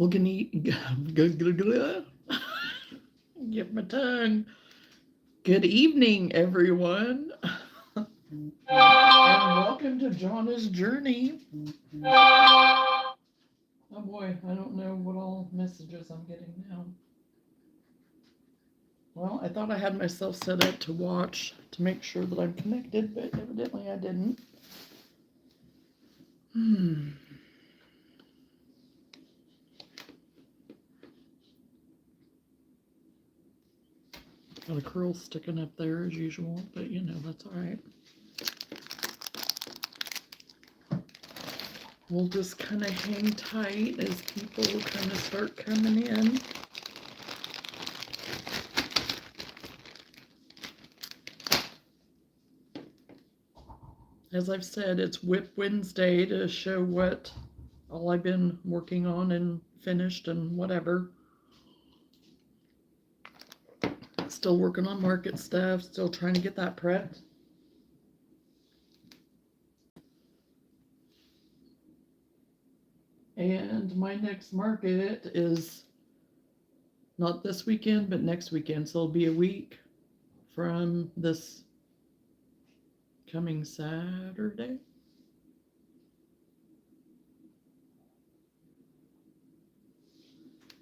Get my tongue. Good evening, everyone. And welcome to Johnna's journey. Oh boy, I don't know what all messages I'm getting now. Well, I thought I had myself set up to watch to make sure that I'm connected, but evidently I didn't. Got a curl sticking up there as usual, but you know, that's all right. We'll just kind of hang tight as people kind of start coming in. As I've said, it's Whip Wednesday to show what all I've been working on and finished and whatever. Still working on market stuff, still trying to get that prepped. And my next market is not this weekend, but next weekend. So it'll be a week from this coming Saturday.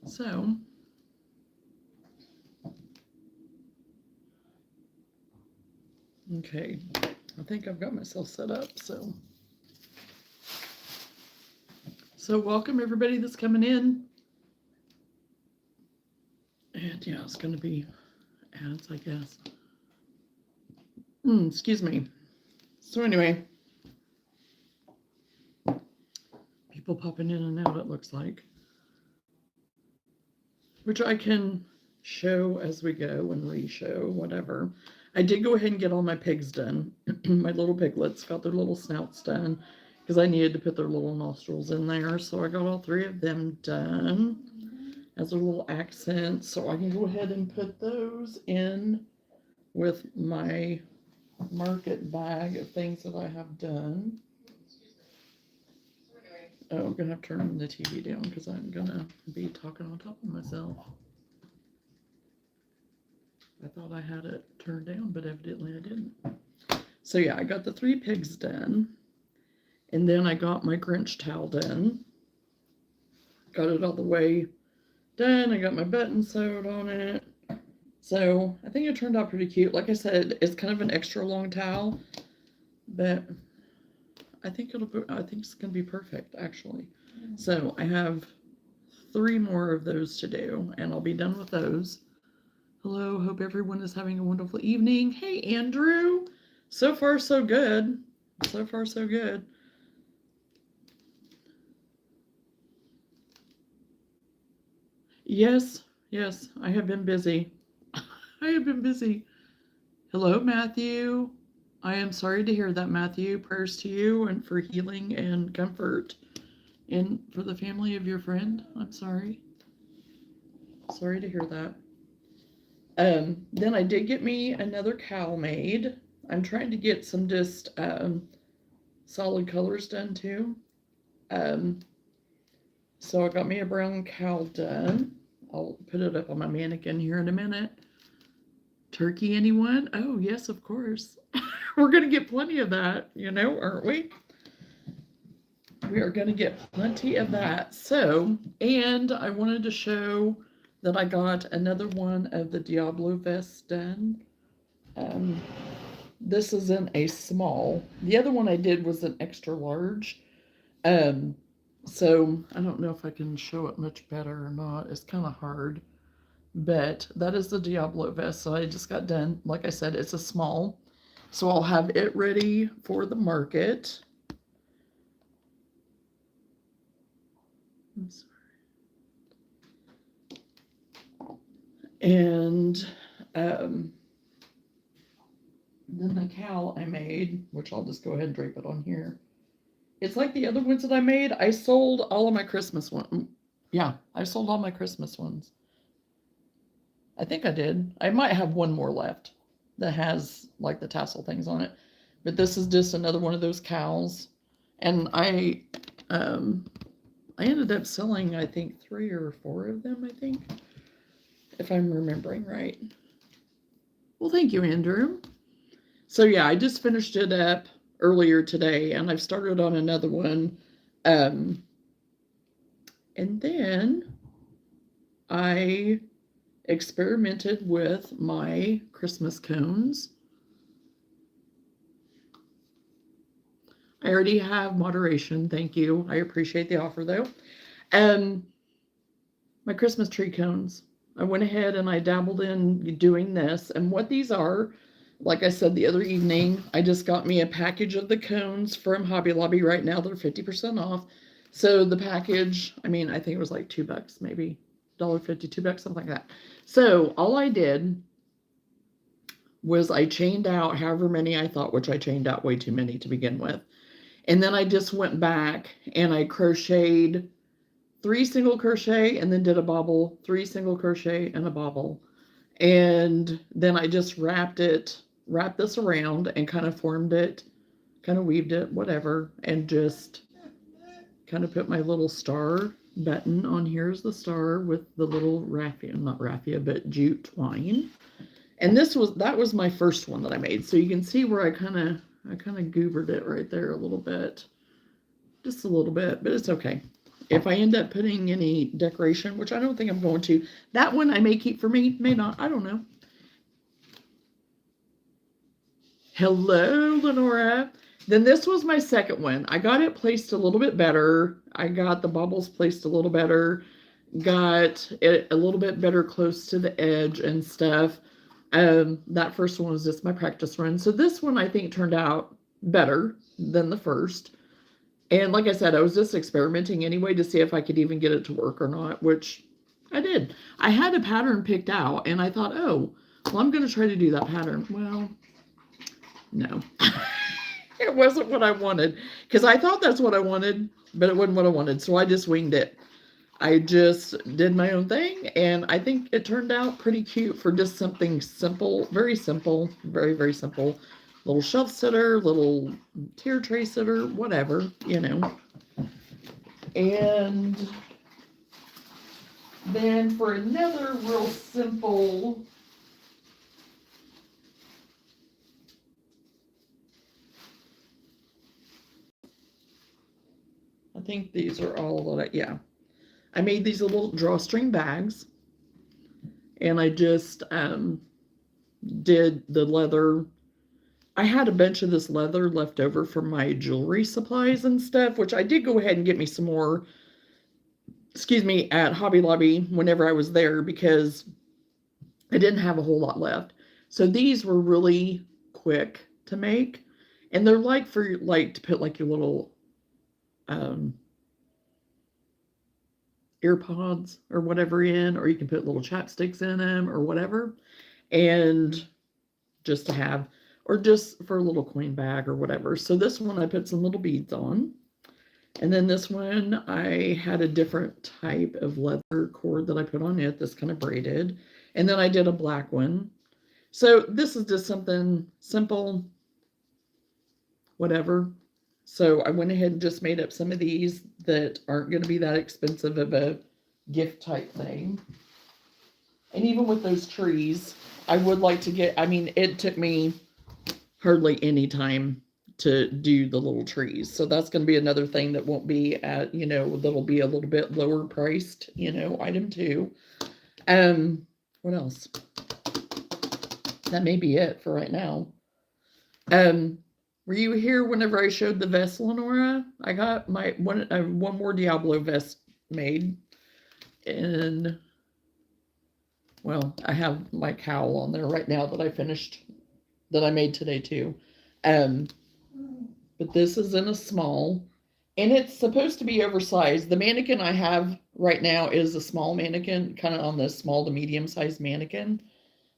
So okay, I think I've got myself set up. So welcome everybody that's coming in. And yeah, it's going to be ads, I guess. Excuse me. So anyway, people popping in and out, it looks like, which I can show as we go and re-show, whatever. I did go ahead and get all my pigs done. My little piglets got their little snouts done because I needed to put their little nostrils in there. So I got all 3 of them done as a little accent. So I can go ahead and put those in with my market bag of things that I have done. Oh, I'm going to have to turn the TV down because I'm going to be talking on top of myself. I thought I had it turned down, but evidently I didn't. So yeah, I got the 3 pigs done. And then I got my Grinch towel done. Got it all the way done. I got my button sewed on it. So I think it turned out pretty cute. Like I said, it's kind of an extra long towel, but I think it's gonna be perfect actually. So I have 3 more of those to do, and I'll be done with those. Hello, hope everyone is having a wonderful evening. Hey, Andrew. So far, so good. So far, so good. Yes, I have been busy. I have been busy. Hello, Matthew. I am sorry to hear that, Matthew. Prayers to you and for healing and comfort. And for the family of your friend. I'm sorry. Sorry to hear that. Then I did get me another cowl made. I'm trying to get some just solid colors done too. So I got me a brown cowl done. I'll put it up on my mannequin here in a minute. Turkey, anyone? Oh, yes, of course. We're going to get plenty of that, you know, aren't we? We are going to get plenty of that. So, and I wanted to show that I got another one of the Diablo vests done. This is in a small. The other one I did was an extra large. So I don't know if I can show it much better or not. It's kind of hard. But that is the Diablo vest. So I just got done. Like I said, it's a small. So I'll have it ready for the market. I'm sorry. And then the cowl I made, which I'll just go ahead and drape it on here. It's like the other ones that I made. I sold all of my Christmas ones. Yeah, I sold all my Christmas ones. I think I did. I might have one more left that has like the tassel things on it. But this is just another one of those cowls. And I I ended up selling, I think, 3 or 4 of them, I think, if I'm remembering right. Well, thank you, Andrew. So yeah, I just finished it up earlier today, and I've started on another one. And then I experimented with my Christmas cones. I already have moderation, thank you. I appreciate the offer though. My Christmas tree cones. I went ahead and I dabbled in doing this, and what these are, like I said the other evening, I just got me a package of the cones from Hobby Lobby. Right now they're 50% off. So the package, I mean, I think it was like $2, maybe $1.50, $2, something like that. So all I did was I chained out however many I thought, which I chained out way too many to begin with. And then I just went back and I crocheted 3 single crochet and then did a bobble, 3 single crochet and a bobble. And then I just wrapped this around and kind of formed it, kind of weaved it, whatever, and just kind of put my little star button on. Here's the star with the little raffia, not raffia, but jute twine. And that was my first one that I made. So you can see where I kind of goobered it right there a little bit, just a little bit, but it's okay. If I end up putting any decoration, which I don't think I'm going to, that one I may keep for me, may not, I don't know. Hello, Lenora. Then this was my second one. I got it placed a little bit better. I got the bubbles placed a little better, got it a little bit better close to the edge and stuff. That first one was just my practice run. So this one I think turned out better than the first. And like I said, I was just experimenting anyway to see if I could even get it to work or not, which I did. I had a pattern picked out and I thought, oh, well, I'm going to try to do that pattern. Well, no, it wasn't what I wanted, because I thought that's what I wanted, but it wasn't what I wanted. So I just winged it. I just did my own thing, and I think it turned out pretty cute for just something simple, very, very simple. Little shelf sitter, little tier tray sitter, whatever, you know. And then for another real simple, I think these are all that, yeah. I made these little drawstring bags, and I just did the leather. I had a bunch of this leather left over from my jewelry supplies and stuff, which I did go ahead and get me some more, at Hobby Lobby whenever I was there, because I didn't have a whole lot left. So these were really quick to make, and they're like for to put like your little ear pods or whatever in, or you can put little chapsticks in them or whatever, and just to have, or just for a little coin bag or whatever. So this one I put some little beads on, and then this one I had a different type of leather cord that I put on it that's kind of braided, and then I did a black one. So this is just something simple, whatever. So I went ahead and just made up some of these that aren't going to be that expensive of a gift type thing. And even with those trees, I would like to get, I mean, it took me hardly any time to do the little trees. So that's going to be another thing that won't be at, you know, that'll be a little bit lower priced, you know, item 2. What else? That may be it for right now. Were you here whenever I showed the vest, Lenora? I got my one more Diablo vest made, and well, I have my cowl on there right now that I finished, that I made today too. But this is in a small, and it's supposed to be oversized. The mannequin I have right now is a small mannequin, kind of on the small to medium sized mannequin,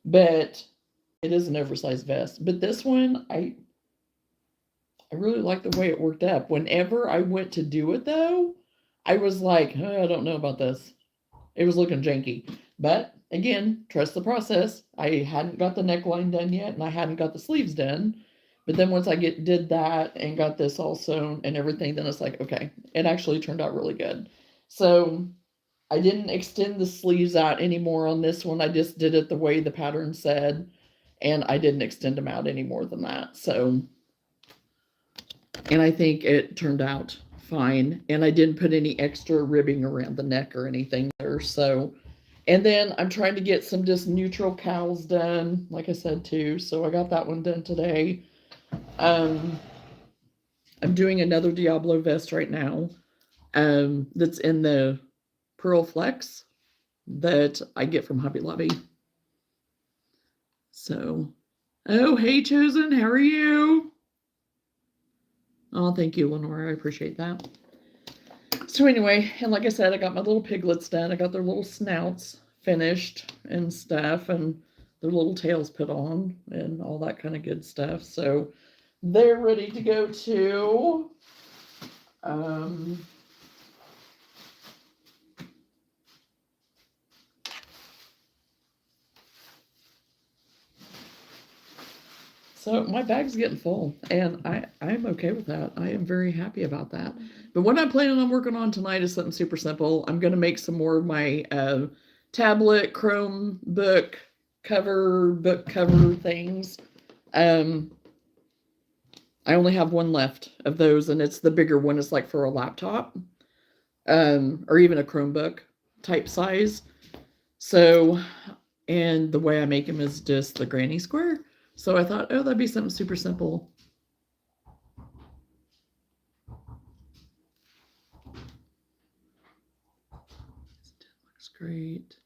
but it is an oversized vest. But this one, I really like the way it worked up. Whenever I went to do it though, I was like, oh, I don't know about this. It was looking janky. But again, trust the process. I hadn't got the neckline done yet, and I hadn't got the sleeves done. But then once I did that and got this all sewn and everything, then it's like, okay, it actually turned out really good. So I didn't extend the sleeves out anymore on this one. I just did it the way the pattern said, and I didn't extend them out any more than that. So, and I think it turned out fine. And I didn't put any extra ribbing around the neck or anything there. So, and then I'm trying to get some just neutral cowls done, like I said too. So I got that one done today. I'm doing another Diablo vest right now. That's in the Pearl Flex that I get from Hobby Lobby. So, oh, hey, Chosen, how are you? Oh, thank you, Lenore. I appreciate that. So anyway, and like I said, I got my little piglets done. I got their little snouts finished and stuff, and their little tails put on and all that kind of good stuff. So they're ready to go too. So my bag's getting full, and I'm okay with that. I am very happy about that. But what I'm planning on working on tonight is something super simple. I'm going to make some more of my tablet Chrome book cover things. I only have one left of those, and it's the bigger one. It's like for a laptop, or even a Chromebook type size. So, and the way I make them is just the granny square. So I thought, oh, that'd be something super simple. Looks great.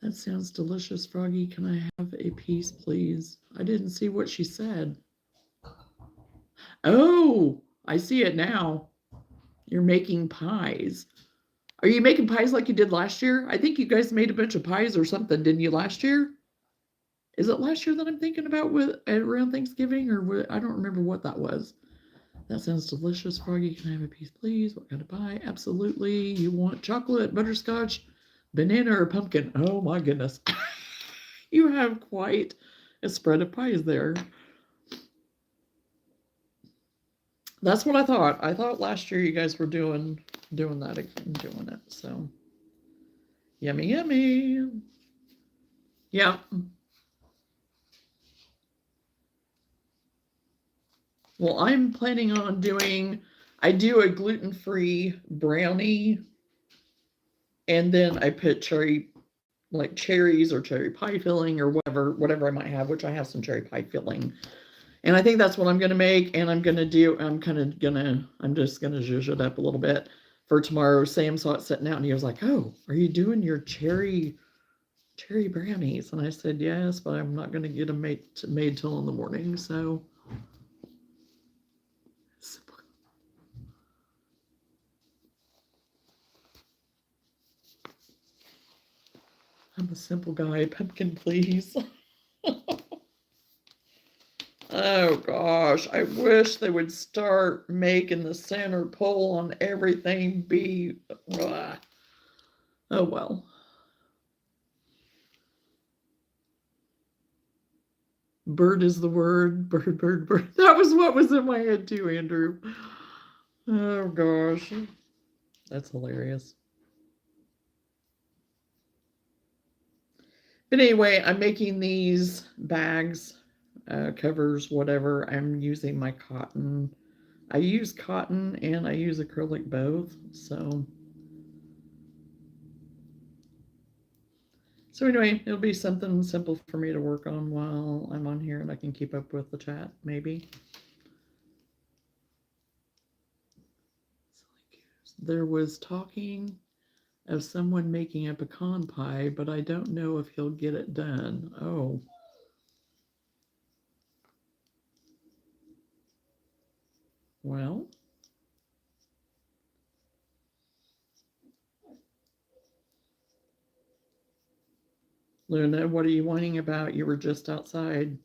That sounds delicious, Froggy. Can I have a piece, please? I didn't see what she said. Oh, I see it now. You're making pies. Are you making pies like you did last year? I think you guys made a bunch of pies or something, didn't you, last year? Is it last year that I'm thinking about with around Thanksgiving, or what, I don't remember what that was. That sounds delicious, Froggy. Can I have a piece, please? What kind of pie? Absolutely. You want chocolate, butterscotch, banana, or pumpkin? Oh my goodness. You have quite a spread of pies there. That's what I thought. I thought last year you guys were doing that and doing it. So yummy, yummy. Yeah. Well, I'm planning on doing, I do a gluten-free brownie, and then I put like cherries or cherry pie filling or whatever I might have, which I have some cherry pie filling. And I think that's what I'm going to make. And I'm just going to zhuzh it up a little bit for tomorrow. Sam saw it sitting out and he was like, oh, are you doing your cherry brownies? And I said, yes, but I'm not going to get them made till in the morning. So I'm a simple guy. Pumpkin, please. Oh gosh, I wish they would start making the center pole on everything be. Blah. Oh well. Bird is the word. Bird, bird, bird. That was what was in my head too, Andrew. Oh gosh. That's hilarious. But anyway, I'm making these bags, covers, whatever. I'm using my cotton. I use cotton and I use acrylic both. So anyway, it'll be something simple for me to work on while I'm on here and I can keep up with the chat, maybe. There was talking of someone making a pecan pie, but I don't know if he'll get it done. Oh. Well. Luna, what are you whining about? You were just outside.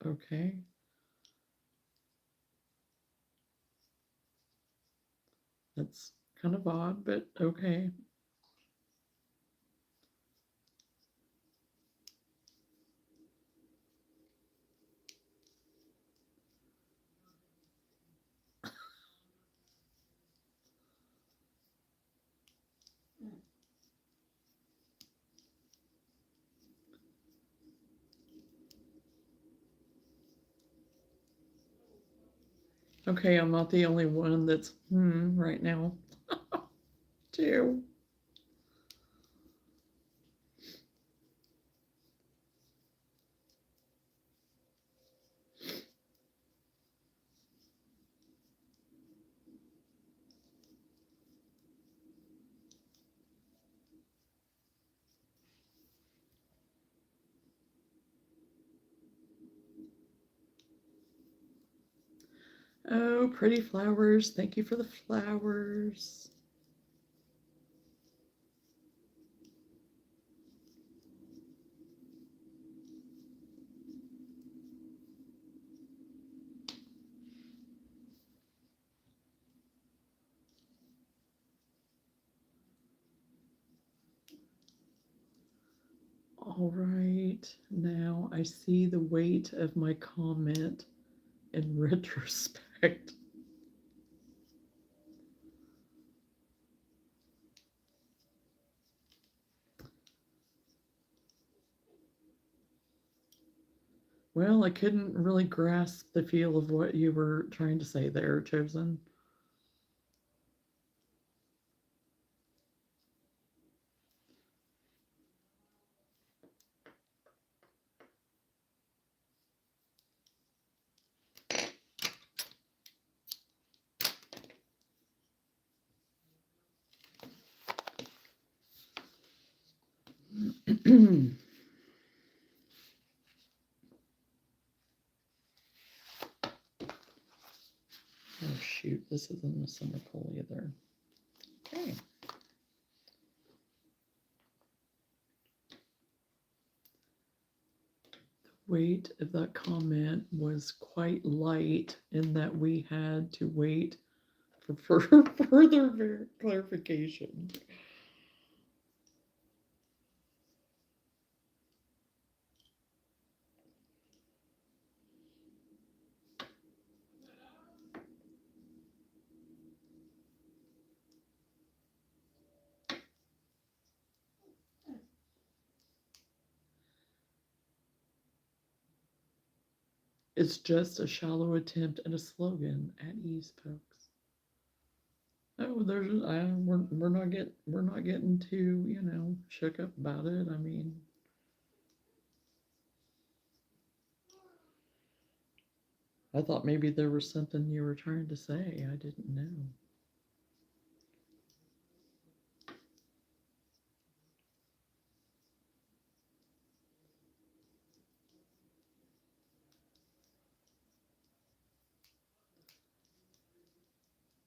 Okay. That's kind of odd, but okay. Okay, I'm not the only one that's right now, too. Oh, pretty flowers. Thank you for the flowers. All right, now I see the weight of my comment in retrospect. Well, I couldn't really grasp the feel of what you were trying to say there, Chosen. Oh shoot, this isn't a summer pull either. Okay. The weight of that comment was quite light in that we had to wait for further clarification. It's just a shallow attempt at a slogan at ease, folks. Oh, we're not getting too shook up about it. I mean, I thought maybe there was something you were trying to say. I didn't know.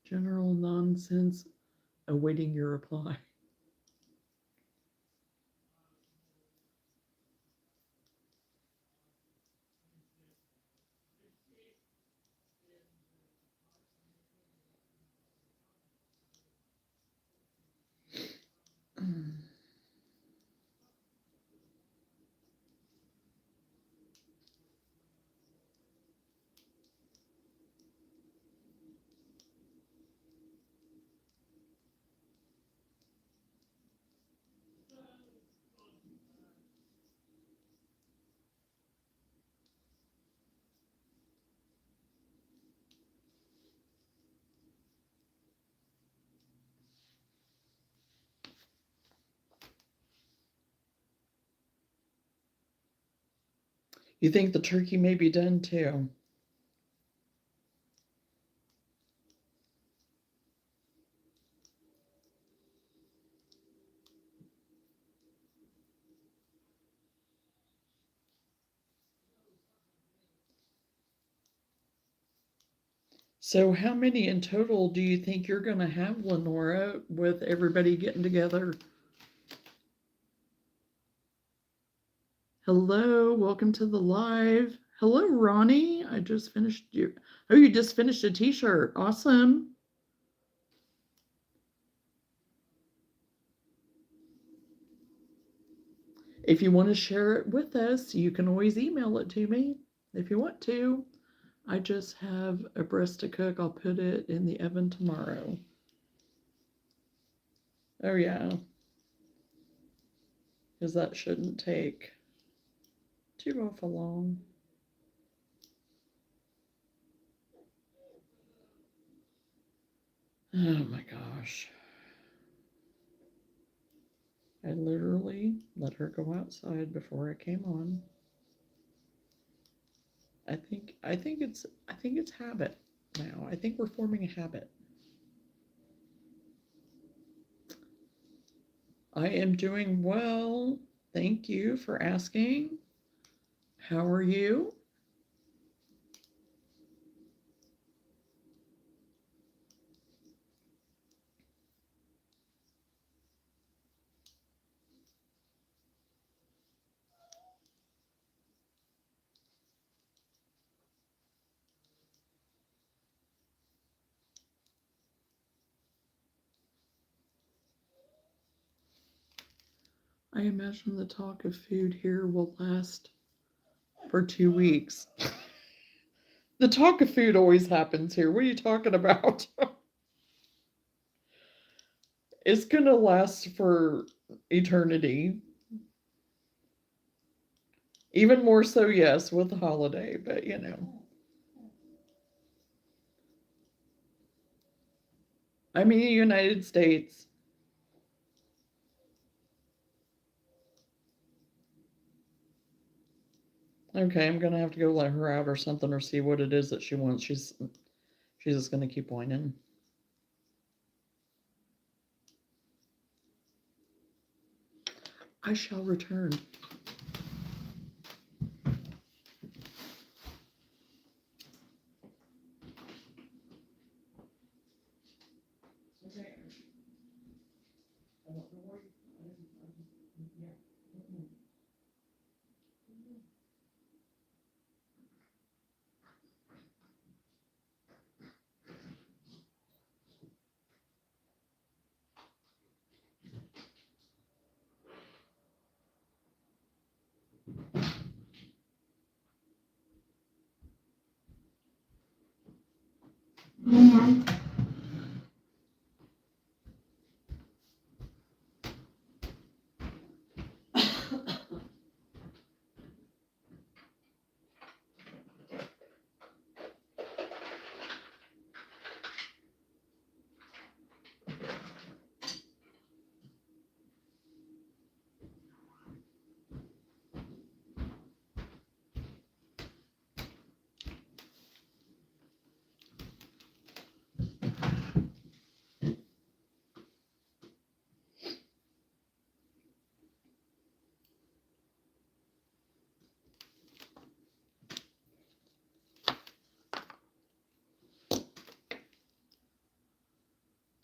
General nonsense, awaiting your reply. You think the turkey may be done too? So, how many in total do you think you're going to have, Lenora, with everybody getting together? Hello, welcome to the live. Hello, Ronnie. I just finished you. Oh, you just finished a t-shirt. Awesome. If you want to share it with us, you can always email it to me if you want to. I just have a breast to cook. I'll put it in the oven tomorrow. Oh, yeah. Because that shouldn't take too awful long. Oh my gosh. I literally let her go outside before I came on. I think it's habit now. I think we're forming a habit. I am doing well. Thank you for asking. How are you? I imagine the talk of food here will last for 2 weeks. The talk of food always happens here. What are you talking about? It's going to last for eternity. Even more so, yes, with the holiday, but you know. I'm in the United States. Okay, I'm gonna have to go let her out or something or see what it is that she wants. She's just gonna keep whining. I shall return.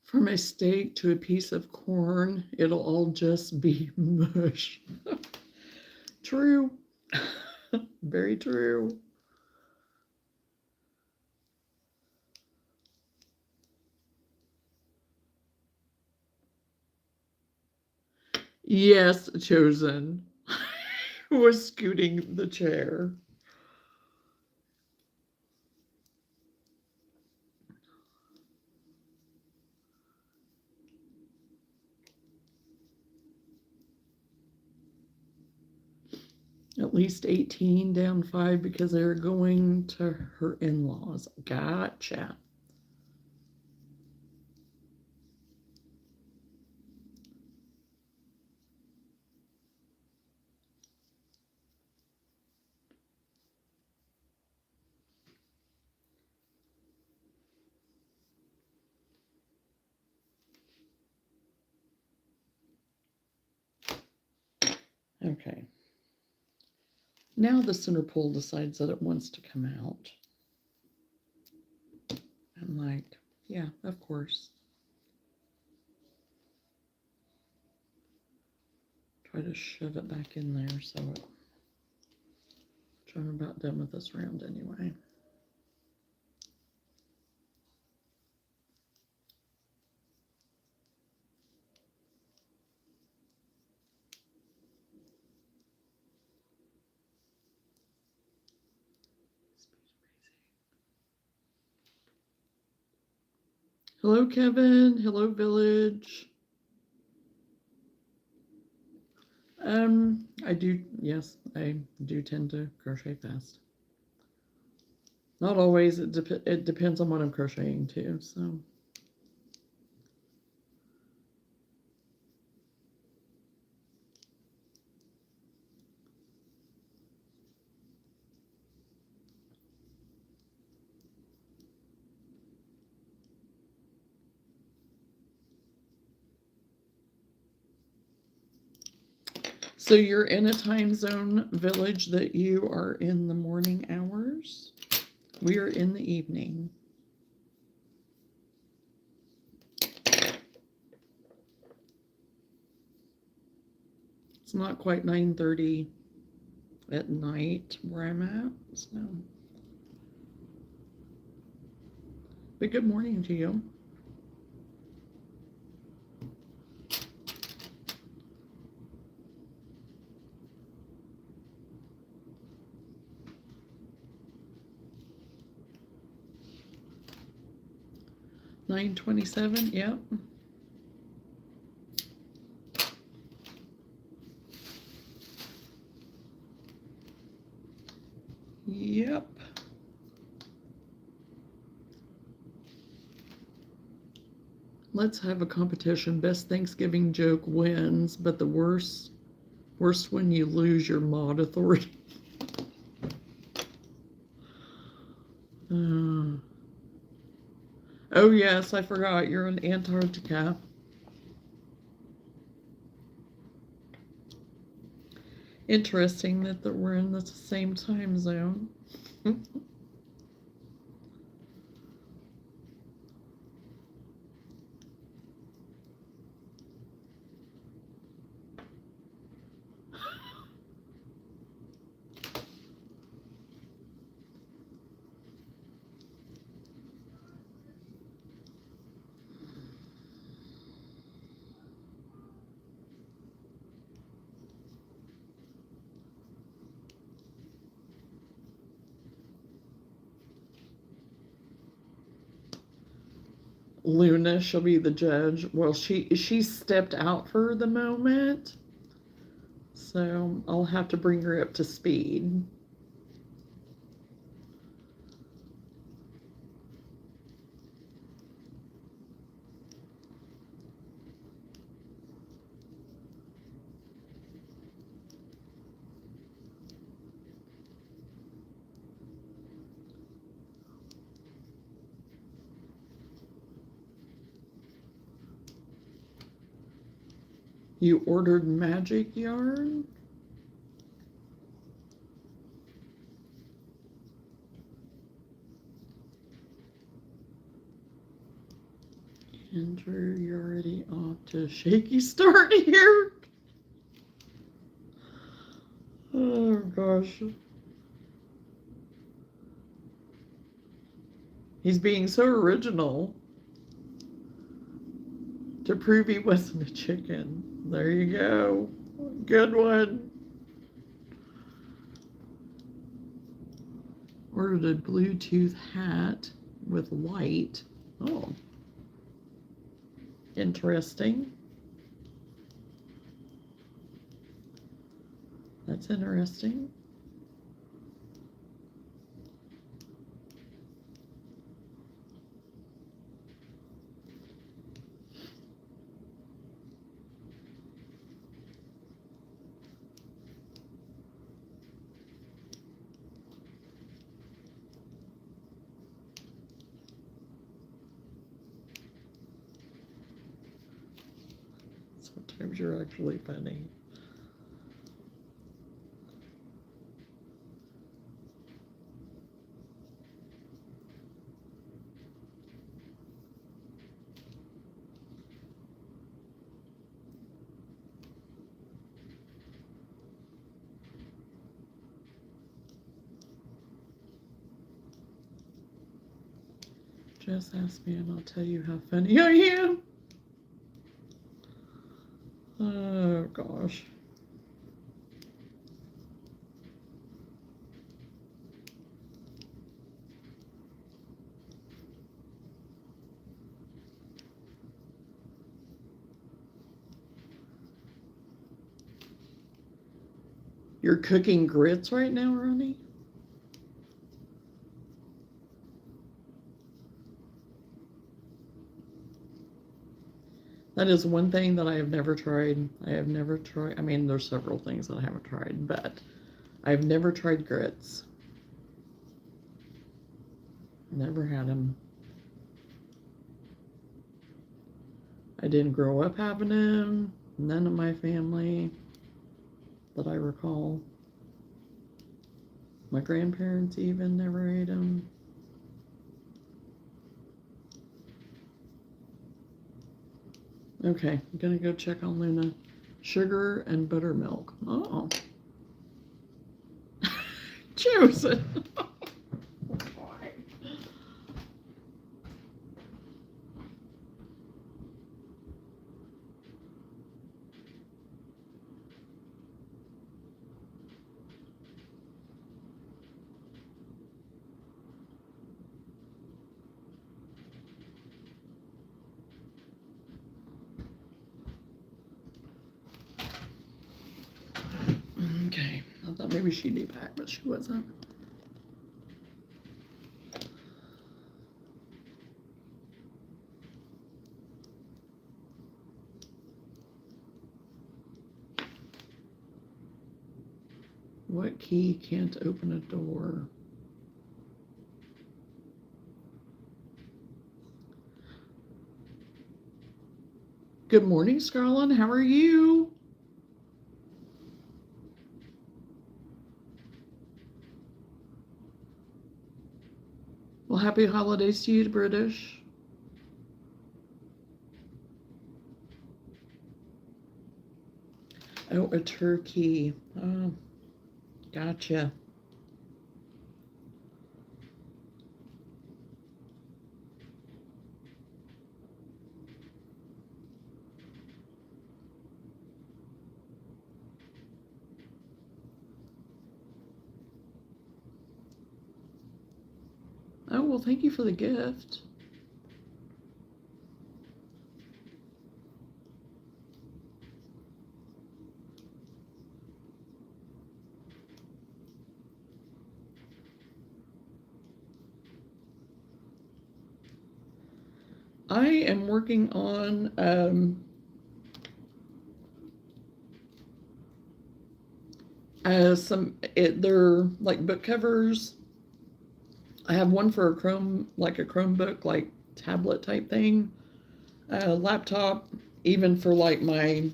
From a steak to a piece of corn, it'll all just be mush. True. Very true. Yes, chosen. Was scooting the chair. At least 18, down 5 because they're going to her in-laws. Gotcha. Okay. Now the center pole decides that it wants to come out. I'm like, yeah, of course. Try to shove it back in there so it I'm about done with this round anyway. Hello, Kevin. Hello, Village. Yes, I do tend to crochet fast. Not always. It depends on what I'm crocheting too, so. So you're in a time zone, Village, that you are in the morning hours? We are in the evening. It's not quite 9:30 at night where I'm at, so. But good morning to you. $9.27, yep. Yep. Let's have a competition. Best Thanksgiving joke wins, but the worst when you lose your mod authority. Oh yes, I forgot. You're in Antarctica. Interesting that we're in the same time zone. Luna, she'll be the judge. Well, she stepped out for the moment, so I'll have to bring her up to speed. You ordered magic yarn? Andrew, you're already off to a shaky start here. Oh gosh. He's being so original to prove he wasn't a chicken. There you go. Good one. Ordered a Bluetooth hat with light. Oh. Interesting. That's interesting. Sometimes you're actually funny. Just ask me and I'll tell you how funny I am. Oh, gosh. You're cooking grits right now, Ronnie? That is one thing that I have never tried. I have never tried. I mean, there's several things that I haven't tried, but I've never tried grits. Never had them. I didn't grow up having them. None of my family that I recall. My grandparents even never ate them. Okay, I'm gonna go check on Luna. Sugar and buttermilk. Oh. Chosen. Okay, I thought maybe she'd be back, but she wasn't. What key can't open a door? Good morning, Scarlett. How are you? Well, happy holidays to you, British. Oh, a turkey. Oh, gotcha. Oh, well, thank you for the gift. I am working on they're like book covers. I have one for a Chromebook, like tablet type thing, laptop, even for like my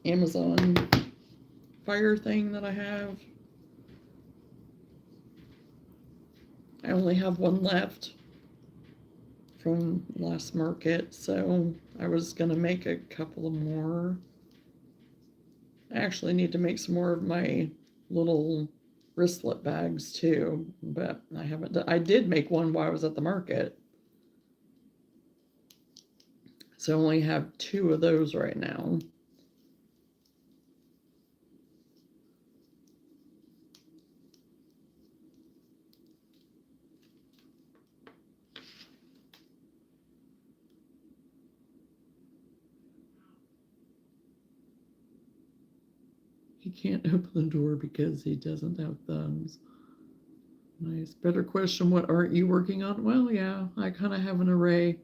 Amazon Fire thing that I have. I only have one left from last market, so I was gonna make a couple of more. I actually need to make some more of my little wristlet bags too, but I haven't I did make one while I was at the market. So I only have 2 of those right now. He can't open the door because he doesn't have thumbs. Nice. Better question, what aren't you working on? Well, yeah, I kind of have an array.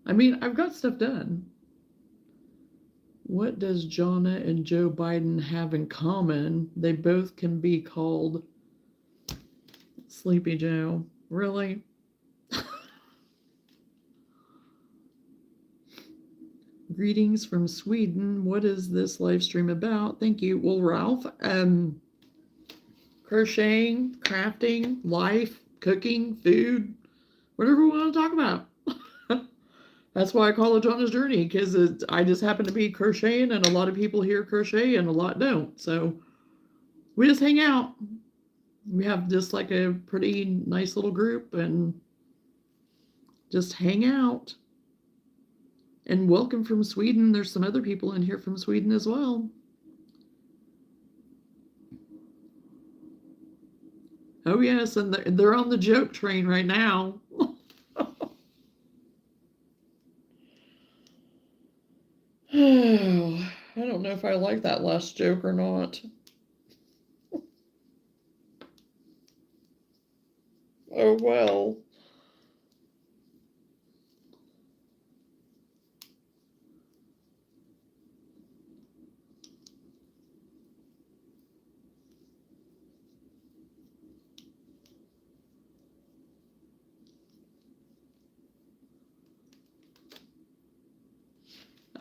I mean, I've got stuff done. What does Johnna and Joe Biden have in common? They both can be called Sleepy Joe. Really? Greetings from Sweden. What is this live stream about? Thank you. Well, Ralph, crocheting, crafting, life, cooking, food, whatever we want to talk about. That's why I call it Johnna's Journey, because I just happen to be crocheting, and a lot of people here crochet and a lot don't. So we just hang out. We have just like a pretty nice little group, and Just hang out. And welcome from Sweden. There's some other people in here from Sweden as well. Oh, yes, and they're on the joke train right now. Oh, I don't know if I like that last joke or not. Oh, well.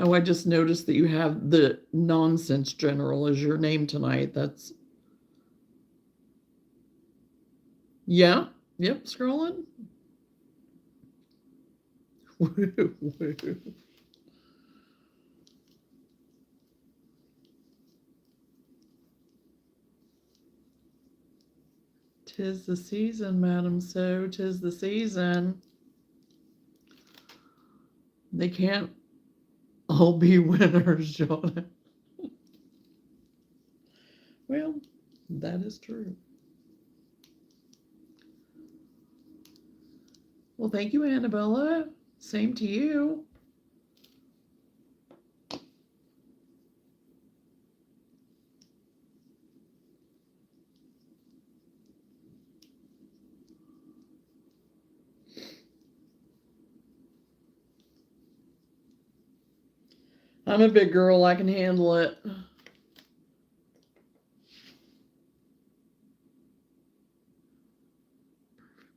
Oh, I just noticed that you have the Nonsense General as your name tonight. That's, yeah, yep, scrolling. Woo, woo. 'Tis the season, Madam So, 'tis the season. They can't all be winners, Johnna. Well, that is true. Well, thank you, Annabella. Same to you. I'm a big girl. I can handle it. Perfect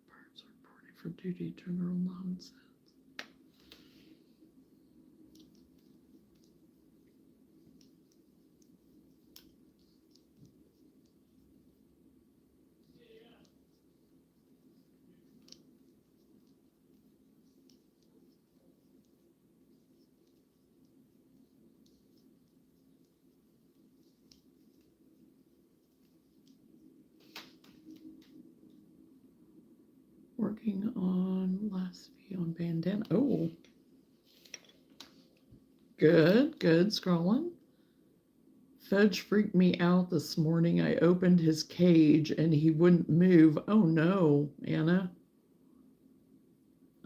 parts reporting for duty, general nonsense. Working on last V on bandana. Oh, good, good. Scrolling. Fudge freaked me out this morning. I opened his cage and he wouldn't move. Oh no, Anna.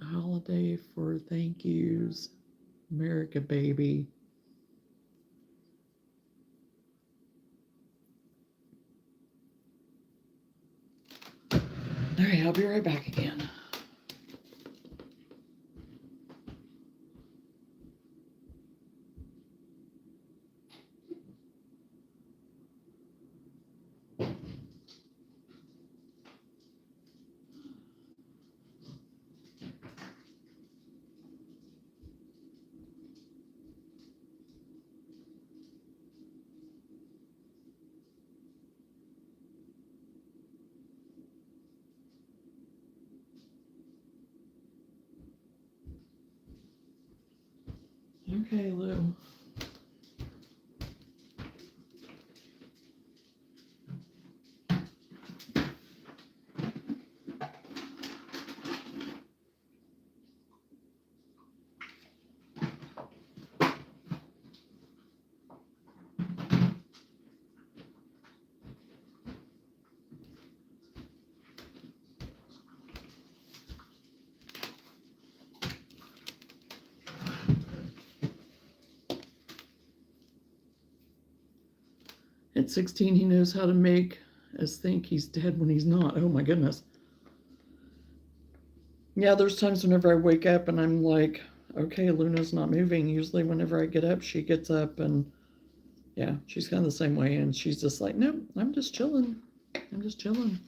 A holiday for thank yous. America, baby. All right, I'll be right back again. Okay, Lou. At 16, he knows how to make us think he's dead when he's not. Oh my goodness. Yeah, there's times whenever I wake up and I'm like, okay, Luna's not moving. Usually, whenever I get up, she gets up, and yeah, she's kind of the same way. And she's just like, nope, I'm just chilling. I'm just chilling.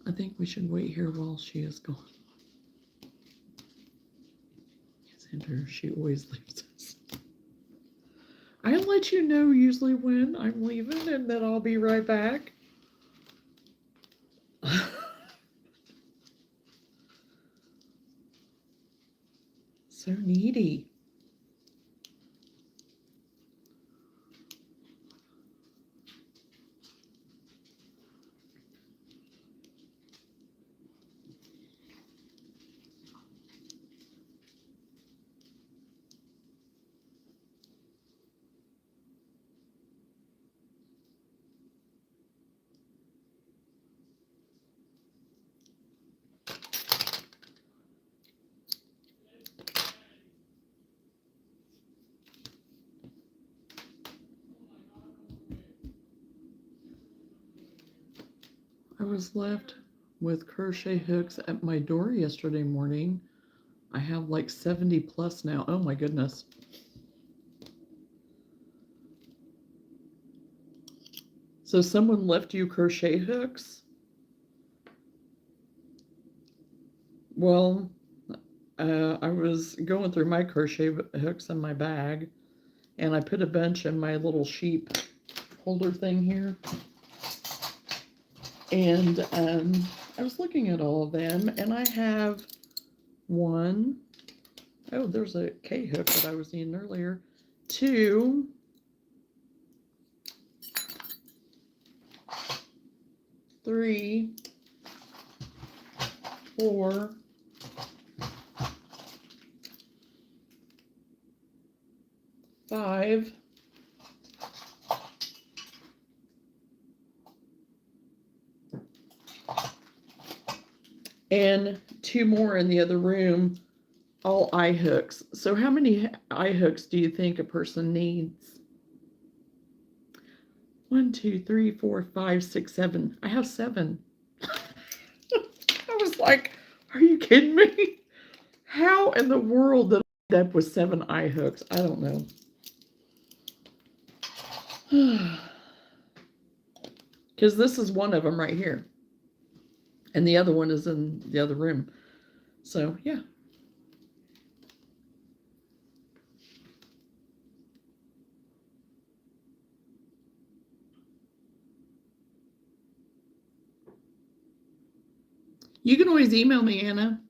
I think we should wait here while she is gone. Sandra, she always leaves us. I'll let you know usually when I'm leaving, and then I'll be right back. So needy. was left with crochet hooks at my door yesterday morning. I have like 70 plus now. Oh my goodness. So someone left you crochet hooks? Well, I was going through my crochet hooks in my bag, and I put a bunch in my little sheep holder thing here. And I was looking at all of them, and I have one. Oh, there's a K hook that I was seeing earlier. 2, 3, 4, 5, and 2 more in the other room, all eye hooks. So how many eye hooks do you think a person needs? 1, 2, 3, 4, 5, 6, 7. I have 7. I was like, are you kidding me? How in the world did I end up with 7 eye hooks? I don't know. Because this is one of them right here. And the other one is in the other room. So, yeah. You can always email me, Anna.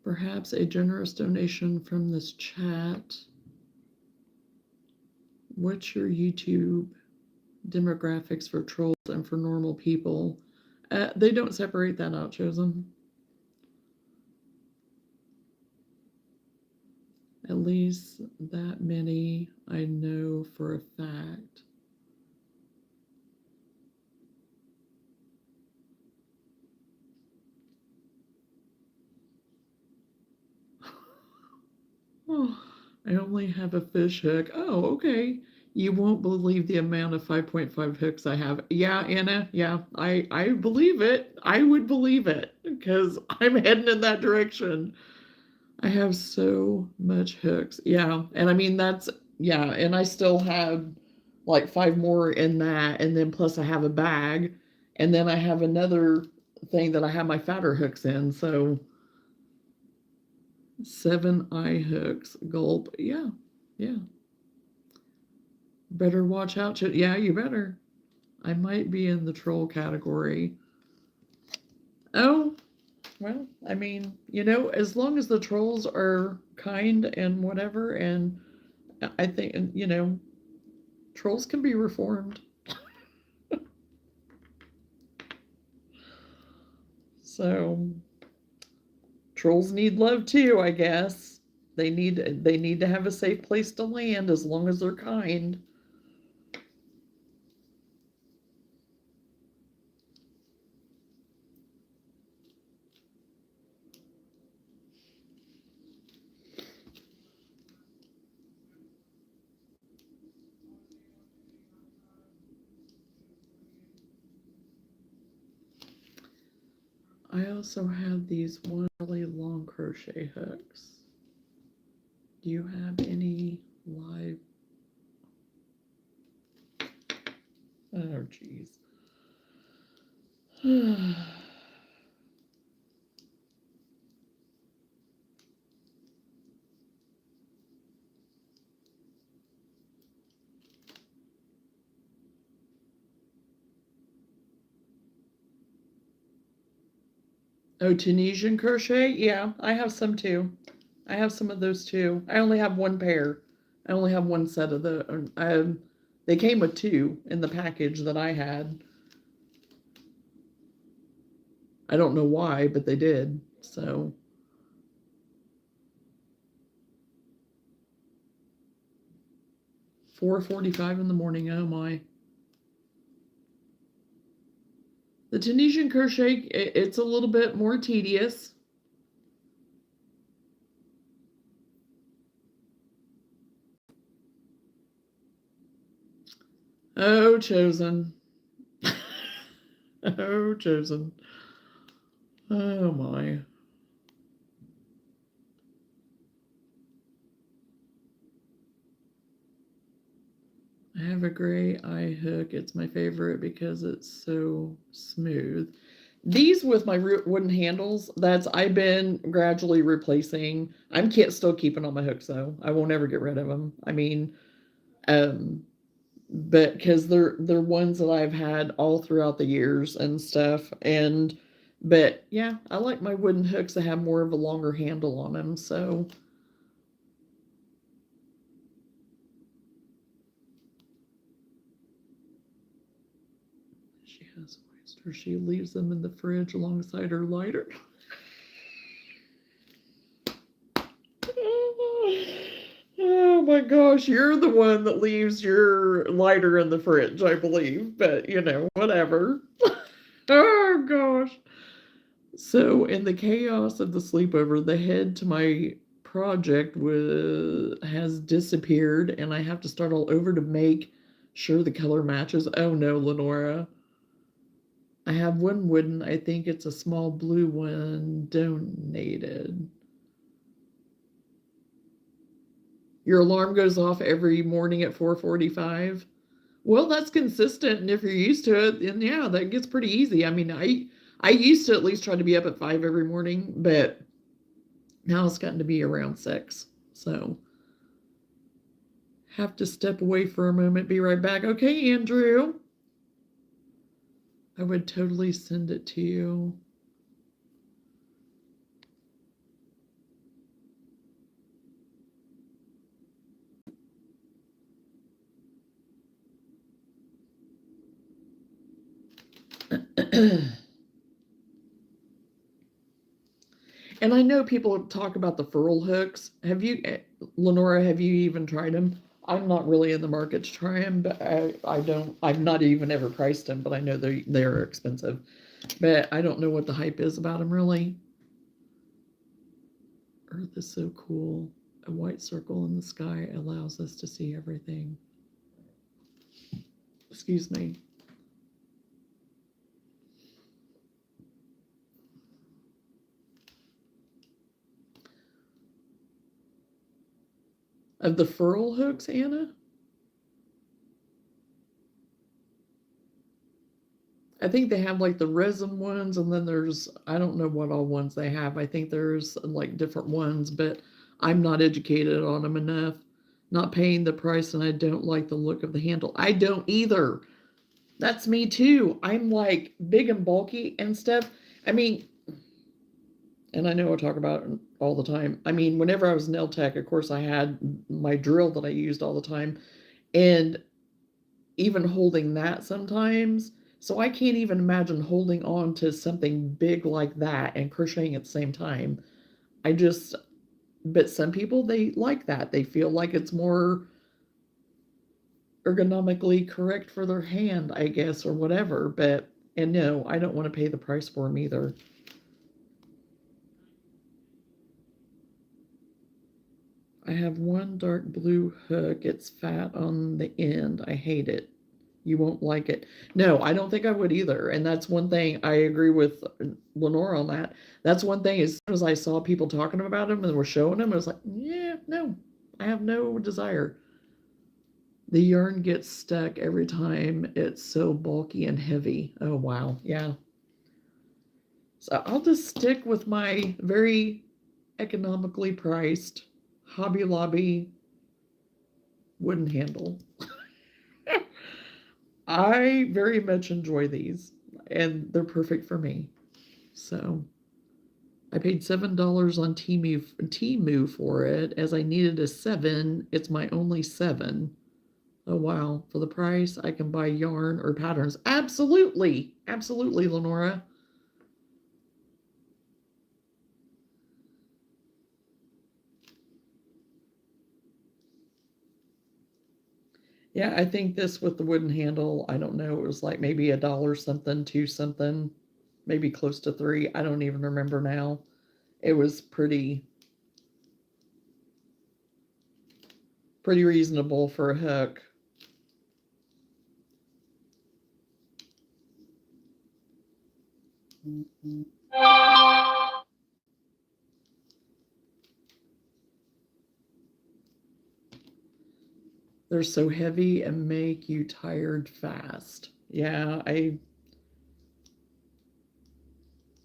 Perhaps a generous donation from this chat. What's your YouTube demographics for trolls and for normal people? They don't separate that out, Chosen. At least that many I know for a fact. Oh, I only have a fish hook. Oh, okay. You won't believe the amount of 5.5 hooks I have. Yeah, Anna. Yeah, I believe it. I would believe it because I'm heading in that direction. I have so much hooks. Yeah, and I mean yeah, and I still have like 5 more in that, and then plus I have a bag, and then I have another thing that I have my fatter hooks in. So 7 eye hooks. Gulp. Yeah, yeah. Better watch out. Yeah, you better. I might be in the troll category. Oh, well, I mean, as long as the trolls are kind and whatever, and I think, trolls can be reformed. So, trolls need love too, I guess. They need to have a safe place to land as long as they're kind. I also have these one really long crochet hooks. Do you have any live? Oh, geez. Oh, Tunisian crochet? Yeah, I have some too. I have some of those too. I only have one pair. I only have one set of they came with 2 in the package that I had. I don't know why, but they did. So 4:45 in the morning. Oh my. The Tunisian crochet, it's a little bit more tedious. Oh, chosen. Oh, chosen. Oh, my. I have a gray eye hook. It's my favorite because it's so smooth. These with my wooden handles, I've been gradually replacing. I'm still keeping all my hooks though. I won't ever get rid of them. I mean, um, but because they're ones that I've had all throughout the years and stuff. But yeah, I like my wooden hooks that have more of a longer handle on them. So she has oysters. She leaves them in the fridge alongside her lighter. Oh my gosh, you're the one that leaves your lighter in the fridge, I believe. But whatever. Oh gosh. So, in the chaos of the sleepover, the head to my project has disappeared, and I have to start all over to make sure the color matches. Oh no, Lenora. I have one wooden, I think it's a small blue one donated. Your alarm goes off every morning at 4:45. Well, that's consistent, and if you're used to it, then yeah, that gets pretty easy. I mean, I used to at least try to be up at 5 every morning, but now it's gotten to be around 6. So have to step away for a moment, be right back. Okay, Andrew. I would totally send it to you. And I know people talk about the furl hooks. Lenora, have you even tried them? I'm not really in the market to try them, but I don't, I've not even ever priced them, but I know they're expensive. But I don't know what the hype is about them really. Earth is so cool. A white circle in the sky allows us to see everything. Excuse me. Of the furl hooks, Anna? I think they have like the resin ones, and then I don't know what all ones they have. I think there's like different ones, but I'm not educated on them enough. Not paying the price, and I don't like the look of the handle. I don't either. That's me too. I'm like big and bulky and stuff. I mean, and I know I talk about it all the time. I mean, whenever I was nail tech, of course, I had my drill that I used all the time, and even holding that sometimes. So I can't even imagine holding on to something big like that and crocheting at the same time. I just, but some people, they like that. They feel like it's more ergonomically correct for their hand, I guess, or whatever. And no, I don't want to pay the price for them either. I have one dark blue hook. It's fat on the end. I hate it. You won't like it. No, I don't think I would either. And that's one thing I agree with Lenore on that. That's one thing. As soon as I saw people talking about them and were showing them, I was like, yeah, no, I have no desire. The yarn gets stuck every time. It's so bulky and heavy. Oh, wow. Yeah. So I'll just stick with my very economically priced Hobby Lobby wooden handle. I very much enjoy these, and they're perfect for me. So I paid $7 on Temu for it, as I needed a 7. It's my only 7. Oh wow! For the price, I can buy yarn or patterns. Absolutely, absolutely, Lenora. Yeah, I think this with the wooden handle, I don't know, it was like maybe $1 something, 2 something, maybe close to 3. I don't even remember now. It was pretty reasonable for a hook. They're so heavy and make you tired fast. Yeah, I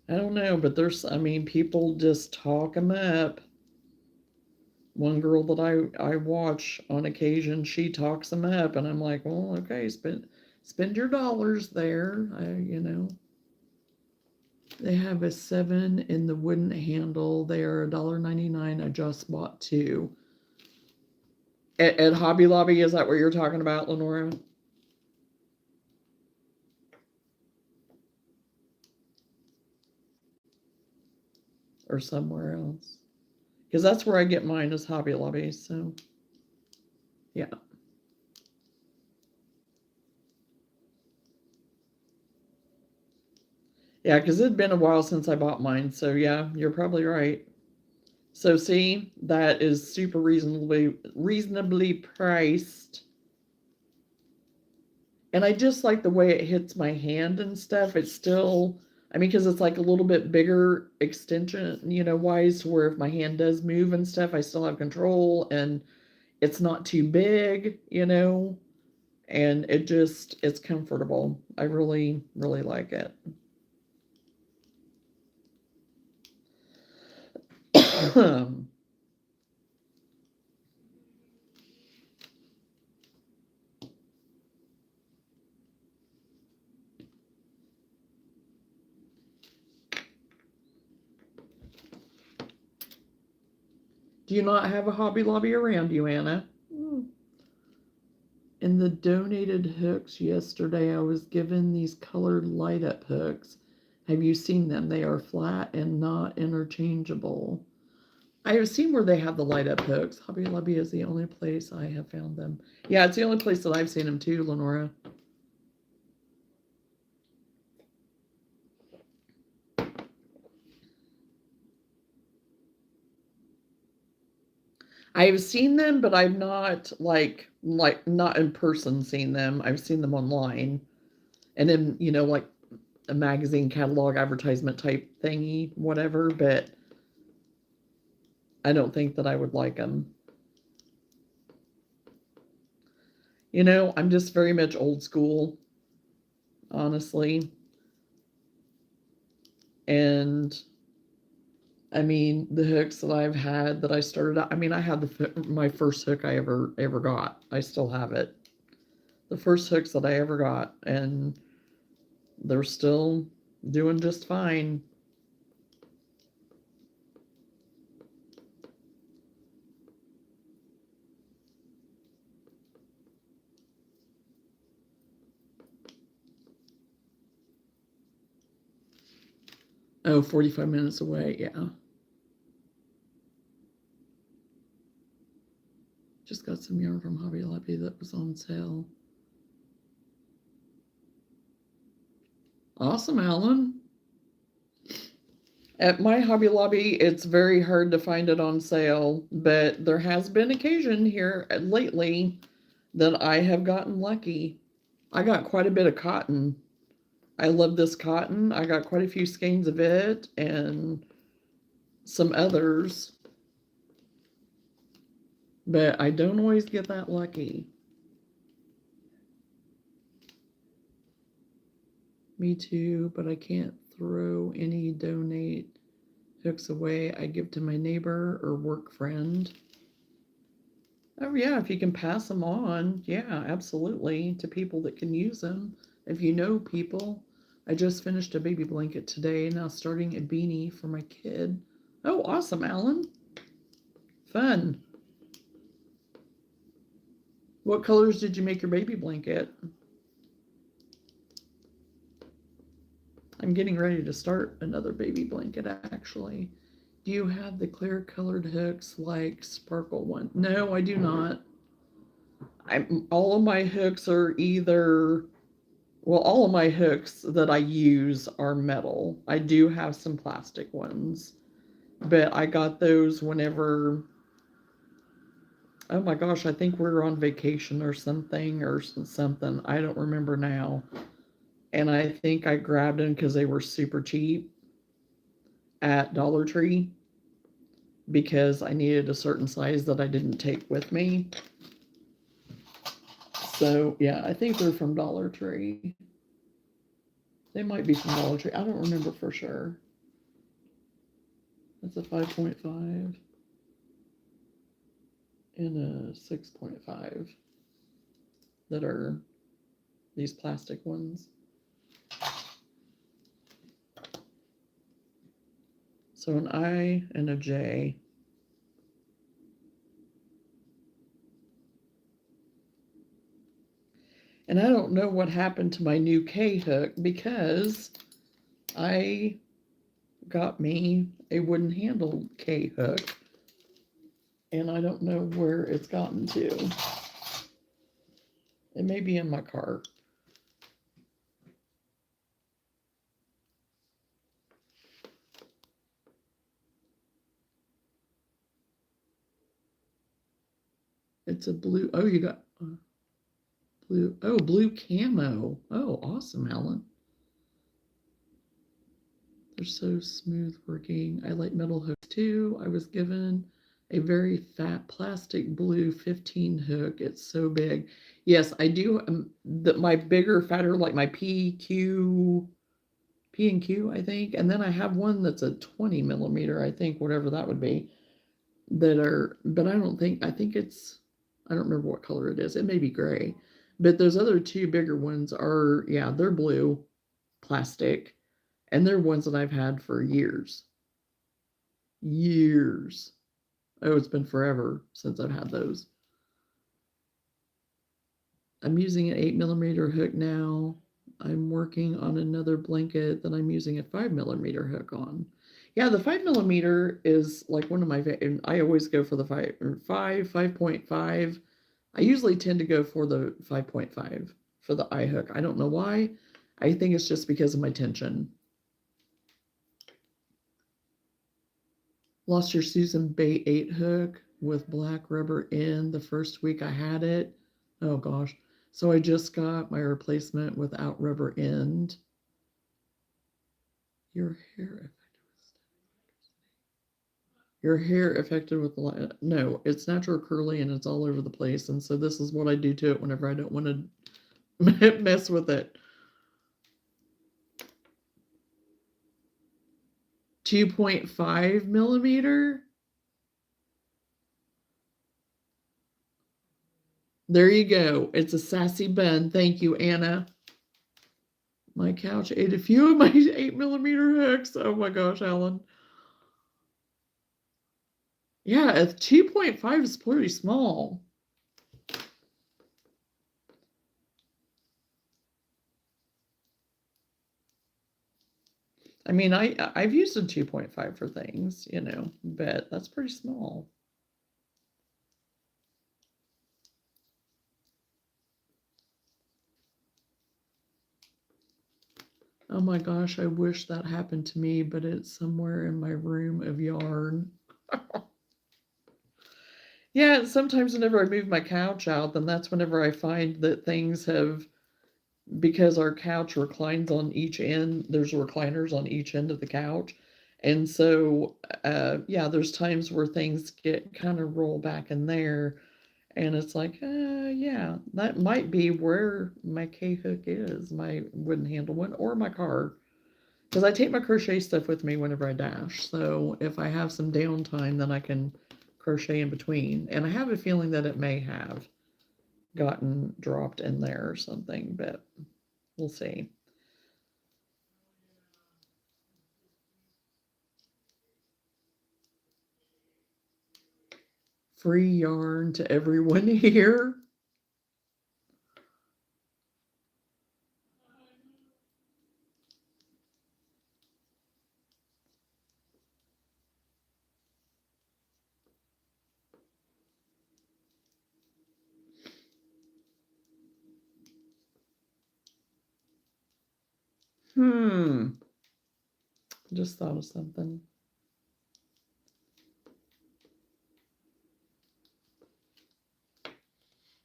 don't know, but I mean, people just talk them up. One girl that I watch on occasion, she talks them up, and I'm like, well, okay, spend your dollars there. They have a 7 in the wooden handle. They are $1.99. I just bought 2 at Hobby Lobby. Is that what you're talking about, Lenora, or somewhere else? Because that's where I get mine, is Hobby Lobby. So yeah. Yeah, because it'd been a while since I bought mine. So yeah, you're probably right. So see, that is super reasonably priced. And I just like the way it hits my hand and stuff. It's still, I mean, because it's like a little bit bigger extension, wise, where if my hand does move and stuff, I still have control, and it's not too big, and it's comfortable. I really, really like it. Do you not have a Hobby Lobby around you, Anna? In the donated hooks yesterday, I was given these colored light up hooks. Have you seen them? They are flat and not interchangeable. I have seen where they have the light up hooks. Hobby Lobby is the only place I have found them. Yeah, it's the only place that I've seen them too, Lenora. I've seen them, but I've not not in person seen them. I've seen them online, and in like a magazine catalog advertisement type thingy, whatever. But I don't think that I would like them. I'm just very much old school, honestly. And I mean, the hooks that I've had that I started out, I mean, I had my first hook I ever got. I still have it. The first hooks that I ever got, and they're still doing just fine. Oh, 45 minutes away, yeah. Just got some yarn from Hobby Lobby that was on sale. Awesome, Alan. At my Hobby Lobby, it's very hard to find it on sale, but there has been occasion here lately that I have gotten lucky. I got quite a bit of cotton. I love this cotton. I got quite a few skeins of it and some others, but I don't always get that lucky. Me too, but I can't throw any donate hooks away. I give to my neighbor or work friend. Oh yeah, if you can pass them on, yeah, absolutely, to people that can use them. If you know people. I just finished a baby blanket today, now starting a beanie for my kid. Oh, awesome, Alan. Fun. What colors did you make your baby blanket? I'm getting ready to start another baby blanket, actually. Do you have the clear colored hooks like sparkle one? No, I do not. All of my hooks are either, well, all of my hooks that I use are metal. I do have some plastic ones, but I got those whenever, oh my gosh, I think we were on vacation or something, I don't remember now. and I think I grabbed them because they were super cheap at Dollar Tree because I needed a certain size that I didn't take with me. So yeah, I think they're from Dollar Tree. They might be from Dollar Tree. I don't remember for sure. That's a 5.5 and a 6.5 that are these plastic ones. So an I and a J. And I don't know what happened to my new K hook because I got me a wooden handle K hook and I don't know where it's gotten to. It may be in my car. It's a blue. Oh, you got blue. Oh, blue camo. Oh, awesome, Alan. They're so smooth working. I like metal hooks too. I was given a very fat plastic blue 15 hook. It's so big. Yes, I do. My bigger, fatter, like my P and Q, I think. And then I have one that's a 20 millimeter, I think, whatever that would be. That are, but I don't think, I think it's, I don't remember what color it is. It may be gray. But those other two bigger ones are, yeah, they're blue plastic. And they're ones that I've had for years. Years. Oh, it's been forever since I've had those. I'm using an 8 millimeter hook now. I'm working on another blanket that I'm using a 5 millimeter hook on. Yeah, the 5 millimeter is like one of my favorite. I always go for the 5.5. I usually tend to go for the 5.5 for the eye hook. I don't know why. I think it's just because of my tension. Lost your Susan Bay 8 hook with black rubber in the first week I had it. Oh gosh. So I just got my replacement without rubber end. Your hair affected with the light. No, it's natural curly and it's all over the place. And so this is what I do to it whenever I don't want to mess with it. 2.5 millimeter. There you go. It's a sassy bun. Thank you, Anna. My couch ate a few of my 8 millimeter hooks. Oh my gosh, Alan. Yeah, a 2.5 is pretty small. I mean, I've used a 2.5 for things, you know, but that's pretty small. Oh my gosh, I wish that happened to me, but it's somewhere in my room of yarn. Yeah, sometimes whenever I move my couch out, then that's whenever I find that things have, because our couch reclines on each end, there's recliners on each end of the couch. And so, yeah, there's times where things get kind of roll back in there. And it's like, yeah, that might be where my K hook is, my wooden handle one, or my car. Because I take my crochet stuff with me whenever I dash. So if I have some downtime, then I can crochet in between. And I have a feeling that it may have gotten dropped in there or something, but we'll see. Free yarn to everyone here. Just thought of something.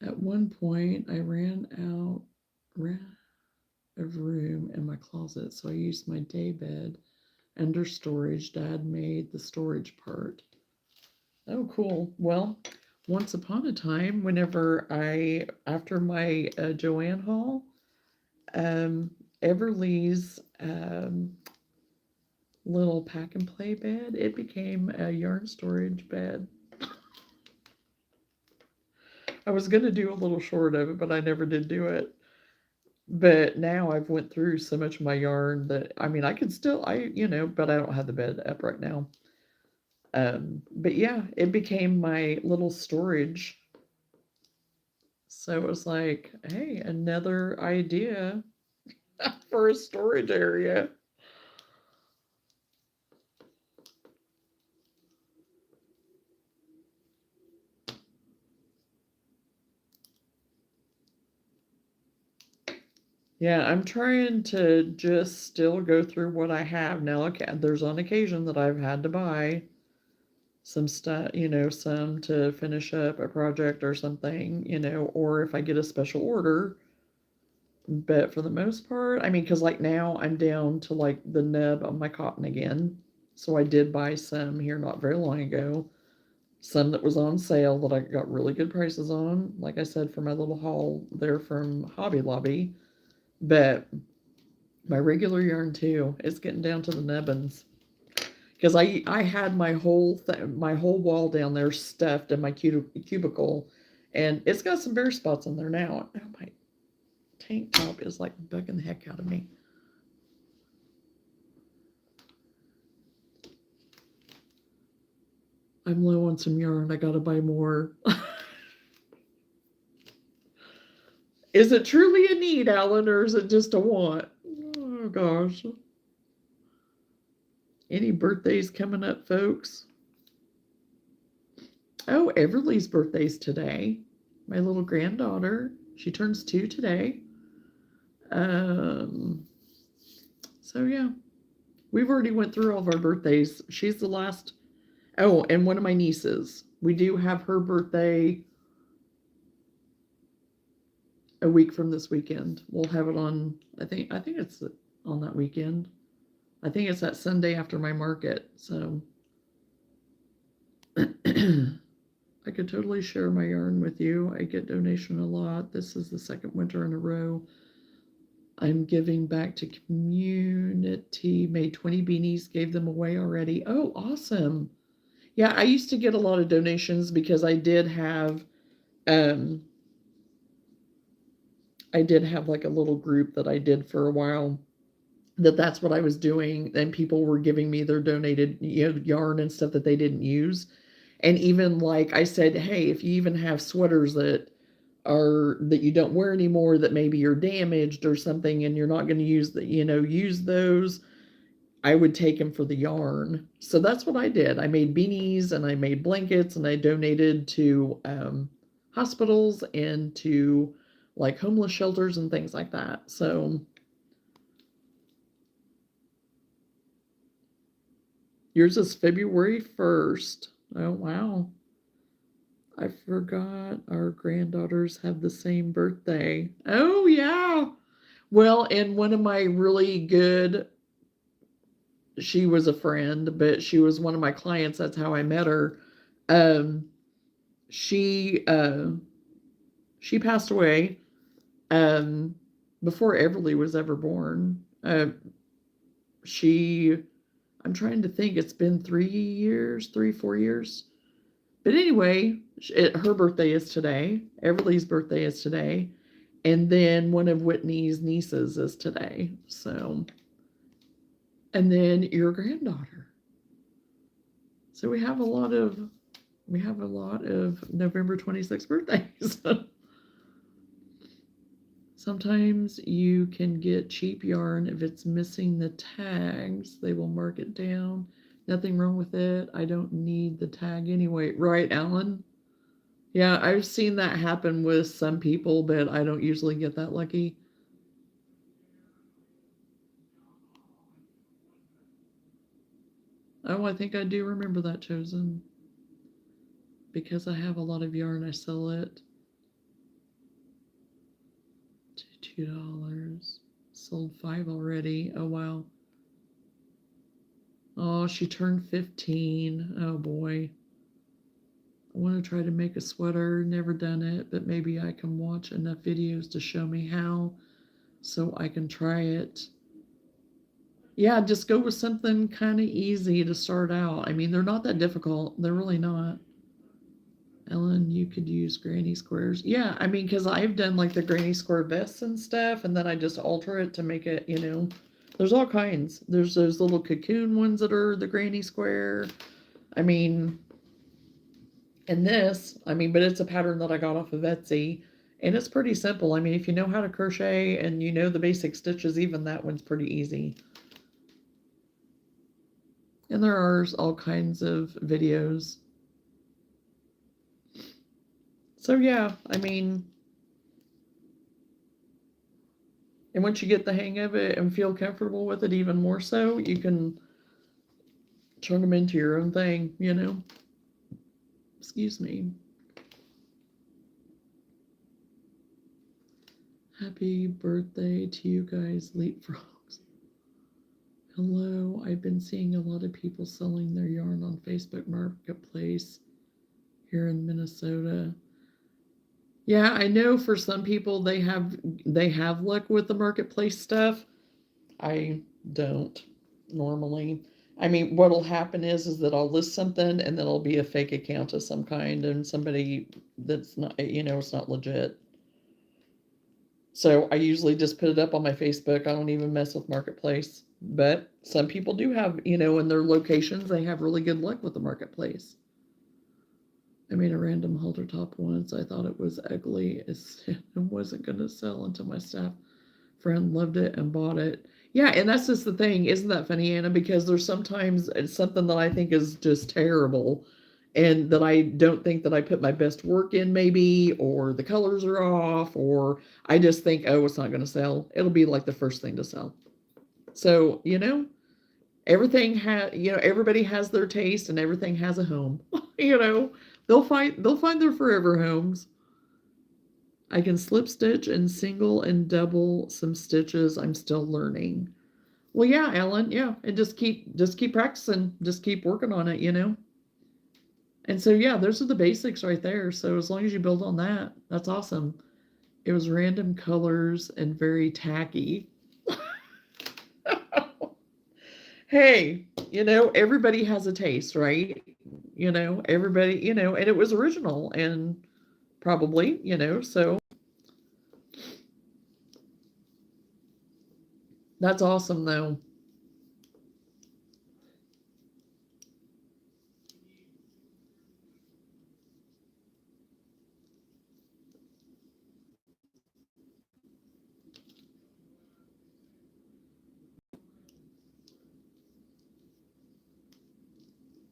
At one point, I ran of room in my closet, so I used my day bed under storage. Dad made the storage part. Oh, cool. Well, once upon a time, after my Joanne haul, um, Everly's little pack and play bed, it became a yarn storage bed. I was going to do a little short of it, but I never did do it. But now I've went through so much of my yarn that, I mean, I could still, but I don't have the bed up right now. But yeah, it became my little storage. So it was like, hey, another idea for a storage area. Yeah, I'm trying to just still go through what I have now. Okay, there's on occasion that I've had to buy some stuff, some to finish up a project or something, or if I get a special order. But for the most part, I mean, because like now I'm down to like the nub of my cotton again. So I did buy some here not very long ago. Some that was on sale that I got really good prices on. Like I said, for my little haul there from Hobby Lobby. But my regular yarn too is getting down to the nubbins. Because I had my whole wall down there stuffed in my cubicle, and it's got some bare spots in there now. Oh, my tank top is like bugging the heck out of me. I'm low on some yarn. I gotta buy more. Is it truly a need, Alan, or is it just a want? Oh gosh. Any birthdays coming up, folks? Oh, Everly's birthday's today. My little granddaughter. She turns 2 today. So yeah. We've already went through all of our birthdays. She's the last. Oh, and one of my nieces. We do have her birthday a week from this weekend. We'll have it on, I think it's on that weekend. I think it's that Sunday after my market. So I could totally share my yarn with you. I get donation a lot. This is the second winter in a row. I'm giving back to community. Made 20 beanies, gave them away already. Oh, awesome. Yeah, I used to get a lot of donations because I did have like a little group that I did for a while. That's what I was doing, and people were giving me their donated yarn and stuff that they didn't use. And even like I said, hey, if you even have sweaters that you don't wear anymore, that maybe you're damaged or something and you're not going to use those, I would take them for the yarn. So that's what I did. I made beanies and I made blankets and I donated to hospitals and to like homeless shelters and things like that. So yours is February 1st. Oh, wow. I forgot our granddaughters have the same birthday. Oh, yeah. Well, and one of my really good, she was a friend, but she was one of my clients. That's how I met her. She passed away before Everly was ever born. I'm trying to think, it's been 4 years. But anyway, her birthday is today. Everly's birthday is today. And then one of Whitney's nieces is today. So, and then your granddaughter. So we have a lot of November 26th birthdays. Sometimes you can get cheap yarn. If it's missing the tags, they will mark it down. Nothing wrong with it. I don't need the tag anyway. Right, Alan? Yeah, I've seen that happen with some people, but I don't usually get that lucky. Oh, I think I do remember that, Chosen. Because I have a lot of yarn, I sell it to $2. Sold 5 already. Oh, wow. Oh, she turned 15. Oh, boy. I want to try to make a sweater. Never done it, but maybe I can watch enough videos to show me how so I can try it. Yeah, just go with something kind of easy to start out. I mean, they're not that difficult. They're really not. Ellen, you could use granny squares. Yeah, I mean, because I've done like the granny square vests and stuff, and then I just alter it to make it, there's all kinds. There's those little cocoon ones that are the granny square. I mean, and this, but it's a pattern that I got off of Etsy, and it's pretty simple. I mean, if you know how to crochet and you know the basic stitches, even that one's pretty easy. And there are all kinds of videos. So yeah, and once you get the hang of it and feel comfortable with it even more so, you can turn them into your own thing, Excuse me. Happy birthday to you guys, leapfrogs. Hello, I've been seeing a lot of people selling their yarn on Facebook Marketplace here in Minnesota. Yeah, I know for some people they have luck with the marketplace stuff. I don't normally. What'll happen is that I'll list something and then it'll be a fake account of some kind and somebody that's not, it's not legit. So I usually just put it up on my Facebook. I don't even mess with marketplace. But some people do have, in their locations, they have really good luck with the marketplace. I made a random halter top once. I thought it was ugly. It wasn't going to sell until my staff friend loved it and bought it. Yeah, and that's just the thing. Isn't that funny, Anna? Because there's sometimes it's something that I think is just terrible and that I don't think that I put my best work in maybe, or the colors are off, or I just think, oh, it's not going to sell. It'll be like the first thing to sell. So, everything everybody has their taste and everything has a home. They'll find their forever homes. I can slip stitch and single and double some stitches. I'm still learning. Well, yeah, Ellen, yeah, and just keep practicing, just keep working on it, And so yeah, those are the basics right there. So as long as you build on that, that's awesome. It was random colors and very tacky. Hey, everybody has a taste, right? Everybody, and it was original and probably, so that's awesome though.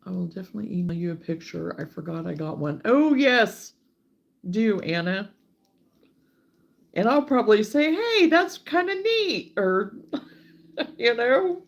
I will definitely email you a picture. I forgot I got one. Oh, yes, do, Anna. And I'll probably say, hey, that's kind of neat. Or, you know.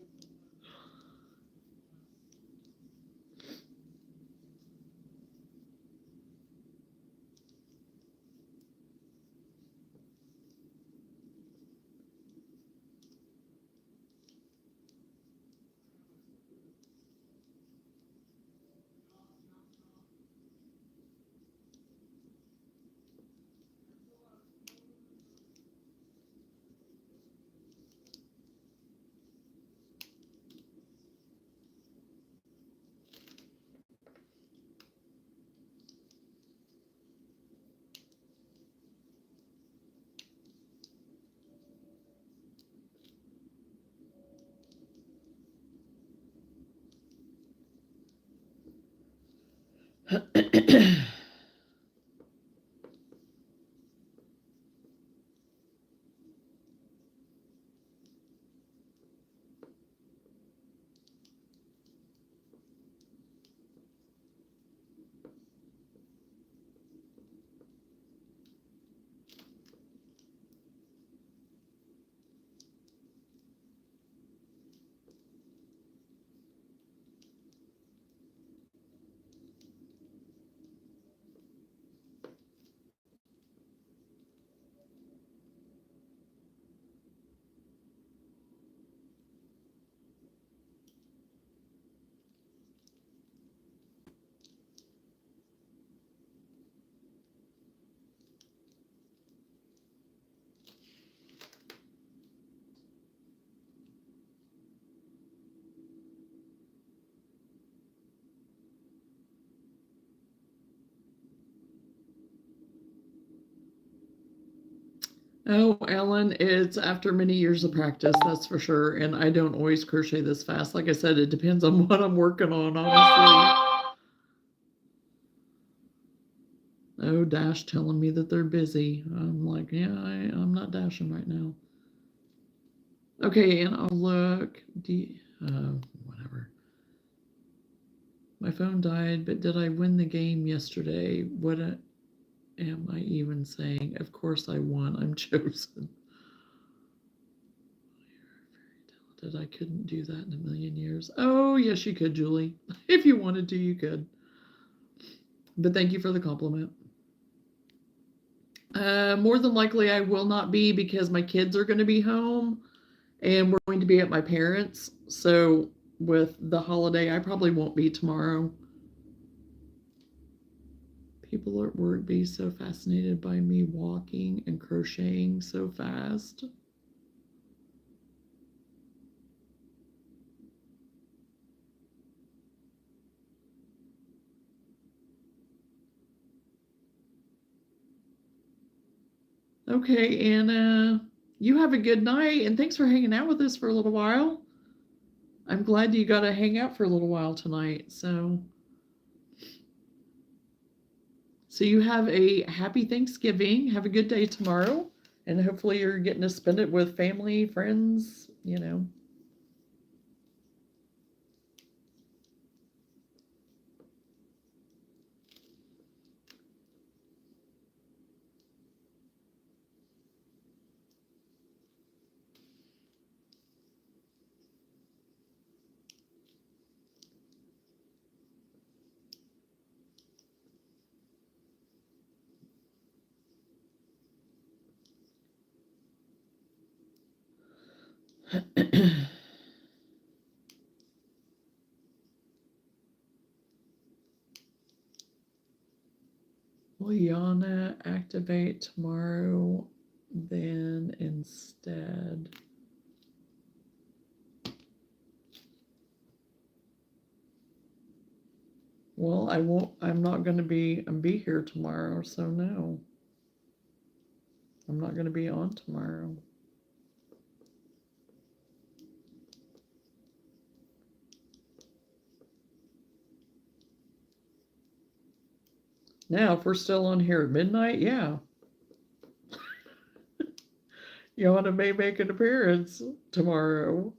Oh, Ellen, it's after many years of practice, that's for sure. And I don't always crochet this fast. Like I said, it depends on what I'm working on, honestly. Oh, Dash telling me that they're busy. I'm like, yeah, I'm not dashing right now. Okay, and I'll look. Whatever. My phone died, but did I win the game yesterday? What am I even saying? Of course I won. I'm chosen. You're very talented. I couldn't do that in a million years. Oh, yes, you could, Julie. If you wanted to, you could. But thank you for the compliment. More than likely, I will not be because my kids are going to be home and we're going to be at my parents'. So, with the holiday, I probably won't be tomorrow. People at work be so fascinated by me walking and crocheting so fast. Okay, Anna, you have a good night and thanks for hanging out with us for a little while. I'm glad you got to hang out for a little while tonight. So you have a happy Thanksgiving. Have a good day tomorrow. And hopefully you're getting to spend it with family, friends, Will Johnna activate tomorrow then instead? Well, I'm not going to be here tomorrow, so no. I'm not going to be on tomorrow. Now, if we're still on here at midnight, yeah. Johanna may make an appearance tomorrow.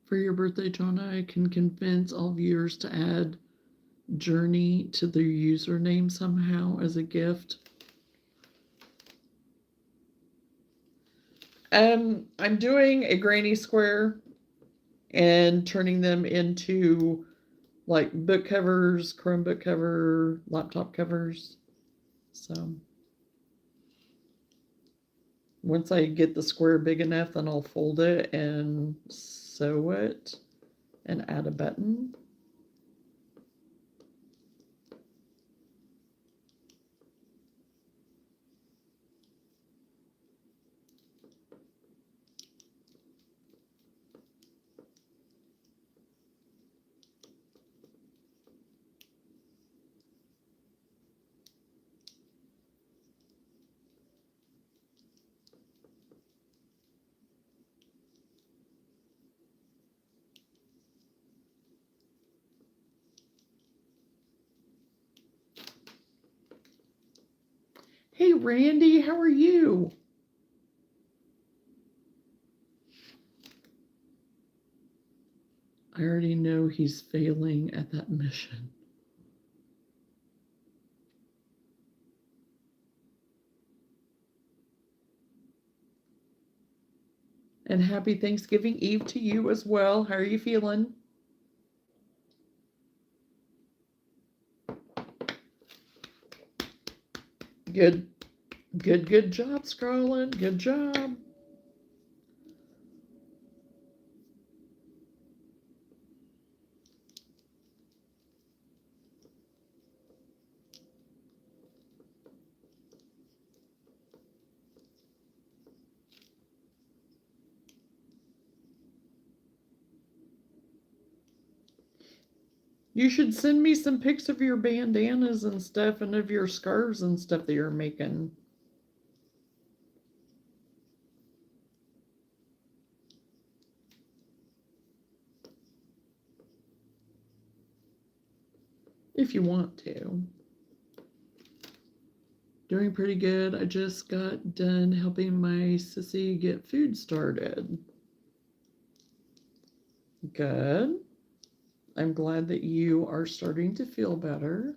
For your birthday, Johnna, I can convince all viewers to add Journey to their username somehow as a gift. I'm doing a granny square and turning them into like book covers, Chromebook cover, laptop covers. So once I get the square big enough, then I'll fold it and sew it and add a button. Hey, Randy, how are you? I already know he's failing at that mission. And happy Thanksgiving Eve to you as well. How are you feeling? Good. Good job, Scarlett. Good job. You should send me some pics of your bandanas and stuff and of your scarves and stuff that you're making. If you want to. Doing pretty good. I just got done helping my sissy get food started. Good. I'm glad that you are starting to feel better.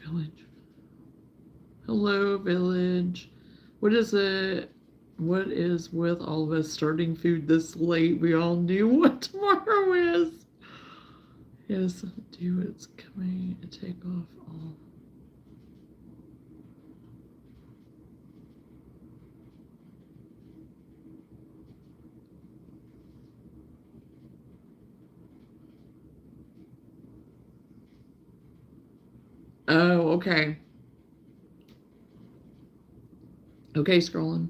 Village. Hello, village. What is it? What is with all of us starting food this late? We all knew what tomorrow is. Yes, do it's coming and take off all. Oh, okay. Okay, scrolling.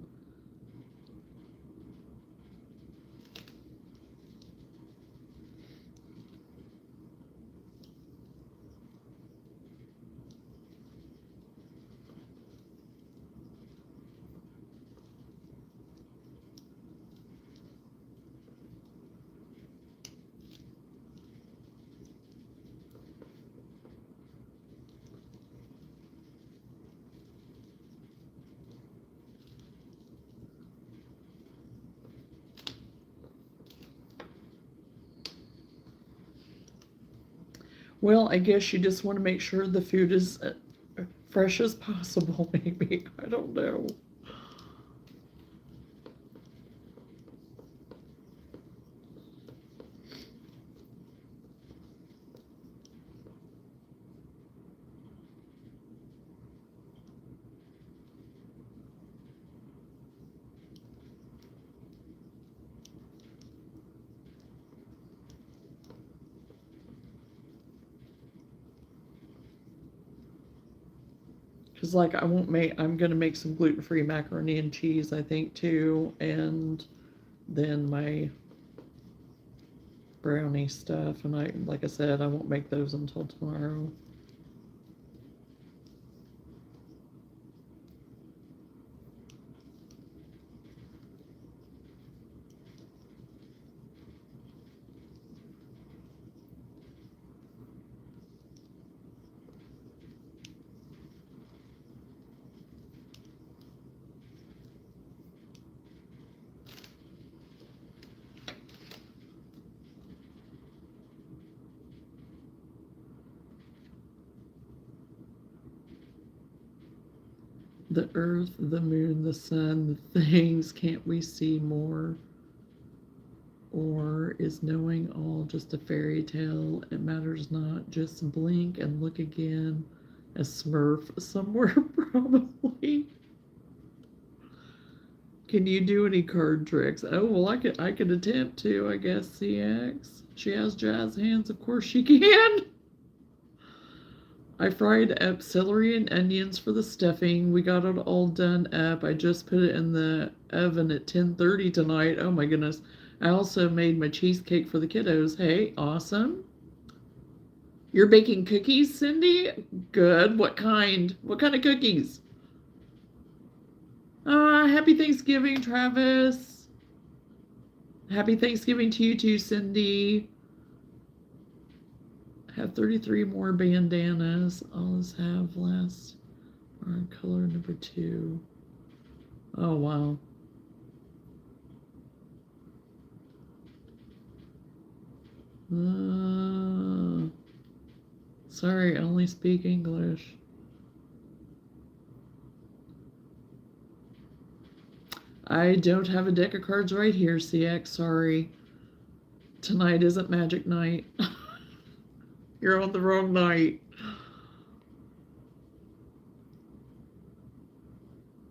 Well, I guess you just want to make sure the food is fresh as possible, maybe. I don't know. Because, like, I'm going to make some gluten-free macaroni and cheese, I think, too. And then my brownie stuff. And like I said, I won't make those until tomorrow. The earth, the moon, the sun, the things, can't we see more? Or is knowing all just a fairy tale? It matters not. Just blink and look again. A Smurf somewhere, probably. Can you do any card tricks? Oh, well, I could attempt to, I guess, CX. She has jazz hands. Of course she can. I fried up celery and onions for the stuffing. We got it all done up. I just put it in the oven at 10:30 tonight. Oh my goodness. I also made my cheesecake for the kiddos. Hey, awesome. You're baking cookies, Cindy? Good. What kind? What kind of cookies? Happy Thanksgiving, Travis. Happy Thanksgiving to you too, Cindy. I have 33 more bandanas. I'll just have last on color number 2. Oh, wow. Sorry, I only speak English. I don't have a deck of cards right here, CX. Sorry. Tonight isn't magic night. You're on the wrong night.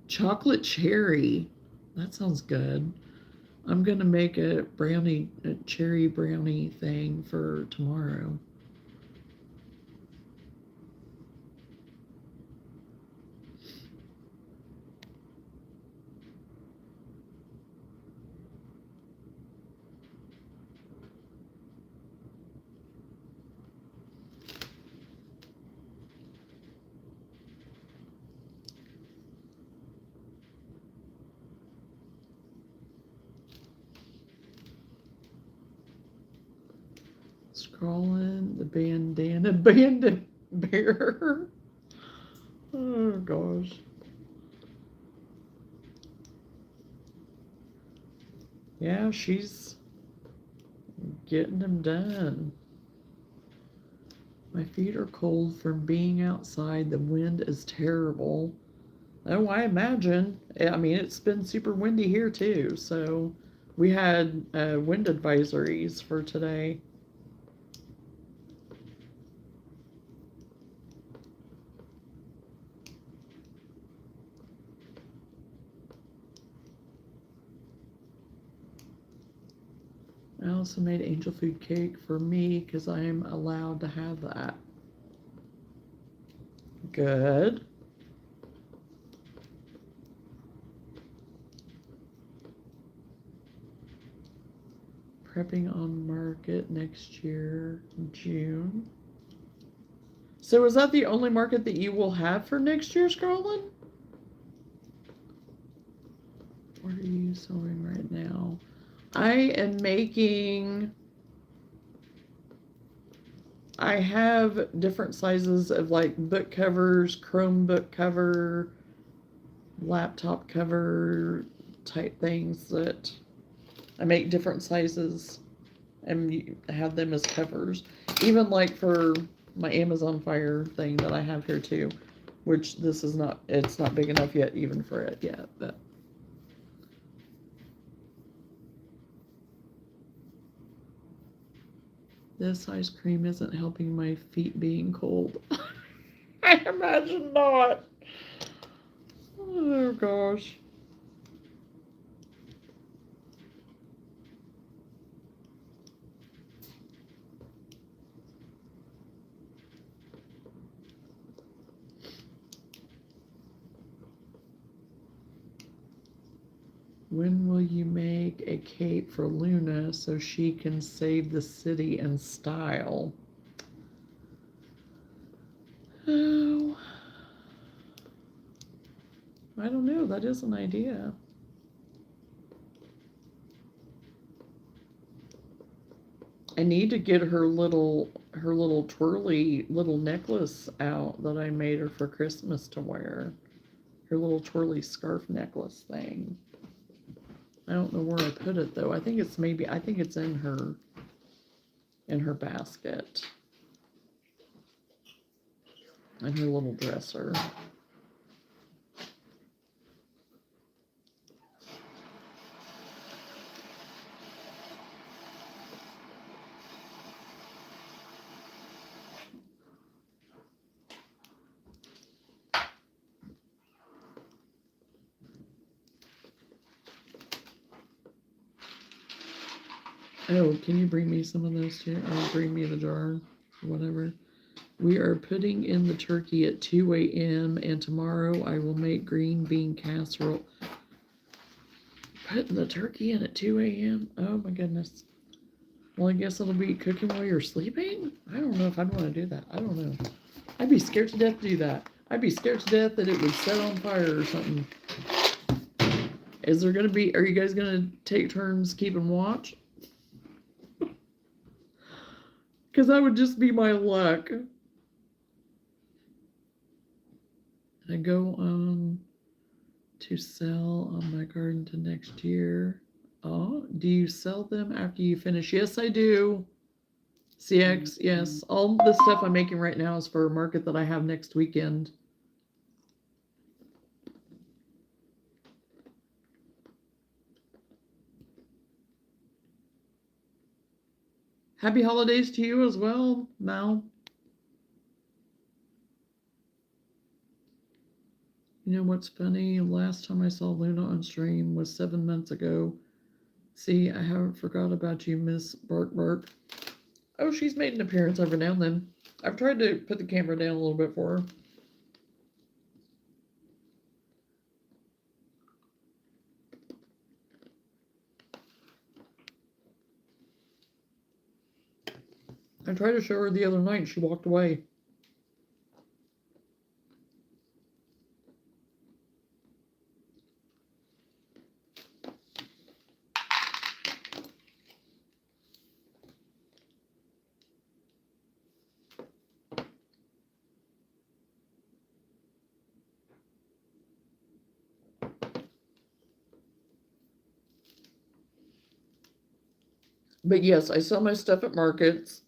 Chocolate cherry. That sounds good. I'm going to make a cherry brownie thing for tomorrow. Scrawling the bandana bearer. Oh gosh. Yeah, she's getting them done. My feet are cold from being outside. The wind is terrible. Oh, I imagine. I mean, it's been super windy here too. So we had wind advisories for today. I also made angel food cake for me because I am allowed to have that. Good. Prepping on market next year, June. So is that the only market that you will have for next year, Scarlett? What are you sewing right now? I am making, I have different sizes of like book covers, Chromebook cover, laptop cover type things that I make different sizes and have them as covers. Even like for my Amazon Fire thing that I have here too, which this is not, it's not big enough yet even for it yet, but. This ice cream isn't helping my feet being cold. I imagine not. Oh gosh. When will you make a cape for Luna so she can save the city in style? Oh, I don't know. That is an idea. I need to get her little twirly little necklace out that I made her for Christmas to wear. Her little twirly scarf necklace thing. I don't know where I put it though. I think it's in her basket. In her little dresser. Oh, can you bring me some of those too? Or bring me the jar, or whatever. We are putting in the turkey at 2 a.m. and tomorrow I will make green bean casserole. Putting the turkey in at 2 a.m.? Oh my goodness. Well, I guess it'll be cooking while you're sleeping? I don't know if I'd want to do that. I don't know. I'd be scared to death to do that. I'd be scared to death that it would set on fire or something. Is there gonna be, are you guys gonna take turns keeping watch? Because that would just be my luck. I go on to sell on my garden to next year. Oh, do you sell them after you finish? Yes, I do. CX, yes. All the stuff I'm making right now is for a market that I have next weekend. Happy holidays to you as well, Mal. You know what's funny? Last time I saw Luna on stream was 7 months ago. See, I haven't forgot about you, Miss Bark Bark. Oh, she's made an appearance every now and then. I've tried to put the camera down a little bit for her. I tried to show her the other night and she walked away. But yes, I sell my stuff at markets.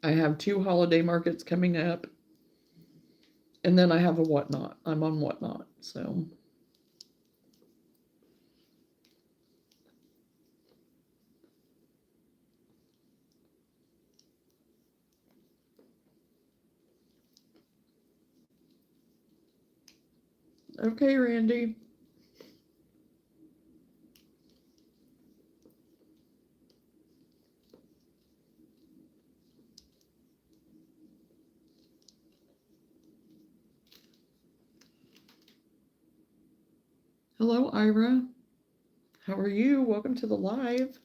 I have 2 holiday markets coming up. And then I have a Whatnot. I'm on Whatnot, so. Okay, Randy. Hello, Ira. How are you? Welcome to the live.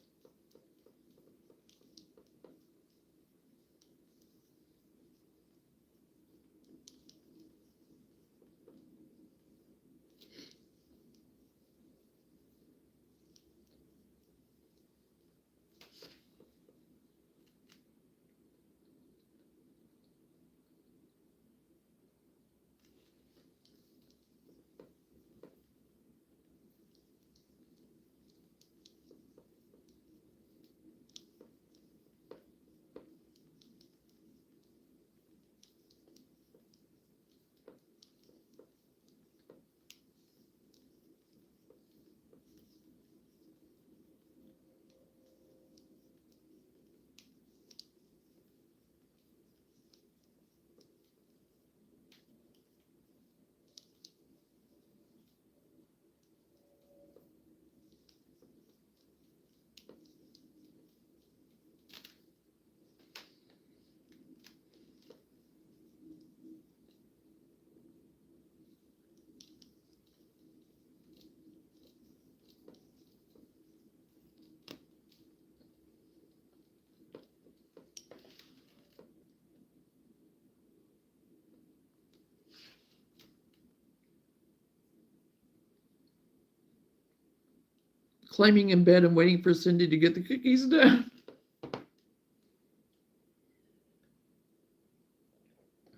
Climbing in bed and waiting for Cindy to get the cookies done.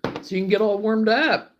So you can get all warmed up.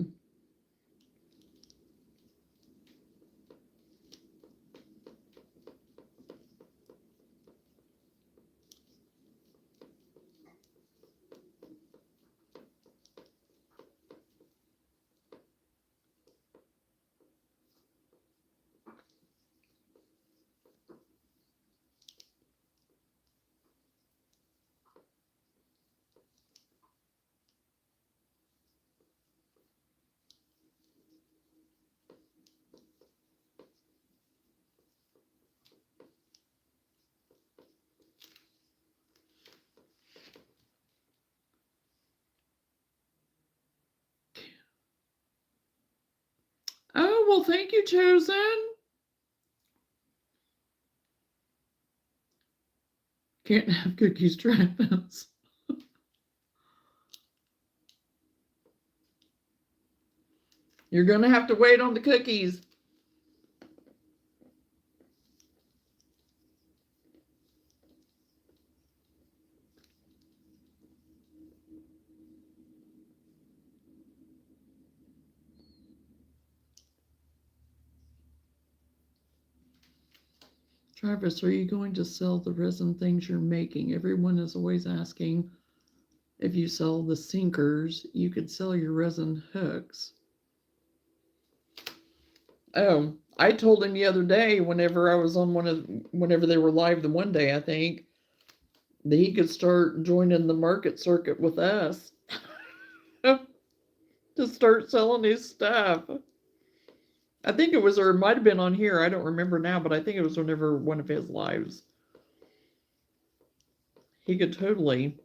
well, thank you, Chosen. Can't have cookies, Travis. You're going to have to wait on the cookies. Travis, are you going to sell the resin things you're making? Everyone is always asking if you sell the sinkers, you could sell your resin hooks. Oh, I told him the other day whenever I was on whenever they were live the one day, I think, that he could start joining the market circuit with us to start selling his stuff. I think it was, or it might have been on here. I don't remember now, but I think it was whenever one of his lives. He could totally.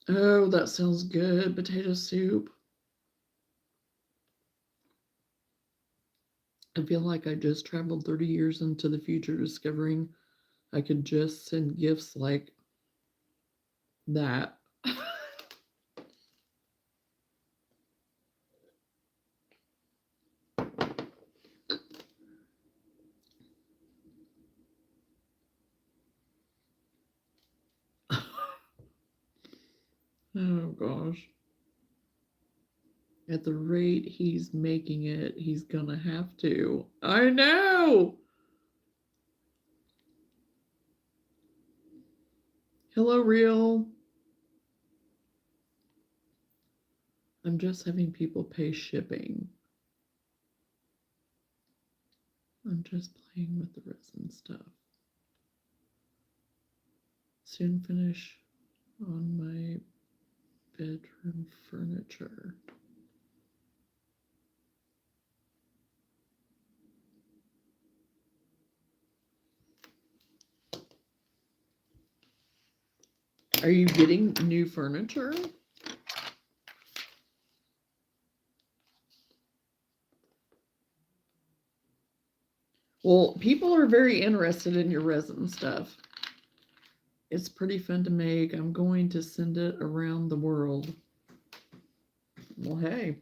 Oh, that sounds good. Potato soup. I feel like I just traveled 30 years into the future discovering I could just send gifts like that. Oh gosh. At the rate he's making it, he's gonna have to. I know! Hello, Real. I'm just having people pay shipping. I'm just playing with the resin stuff. Soon finish on my bedroom furniture. Are you getting new furniture? Well, people are very interested in your resin stuff. It's pretty fun to make. I'm going to send it around the world. Well, hey.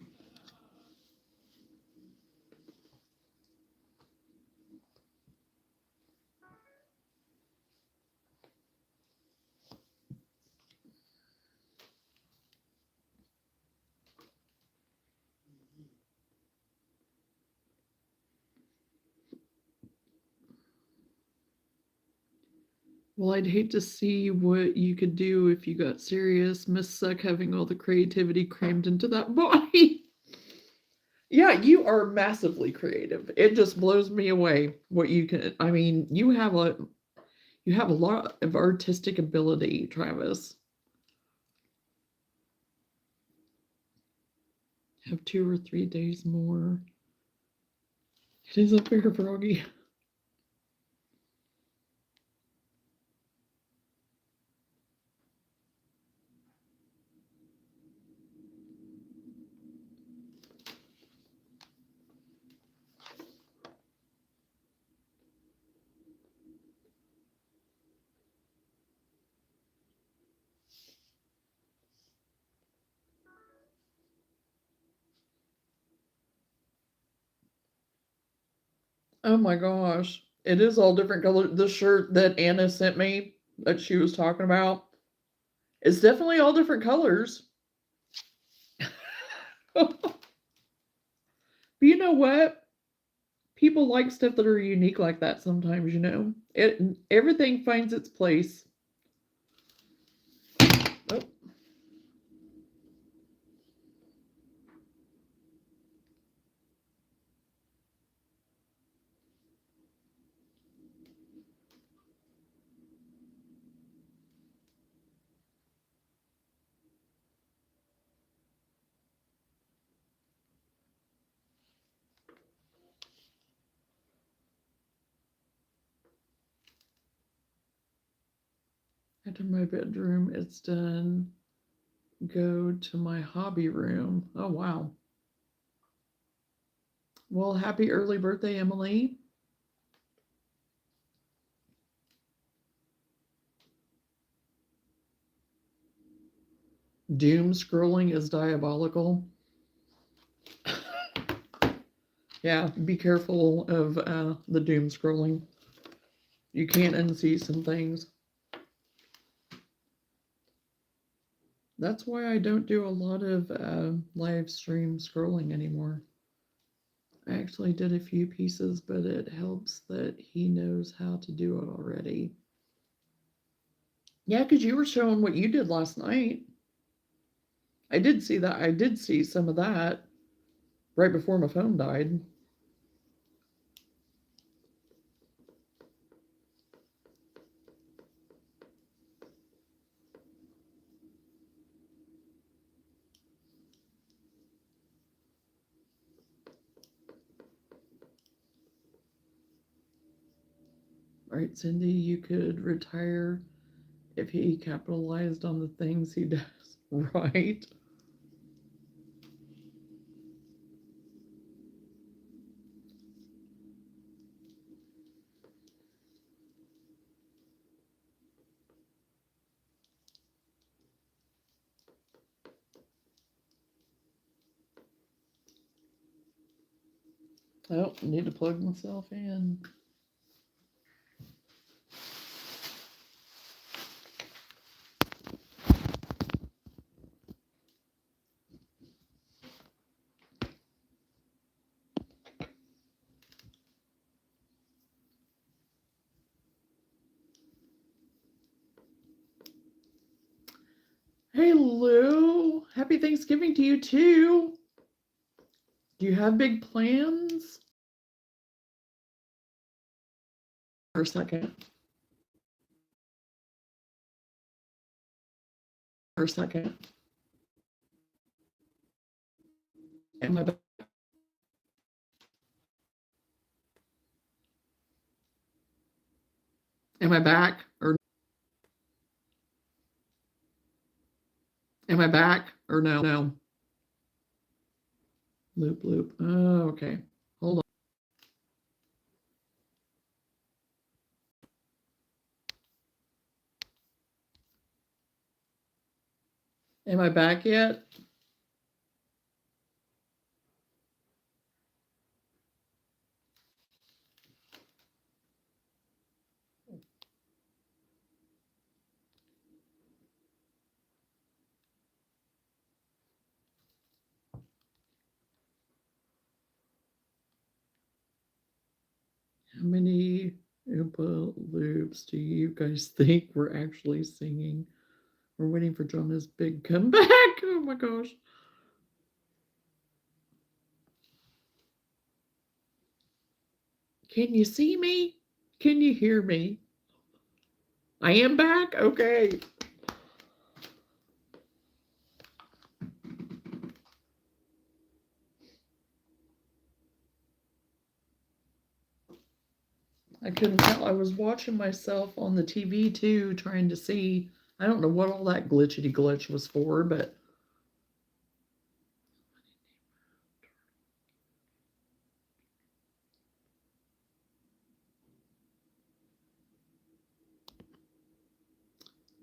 Well, I'd hate to see what you could do if you got serious. Miss Suck having all the creativity crammed into that body. Yeah, you are massively creative. It just blows me away what you can. I mean, you have a lot of artistic ability, Travis. Have 2 or 3 days more. It is a fair froggy. Oh my gosh. It is all different colors. The shirt that Anna sent me that she was talking about, it's definitely all different colors. But you know what? People like stuff that are unique like that sometimes, you know. Everything finds its place. Oh. After my bedroom, it's done. Go to my hobby room. Oh, wow. Well, happy early birthday, Emily. Doom scrolling is diabolical. Yeah, be careful of the doom scrolling. You can't unsee some things. That's why I don't do a lot of live stream scrolling anymore. I actually did a few pieces, but it helps that he knows how to do it already. Yeah, because you were showing what you did last night. I did see that. I did see some of that right before my phone died. All right, Cindy, you could retire if he capitalized on the things he does, right? Oh, need to plug myself in. Hey, Lou. Happy Thanksgiving to you, too. Do you have big plans? For a second. For a second. Am I back? Am I back? Or am I back? Or no? No. Loop, loop. Oh, okay. Hold on. Am I back yet? How many Oompa loops do you guys think we're actually singing? We're waiting for Johnna's big comeback. Oh my gosh. Can you see me? Can you hear me? I am back? Okay. I couldn't tell. I was watching myself on the TV too, trying to see. I don't know what all that glitchity glitch was for, but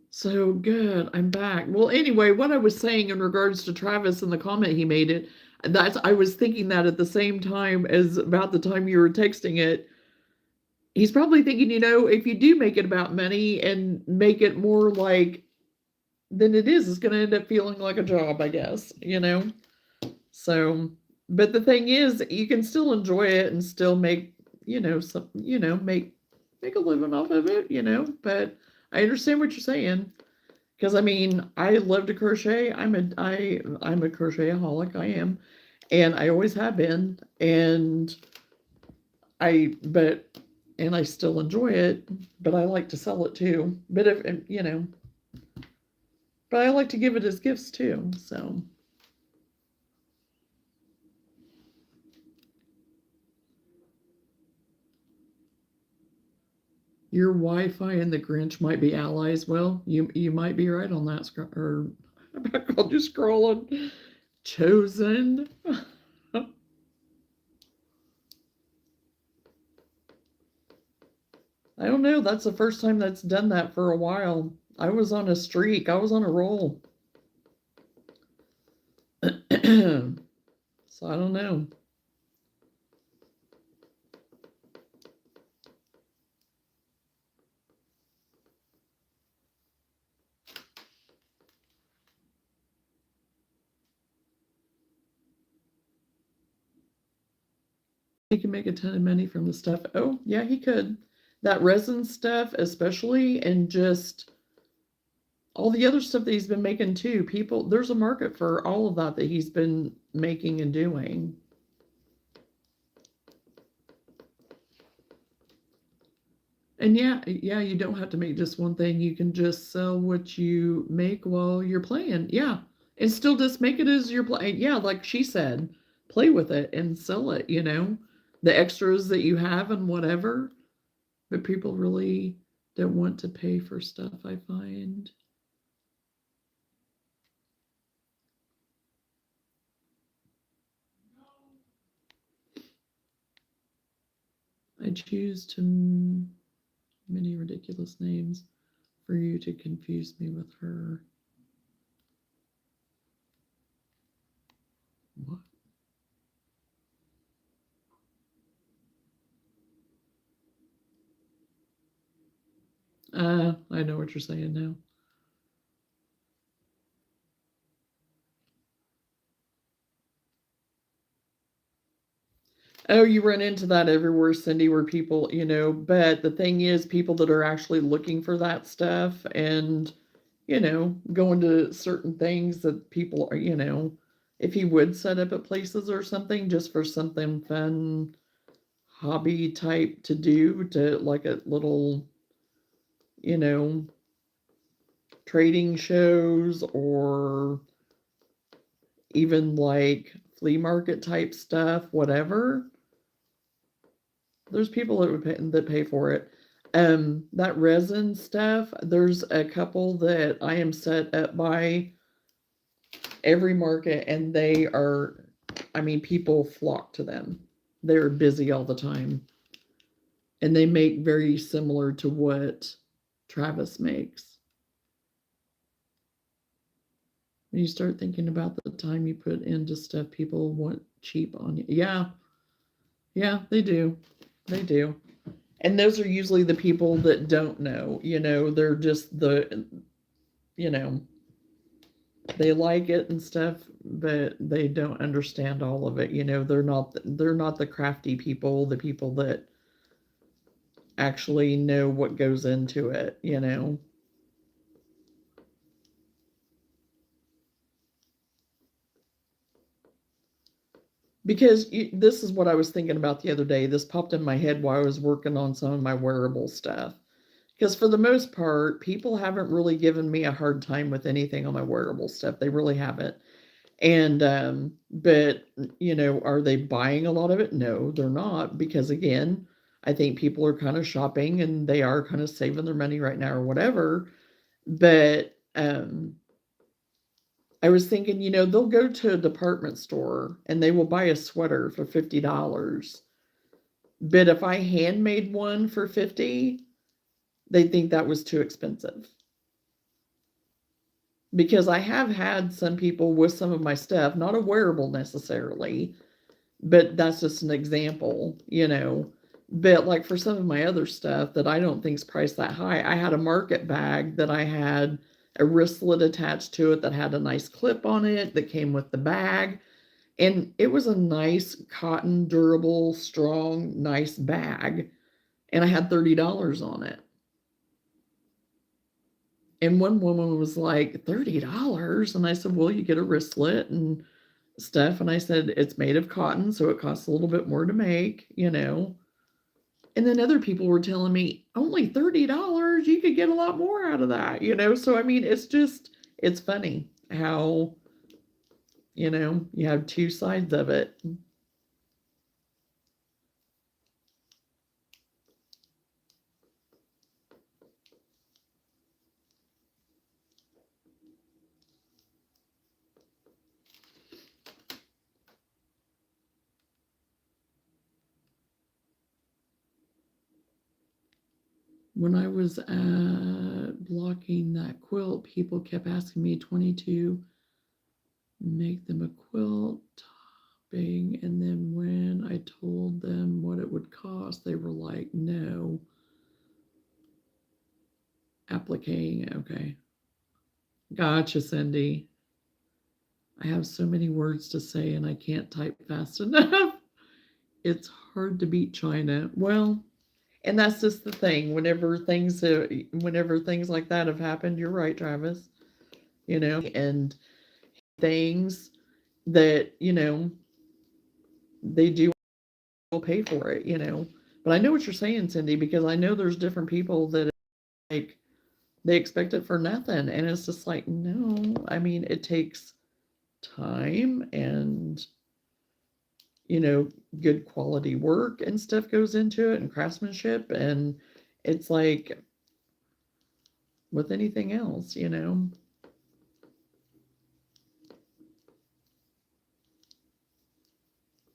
so good. I'm back. Well, anyway, what I was saying in regards to Travis and the comment he made it, that's I was thinking that at the same time as about the time you were texting it. He's probably thinking, if you do make it about money and make it more like than it is, it's going to end up feeling like a job, I guess. So, but the thing is, you can still enjoy it and still make, some, make a living off of it. But I understand what you're saying. Because I mean, I love to crochet. I'm a crochetaholic. I am, and I always have been. But I still enjoy it. But I like to sell it too. But I like to give it as gifts too. So Your Wi-Fi and the Grinch might be allies. Well, you might be right on that. Or I called you scrolling. Chosen. I don't know. That's the first time that's done that for a while. I was on a streak. I was on a roll. So I don't know. He can make a ton of money from the stuff. Oh, yeah, he could. That resin stuff, especially, and just all the other stuff that he's been making too. People, there's a market for all of that he's been making and doing. And yeah, you don't have to make just one thing. You can just sell what you make while you're playing. Yeah. And still just make it as you're playing. Yeah, like she said, play with it and sell it, the extras that you have and whatever. But people really don't want to pay for stuff, I find. I choose too many ridiculous names for you to confuse me with her. What? I know what you're saying now. Oh, you run into that everywhere, Cindy, where people, but the thing is, people that are actually looking for that stuff and, going to certain things that people are, if he would set up at places or something just for something fun, hobby type to do, to like a little, trading shows or even like flea market type stuff, whatever. There's people that pay for it. That resin stuff, there's a couple that I am set up by every market, and they are, people flock to them. They're busy all the time. And they make very similar to what Travis makes. When you start thinking about the time you put into stuff, people want cheap on you. Yeah. Yeah, they do. They do. And those are usually the people that don't know, they're just they like it and stuff, but they don't understand all of it. They're not the crafty people, the people that actually know what goes into it. Because this is what I was thinking about the other day. This popped in my head while I was working on some of my wearable stuff. Because for the most part, people haven't really given me a hard time with anything on my wearable stuff. They really haven't. And, but, are they buying a lot of it? No, they're not. Because again, I think people are kind of shopping and they are kind of saving their money right now or whatever. But, I was thinking, they'll go to a department store and they will buy a sweater for $50. But if I handmade one for 50, they think that was too expensive. Because I have had some people with some of my stuff, not a wearable necessarily, but that's just an example, But like for some of my other stuff that I don't think is priced that high, I had a market bag that I had a wristlet attached to it that had a nice clip on it that came with the bag. And it was a nice cotton, durable, strong, nice bag. And I had $30 on it. And one woman was like, $30? And I said, well, you get a wristlet and stuff. And I said, it's made of cotton, so it costs a little bit more to make, And then other people were telling me, only $30, you could get a lot more out of that, So, it's funny how, you have two sides of it. when I was blocking that quilt, people kept asking me 22 make them a quilt topping, and then when I told them what it would cost, they were like, no. Appliquing, okay. Gotcha, Cindy. I have so many words to say and I can't type fast enough. It's hard to beat China. Well, and that's just the thing. Whenever things like that have happened, you're right, Travis. And things that they do will pay for it. But I know what you're saying, Cindy, because I know there's different people that like they expect it for nothing, and it's just like, no. I mean, it takes time and good quality work and stuff goes into it and craftsmanship, and it's like with anything else.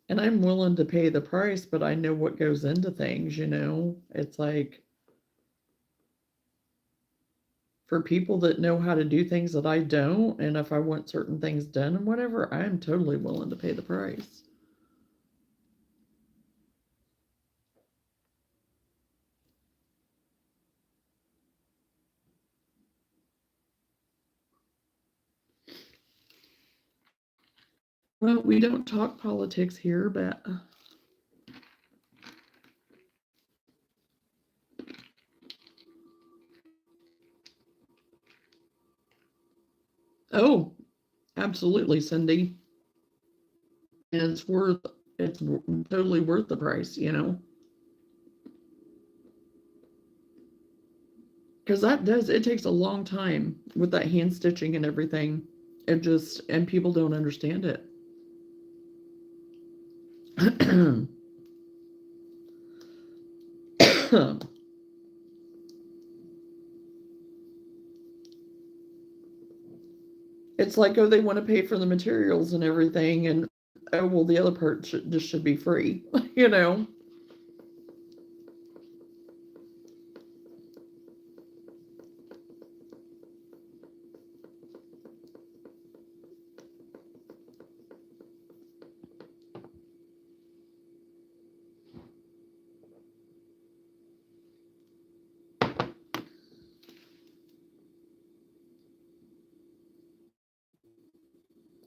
And I'm willing to pay the price, but I know what goes into things. It's like for people that know how to do things that I don't, and if I want certain things done and whatever, I'm totally willing to pay the price. Well, we don't talk politics here, but oh, absolutely, Cindy. And it's totally worth the price. Because it takes a long time with that hand stitching and everything. And people don't understand it. It's like, oh, they want to pay for the materials and everything, and oh, well, the other part should be free, you know.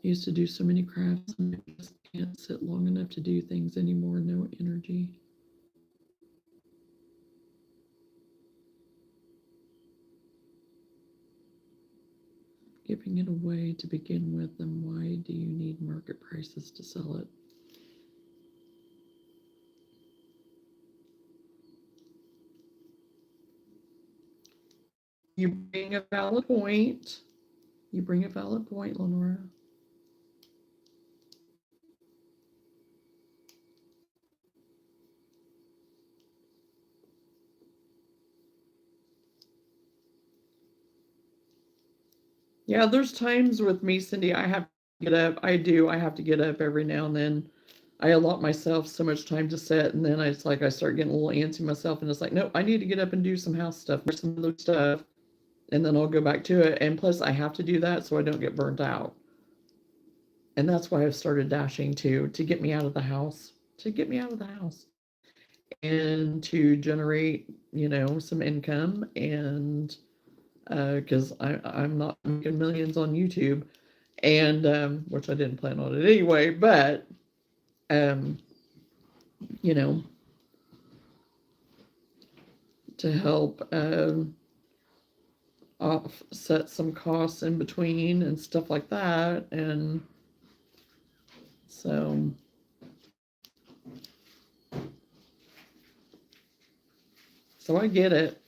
Used to do so many crafts, and I just can't sit long enough to do things anymore. No energy. Giving it away to begin with, then why do you need market prices to sell it? You bring a valid point. You bring a valid point, Lenora. Yeah, there's times with me, Cindy, I have to get up. I have to get up every now and then. I allot myself so much time to sit, and then it's like I start getting a little antsy myself, and it's like, nope, I need to get up and do some house stuff or some other stuff, and then I'll go back to it. And plus, I have to do that so I don't get burnt out. And that's why I've started dashing to get me out of the house, to get me out of the house, and to generate, some income. And because I'm not making millions on YouTube, and which I didn't plan on it anyway, but um, you know, to help offset some costs in between and stuff like that, and so I get it.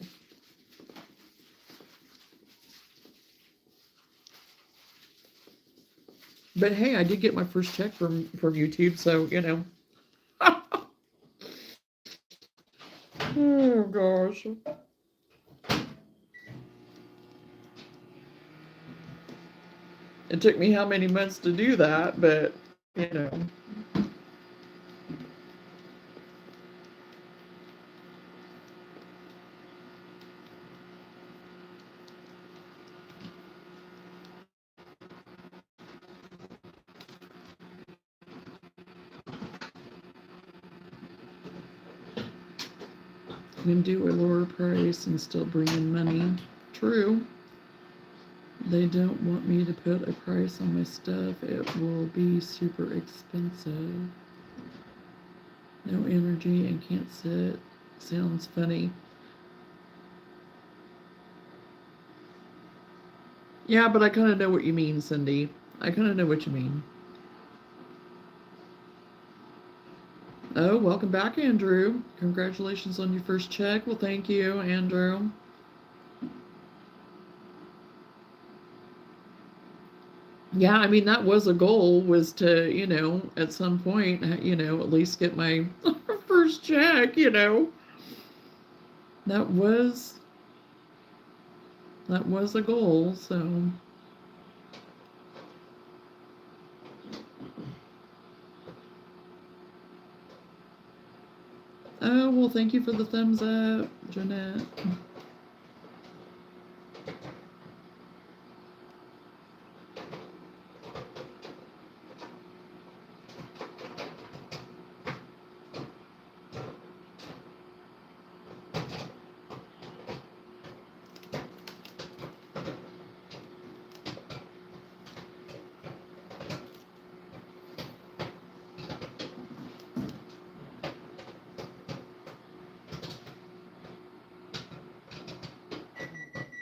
But hey, I did get my first check from YouTube, so oh gosh. It took me how many months to do that, but you know. can do a lower price and still bring in money. True. They don't want me to put a price on my stuff. It will be super expensive. No energy and can't sit. Sounds funny. Yeah, but I kind of know what you mean, Cindy. I kind of know what you mean. Oh, welcome back, Andrew. Congratulations on your first check. Well, thank you, Andrew. Yeah, I mean, that was a goal, was to, at some point, at least get my first check, That was a goal, so. Oh, well, thank you for the thumbs up, Jeanette.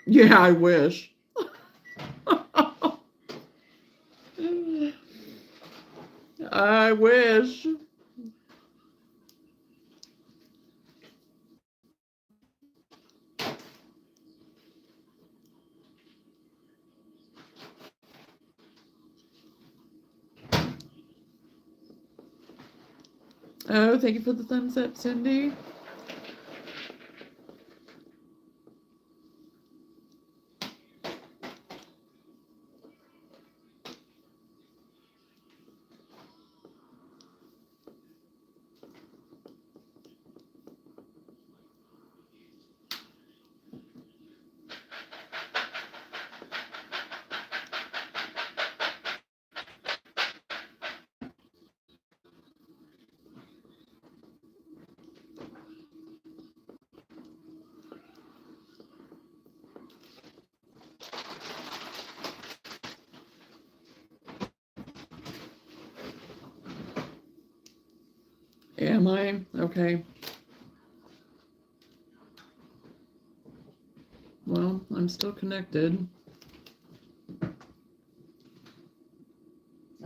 Yeah, I wish. I wish. Oh, thank you for the thumbs up, Cindy. Am I? Okay. Well, I'm still connected.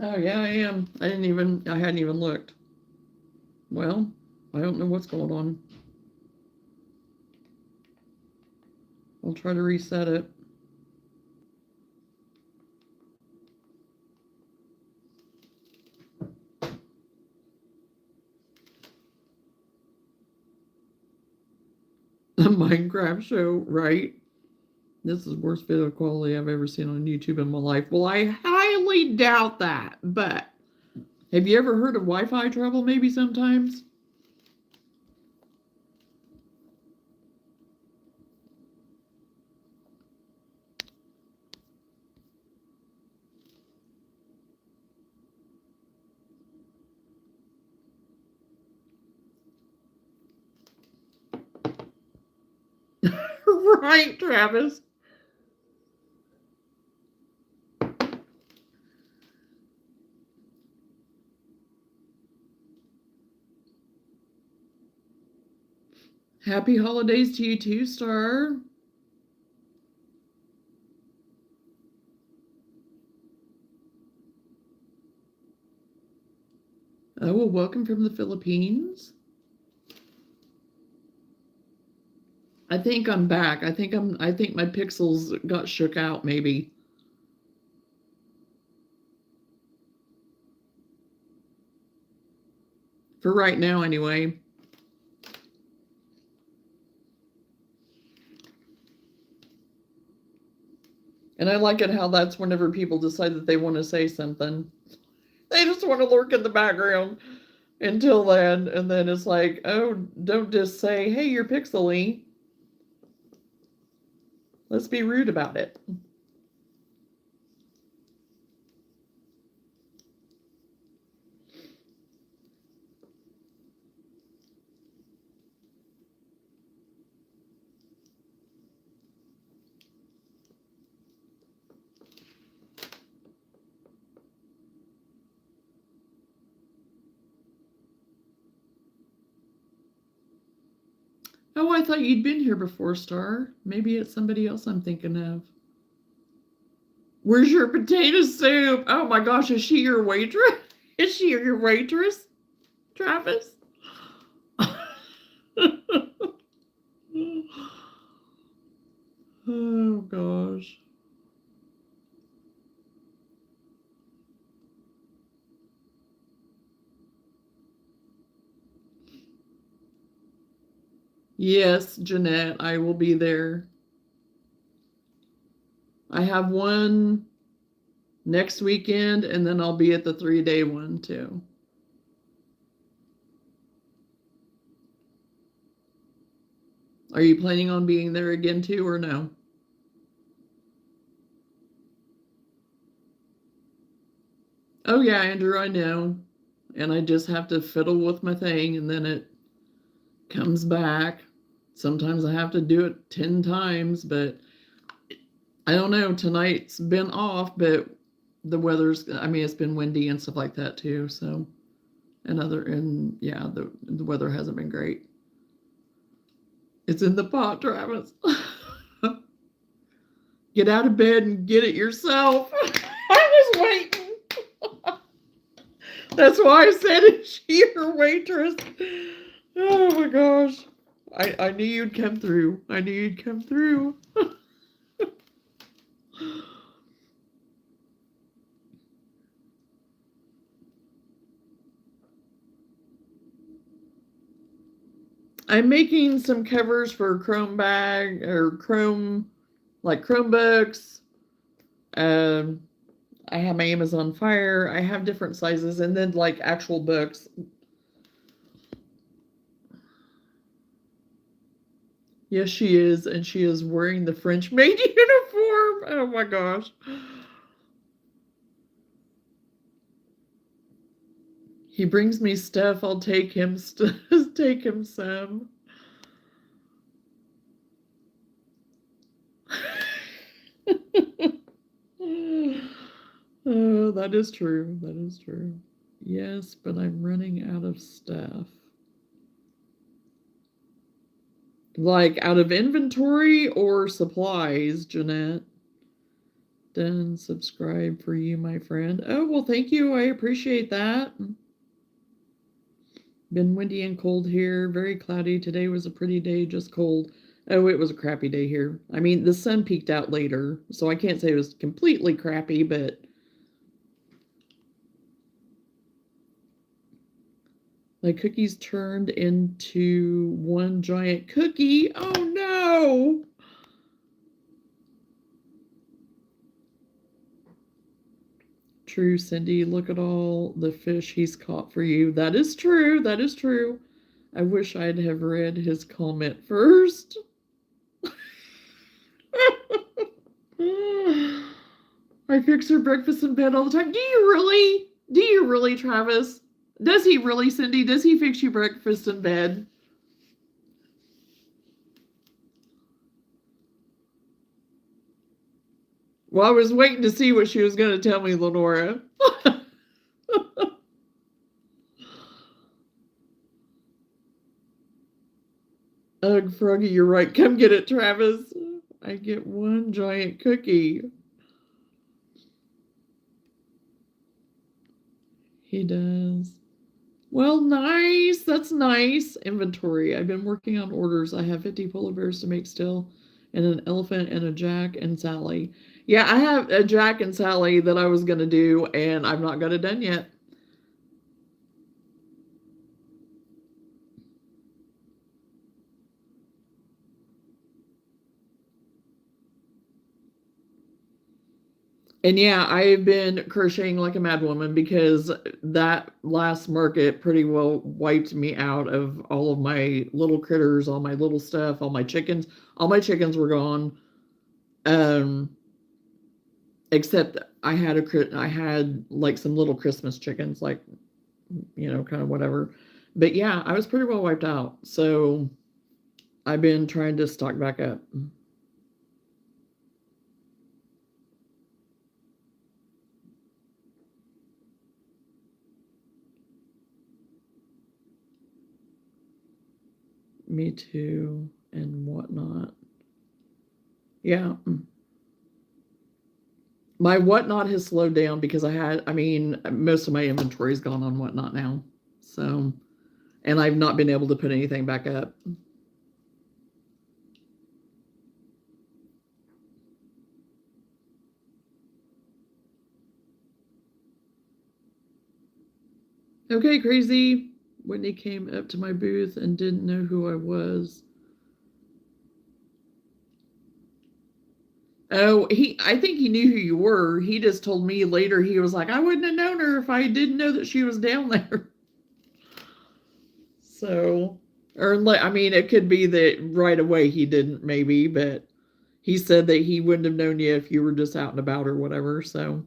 Oh, yeah, I am. I hadn't even looked. Well, I don't know what's going on. I'll try to reset it. The Minecraft show, right? This is the worst video quality I've ever seen on YouTube in my life. Well, I highly doubt that, but have you ever heard of Wi-Fi trouble maybe sometimes? Right, Travis. Happy holidays to you too, Star. Oh, well, welcome from the Philippines. I think I'm back. I think my pixels got shook out maybe. For right now anyway. And I like it how that's whenever people decide that they want to say something. They just want to lurk in the background until then. And then it's like, oh, don't just say, hey, you're pixely. Let's be rude about it. Oh, I thought you'd been here before, Star. Maybe it's somebody else I'm thinking of. Where's your potato soup? Oh my gosh, is she your waitress? Is she your waitress, Travis? Oh gosh. Yes, Jeanette, I will be there. I have one next weekend, and then I'll be at the 3-day one too. Are you planning on being there again too, or no? Oh yeah, Andrew, I know. And I just have to fiddle with my thing, and then it comes back. Sometimes I have to do it 10 times, but I don't know. Tonight's been off, but the weather's, I mean, it's been windy and stuff like that too. So, and yeah, the weather hasn't been great. It's in the pot, Travis. Get out of bed and get it yourself. I was waiting. That's why I said, is she your waitress? Oh my gosh. I knew you'd come through. I knew you'd come through. I'm making some covers for Chrome bag or Chrome, like Chromebooks. Um, I have my Amazon Fire. I have different sizes, and then like actual books. Yes, she is, and she is wearing the French maid uniform. Oh my gosh. He brings me stuff. I'll take him take him some. Oh, that is true. That is true. Yes, but I'm running out of stuff. Like out of inventory or supplies, Jeanette? Done. Subscribe for you, my friend. Oh, well, thank you. I appreciate that. Been windy and cold here. Very cloudy. Today was a pretty day, just cold. Oh, it was a crappy day here. I mean, the sun peeked out later, so I can't say it was completely crappy, but my cookies turned into one giant cookie. Oh no! True, Cindy. Look at all the fish he's caught for you. That is true. That is true. I wish I'd have read his comment first. I fix her breakfast in bed all the time. Do you really? Do you really, Travis? Does he really, Cindy? Does he fix you breakfast in bed? Well, I was waiting to see what she was going to tell me, Lenora. Ugh, Froggy, you're right. Come get it, Travis. I get one giant cookie. He does. Well, nice. That's nice. Inventory. I've been working on orders. I have 50 polar bears to make still, and an elephant and a Jack and Sally. Yeah, I have a Jack and Sally that I was going to do, and I've not got it done yet. And yeah, I've been crocheting like a mad woman because that last market pretty well wiped me out of all of my little critters, all my little stuff, all my chickens. All my chickens were gone. Um, except I had like some little Christmas chickens, like, kind of whatever. But yeah, I was pretty well wiped out. So I've been trying to stock back up. Me too, and whatnot. Yeah. My whatnot has slowed down because I mean, most of my inventory's gone on whatnot now. So, and I've not been able to put anything back up. Okay, crazy. Whitney came up to my booth and didn't know who I was. Oh, I think he knew who you were. He just told me later, he was like, I wouldn't have known her if I didn't know that she was down there. So, or I mean, it could be that right away he didn't, maybe, but he said that he wouldn't have known you if you were just out and about or whatever. So,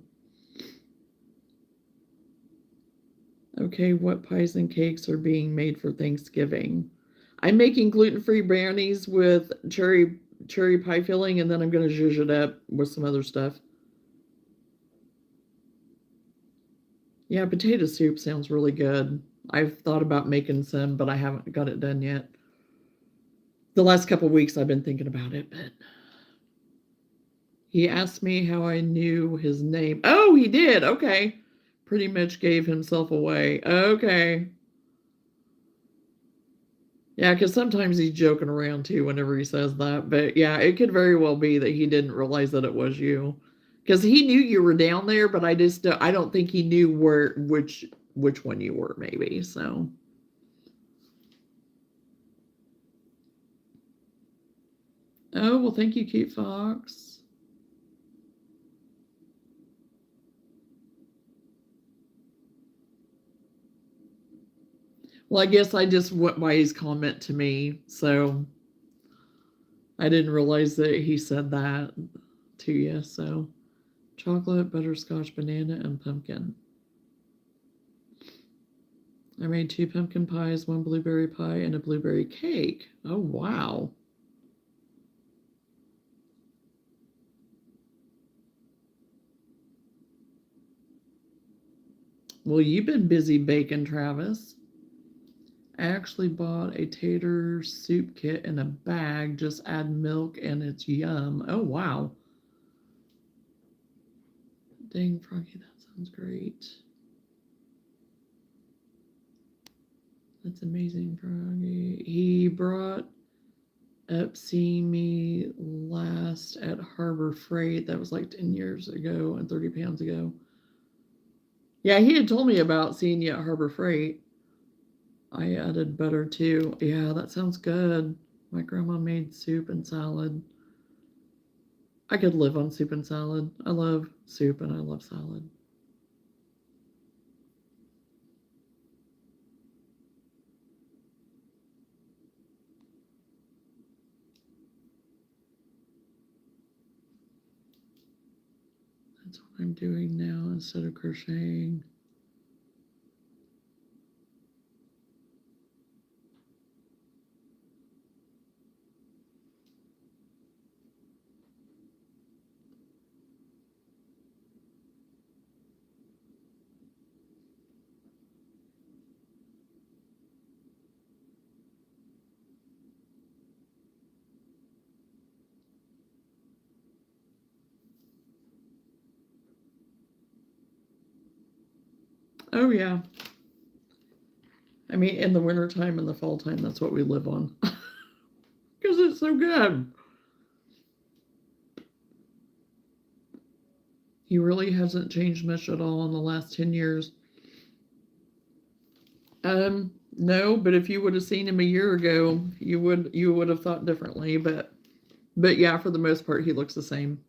okay, what pies and cakes are being made for Thanksgiving? I'm making gluten-free brownies with cherry pie filling, and then I'm going to zhuzh it up with some other stuff. Yeah, potato soup sounds really good. I've thought about making some, but I haven't got it done yet. The last couple of weeks I've been thinking about it, but he asked me how I knew his name. Oh, he did. Okay. Pretty much gave himself away. Okay. Yeah, because sometimes he's joking around too whenever he says that. But yeah, it could very well be that he didn't realize that it was you. Because he knew you were down there, but I don't think he knew which one you were, maybe. So oh well, thank you, Cute Fox. Well, I guess I just went by his comment to me, so I didn't realize that he said that to you. So chocolate, butterscotch, banana, and pumpkin. I made 2 pumpkin pies, 1 blueberry pie, and a blueberry cake. Oh, wow. Well, you've been busy baking, Travis. I actually bought a tater soup kit in a bag. Just add milk and it's yum. Oh, wow. Dang, Froggy, that sounds great. That's amazing, Froggy. He brought up seeing me last at Harbor Freight. That was like 10 years ago and 30 pounds ago. Yeah, he had told me about seeing you at Harbor Freight. I added butter too. Yeah, that sounds good. My grandma made soup and salad. I could live on soup and salad. I love soup and I love salad. That's what I'm doing now instead of crocheting. Oh, yeah. I mean, in the wintertime and the fall time, that's what we live on. Because it's so good. He really hasn't changed much at all in the last 10 years. No, but if you would have seen him a year ago, you would have thought differently, but yeah, for the most part he looks the same.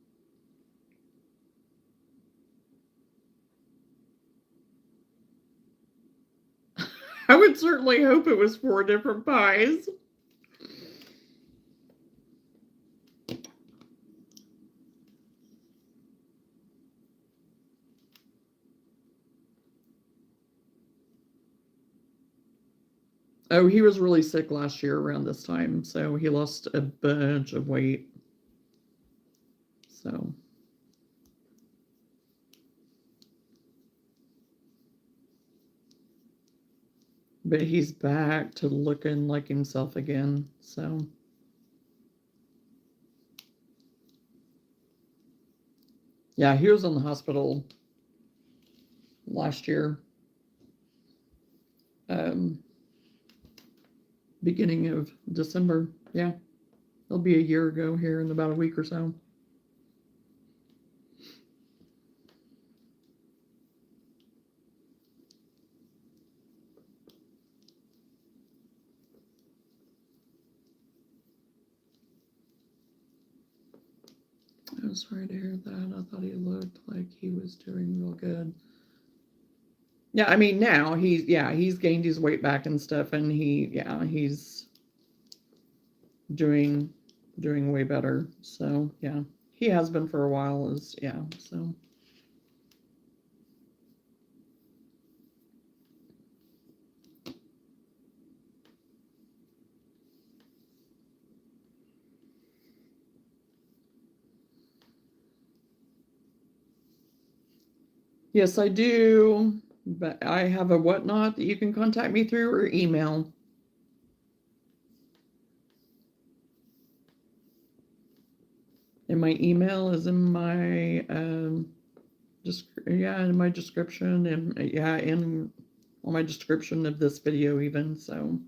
I would certainly hope it was 4 different pies. Oh, he was really sick last year around this time, so he lost a bunch of weight. So, but he's back to looking like himself again. So yeah, he was in the hospital last year, beginning of December. Yeah, it'll be a year ago here in about a week or so. I'm sorry to hear that. I thought he looked like he was doing real good. Yeah, I mean now he's gained his weight back and stuff, and he's doing way better. So yeah, he has been for a while. So. Yes, I do, but I have a whatnot that you can contact me through or email. And my email is in my in my description, and in on my description of this video even. So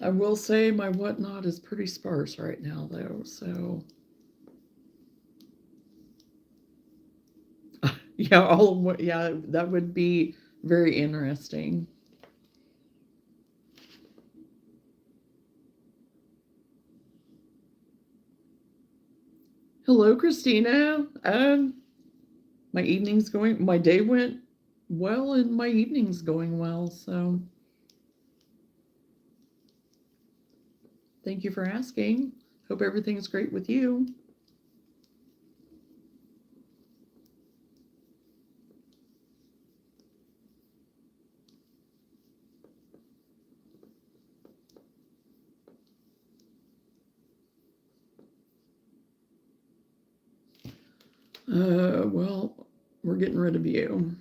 I will say my whatnot is pretty sparse right now, though. So yeah, that would be very interesting. Hello, Christina. My day went well, and my evening's going well. So thank you for asking. Hope everything's great with you. Well, we're getting rid of you.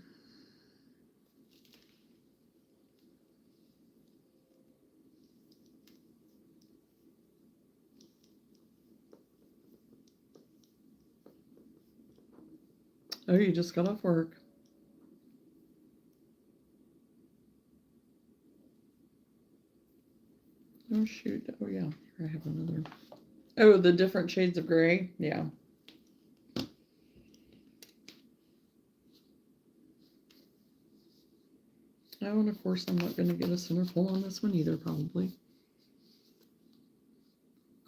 Oh, you just got off work. Oh, shoot. Oh, yeah. Here I have another. Oh, the different shades of gray. Yeah. Oh, and of course, I'm not going to get a centerfold on this one either, probably.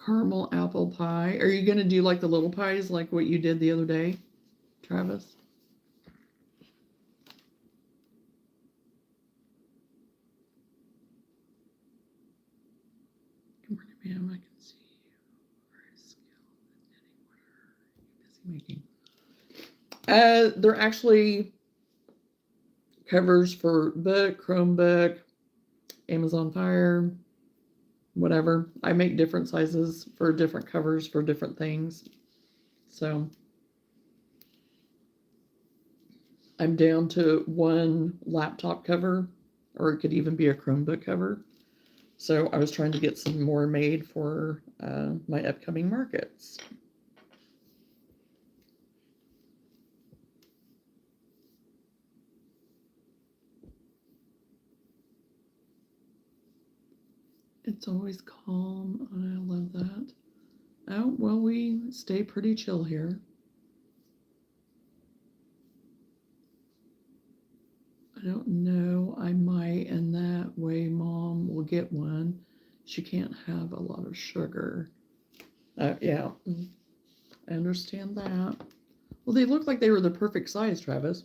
Caramel apple pie. Are you going to do like the little pies, like what you did the other day, Travis? Good morning, ma'am. I can see you are skilled at knitting. What are you busy making? They're actually covers for book, Chromebook, Amazon Fire, whatever. I make different sizes for different covers for different things. So I'm down to one laptop cover, or it could even be a Chromebook cover. So I was trying to get some more made for my upcoming markets. It's always calm. I love that. Oh, well, we stay pretty chill here. I don't know. I might, and that way Mom will get one. She can't have a lot of sugar. Yeah, I understand that. Well, they look like they were the perfect size, Travis.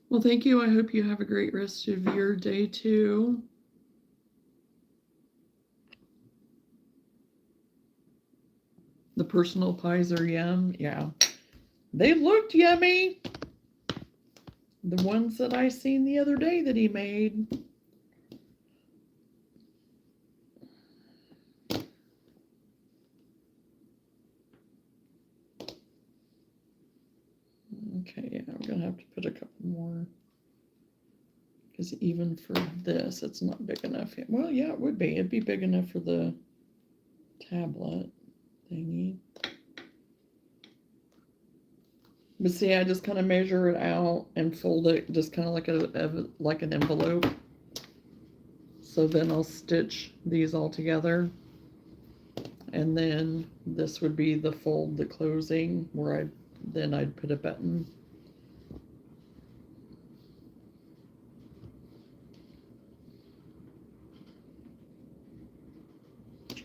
Well, thank you. I hope you have a great rest of your day too. The personal pies are yum. Yeah. They looked yummy. The ones that I seen the other day that he made. Okay, yeah, we're gonna have to put a couple more. Because even for this, it's not big enough yet. Well, yeah, it would be. It'd be big enough for the tablet thingy. But see, I just kind of measure it out and fold it just kind of like an envelope. So then I'll stitch these all together. And then this would be the fold, the closing, where I'd put a button.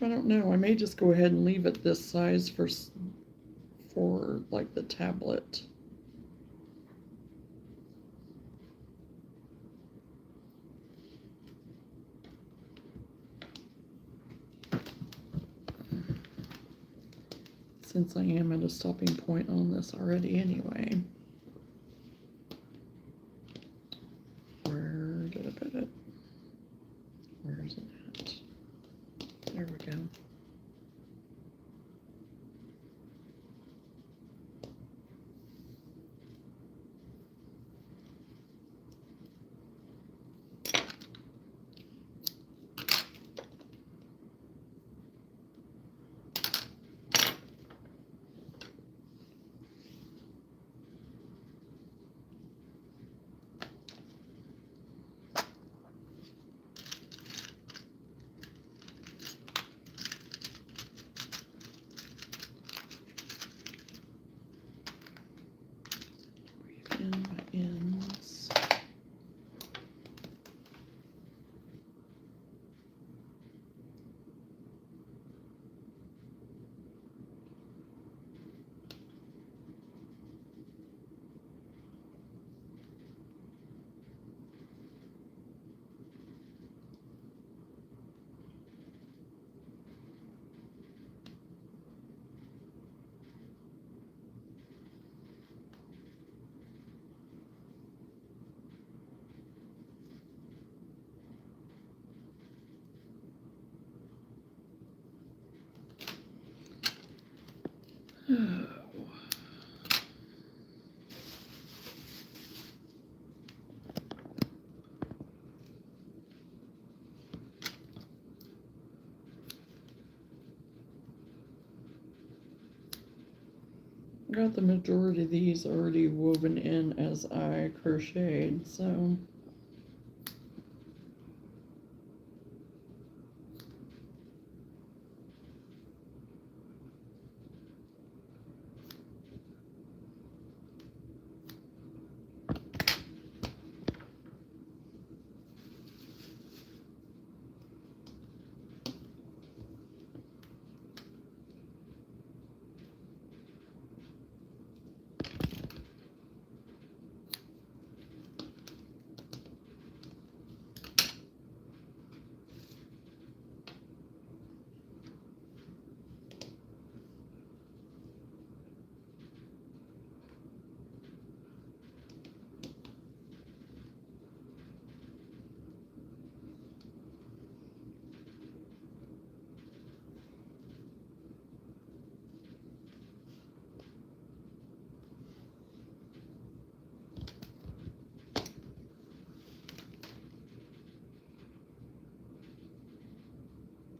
I don't know. I may just go ahead and leave it this size for like the tablet. Since I am at a stopping point on this already anyway. Where did I put it? Where is it at? There we go. In my ends. Got the majority of these already woven in as I crocheted, so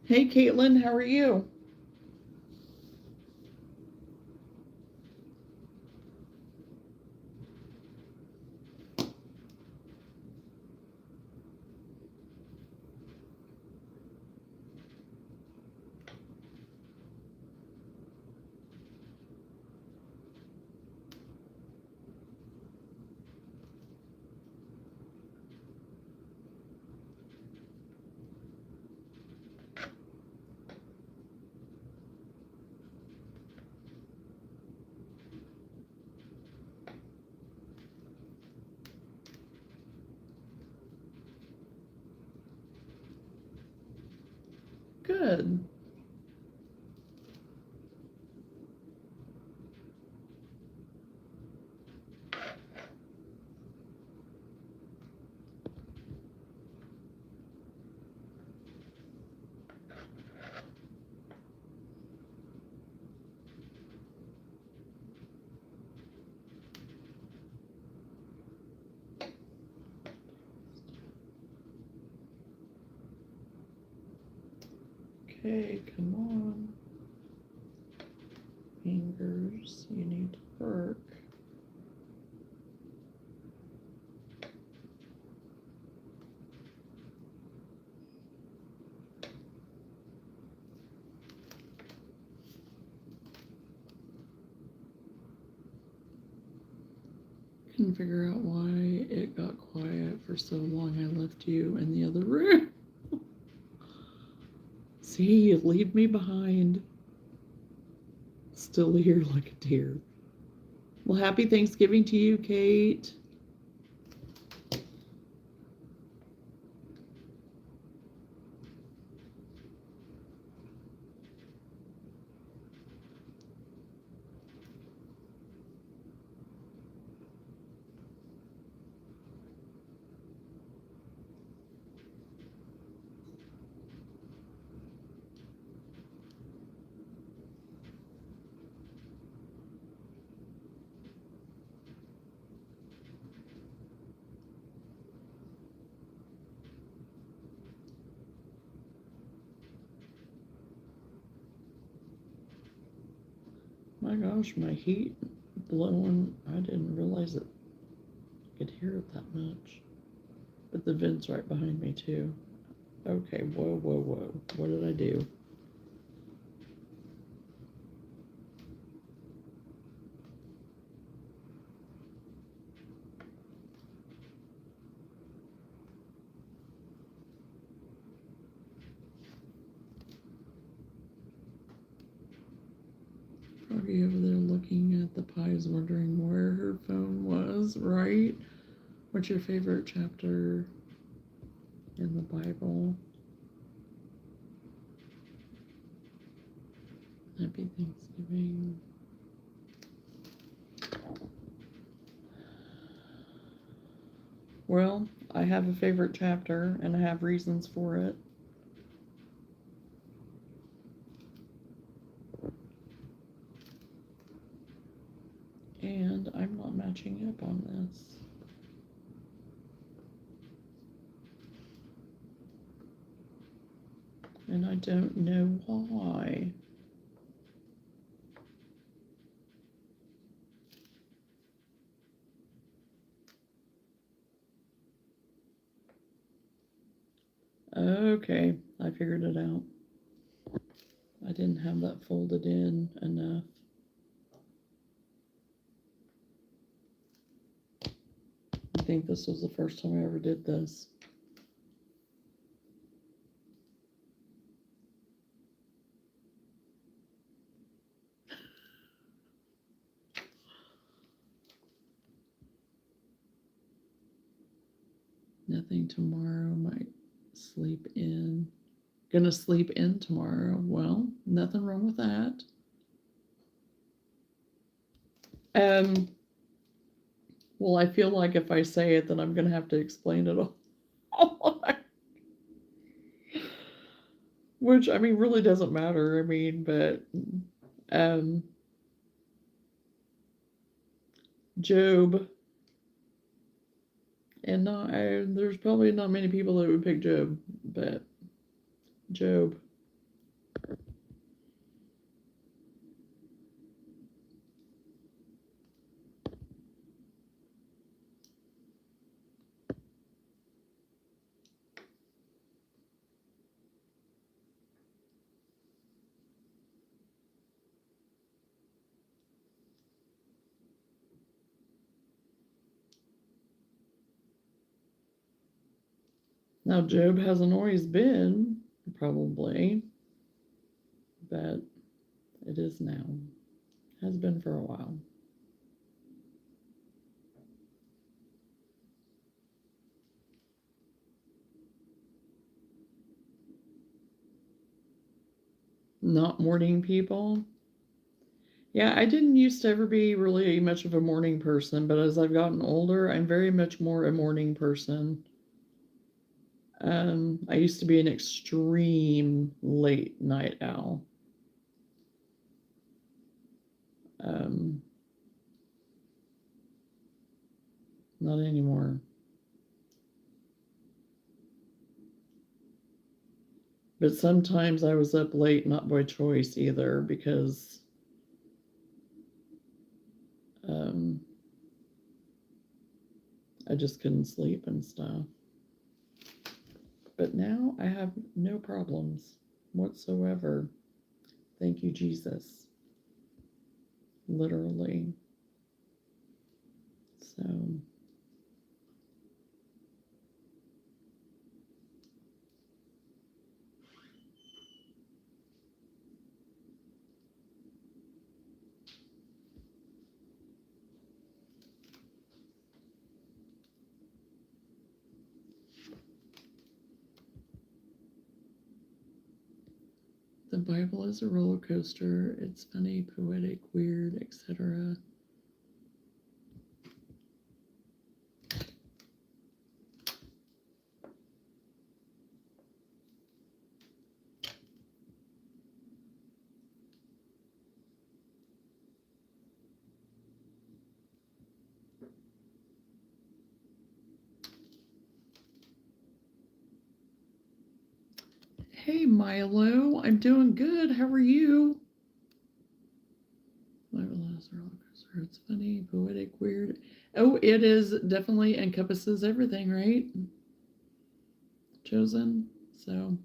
Hey, Caitlin, how are you? Good. Okay, come on. Fingers, you need to work. Couldn't figure out why it got quiet for so long. I left you in the other room. See, you leave me behind. Still here like a deer. Well, happy Thanksgiving to you, Kate. My gosh, my heat blowing. I didn't realize it. I could hear it that much. But the vent's right behind me, too. Okay, whoa, whoa, whoa. What did I do? Probably over there looking at the pies, wondering where her phone was, right? What's your favorite chapter in the Bible? Happy Thanksgiving. Well, I have a favorite chapter and I have reasons for it. And I'm not matching up on this. And I don't know why. Okay, I figured it out. I didn't have that folded in enough. I think this was the first time I ever did this. Nothing tomorrow, might sleep in. Gonna sleep in tomorrow. Well, nothing wrong with that. Well, I feel like if I say it, then I'm gonna have to explain it all. Which, I mean, really doesn't matter. I mean, but um, Job, and there's probably not many people that would pick Job, but Job. Now, Job hasn't always been, probably, but it is now. Has been for a while. Not morning people. Yeah, I didn't used to ever be really much of a morning person, but as I've gotten older, I'm very much more a morning person. I used to be an extreme late night owl. Um, Not anymore. But sometimes I was up late, not by choice either, because um, I just couldn't sleep and stuff. But now I have no problems whatsoever. Thank you, Jesus. Literally. So, the Bible is a roller coaster. It's funny, poetic, weird, etc. Hey, Milo, I'm doing good. How are you? Bible is a roller coaster. It's funny, poetic, weird. Oh, it is definitely encompasses everything, right? Chosen. So,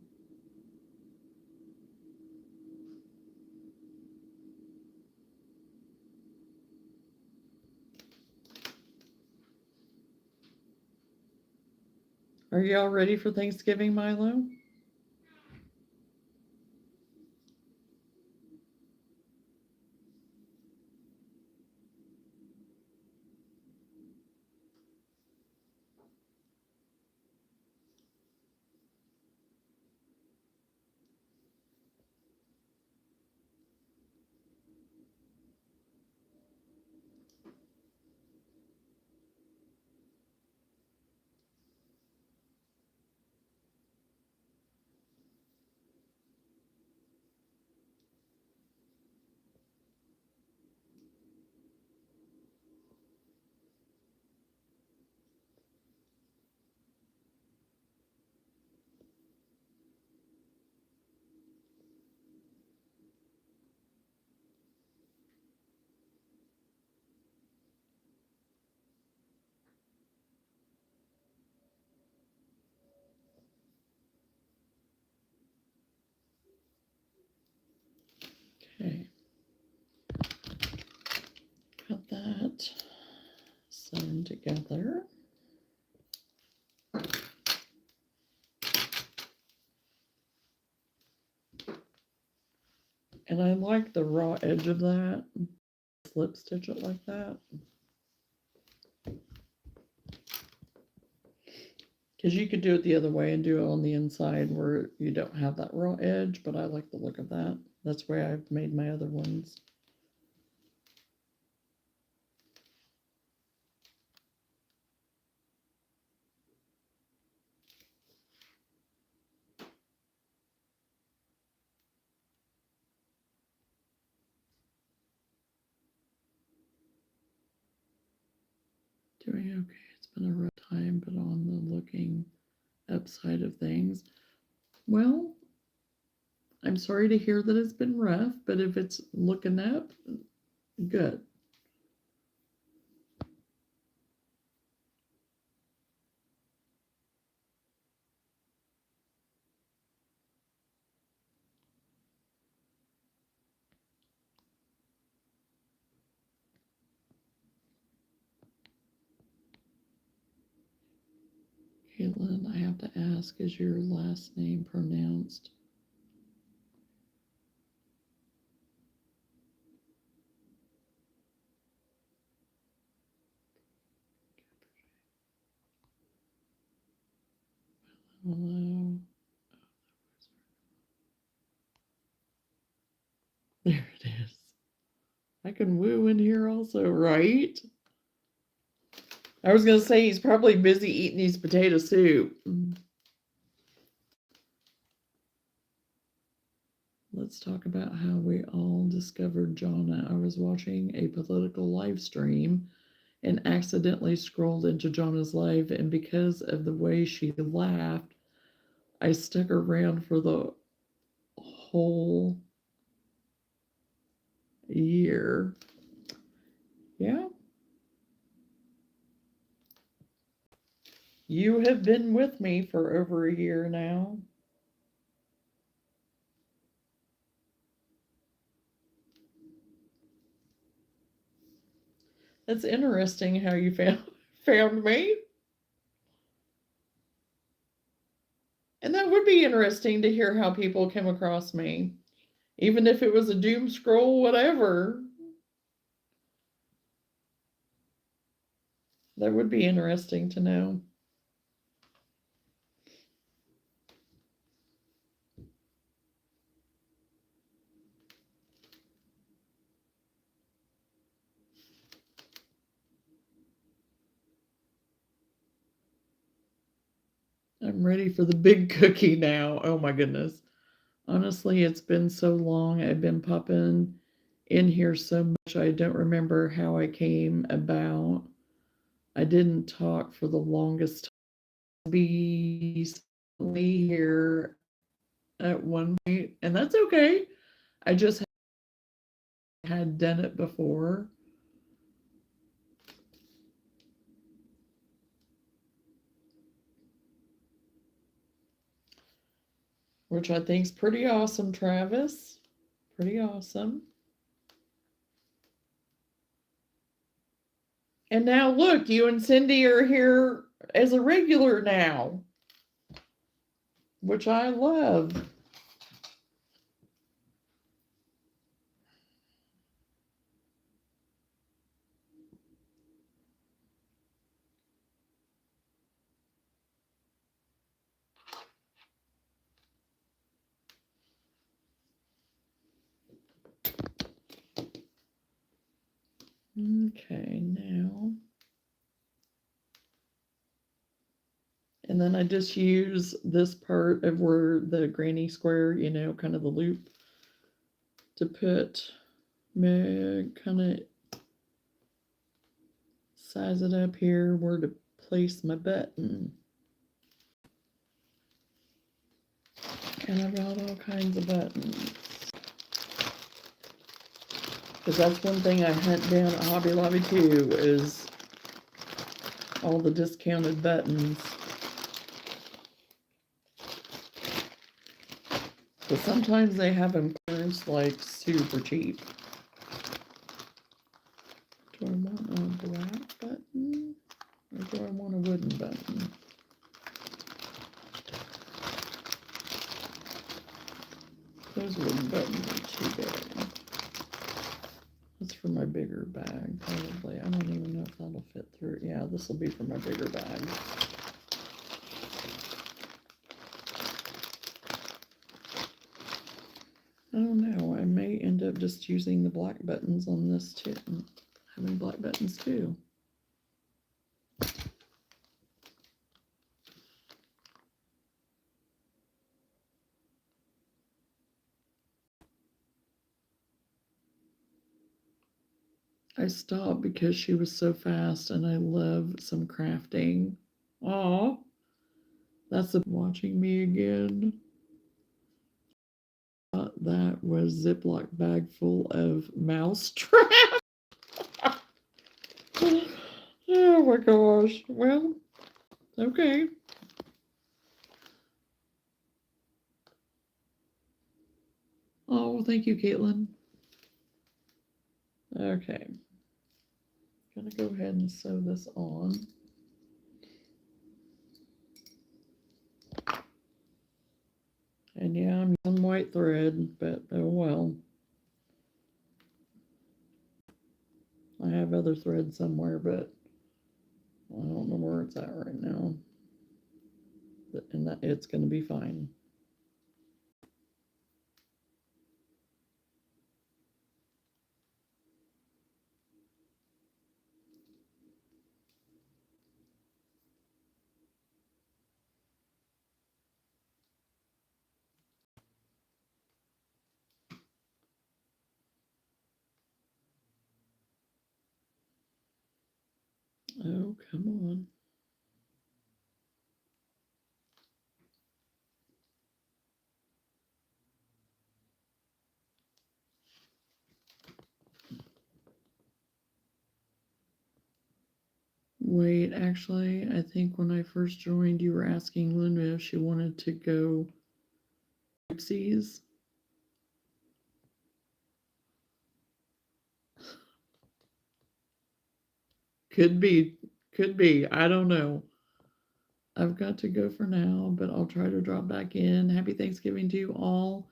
are y'all ready for Thanksgiving, Milo? Okay. Got that sewn together. And I like the raw edge of that. Slip stitch it like that. Because you could do it the other way and do it on the inside where you don't have that raw edge, but I like the look of that. That's why I've made my other ones. Doing okay. It's been a rough time, but on the looking upside of things. Well, I'm sorry to hear that it's been rough, but if it's looking up, good. Caitlin, I have to ask, is your last name pronounced? Hello. There it is. I can woo in here also, right? I was going to say he's probably busy eating his potato soup. Let's talk about how we all discovered Johnna. I was watching a political live stream and accidentally scrolled into Johnna's live, and because of the way she laughed, I stuck around for the whole year. Yeah. You have been with me for over a year now. That's interesting how you found me. And that would be interesting to hear how people come across me. Even if it was a doom scroll, whatever. That would be interesting to know. I'm ready for the big cookie now. Oh my goodness. Honestly, it's been so long. I've been popping in here so much. I don't remember how I came about. I didn't talk for the longest time. Be here at one point, and that's okay. I just had done it before. Which I think is pretty awesome, Travis. Pretty awesome. And now look, you and Cindy are here as a regular now, which I love. Okay, now. And then I just use this part of where the granny square, you know, kind of the loop, to put my kind of size it up here where to place my button. And I've got all kinds of buttons. Because that's one thing I hunt down at Hobby Lobby too, is all the discounted buttons. But sometimes they have them priced like super cheap. Do I want a black button? Or do I want a wooden button? Those wooden buttons are too big. That's for my bigger bag, probably. I don't even know if that'll fit through. Yeah, this will be for my bigger bag. I don't know. I may end up just using the black buttons on this too. Having black buttons too. I stopped because she was so fast and I love some crafting. Aw, that's watching me again. That was Ziploc bag full of mouse traps. Oh my gosh. Well, okay. Oh, well, thank you, Caitlin. Okay. Gonna go ahead and sew this on. And yeah, I'm using white thread, but oh well. I have other thread somewhere, but I don't know where it's at right now. And that it's going to be fine. Oh, come on. Wait, actually, I think when I first joined, you were asking Linda if she wanted to go oopsies. Could be, could be. I don't know. I've got to go for now, but I'll try to drop back in. Happy Thanksgiving to you all.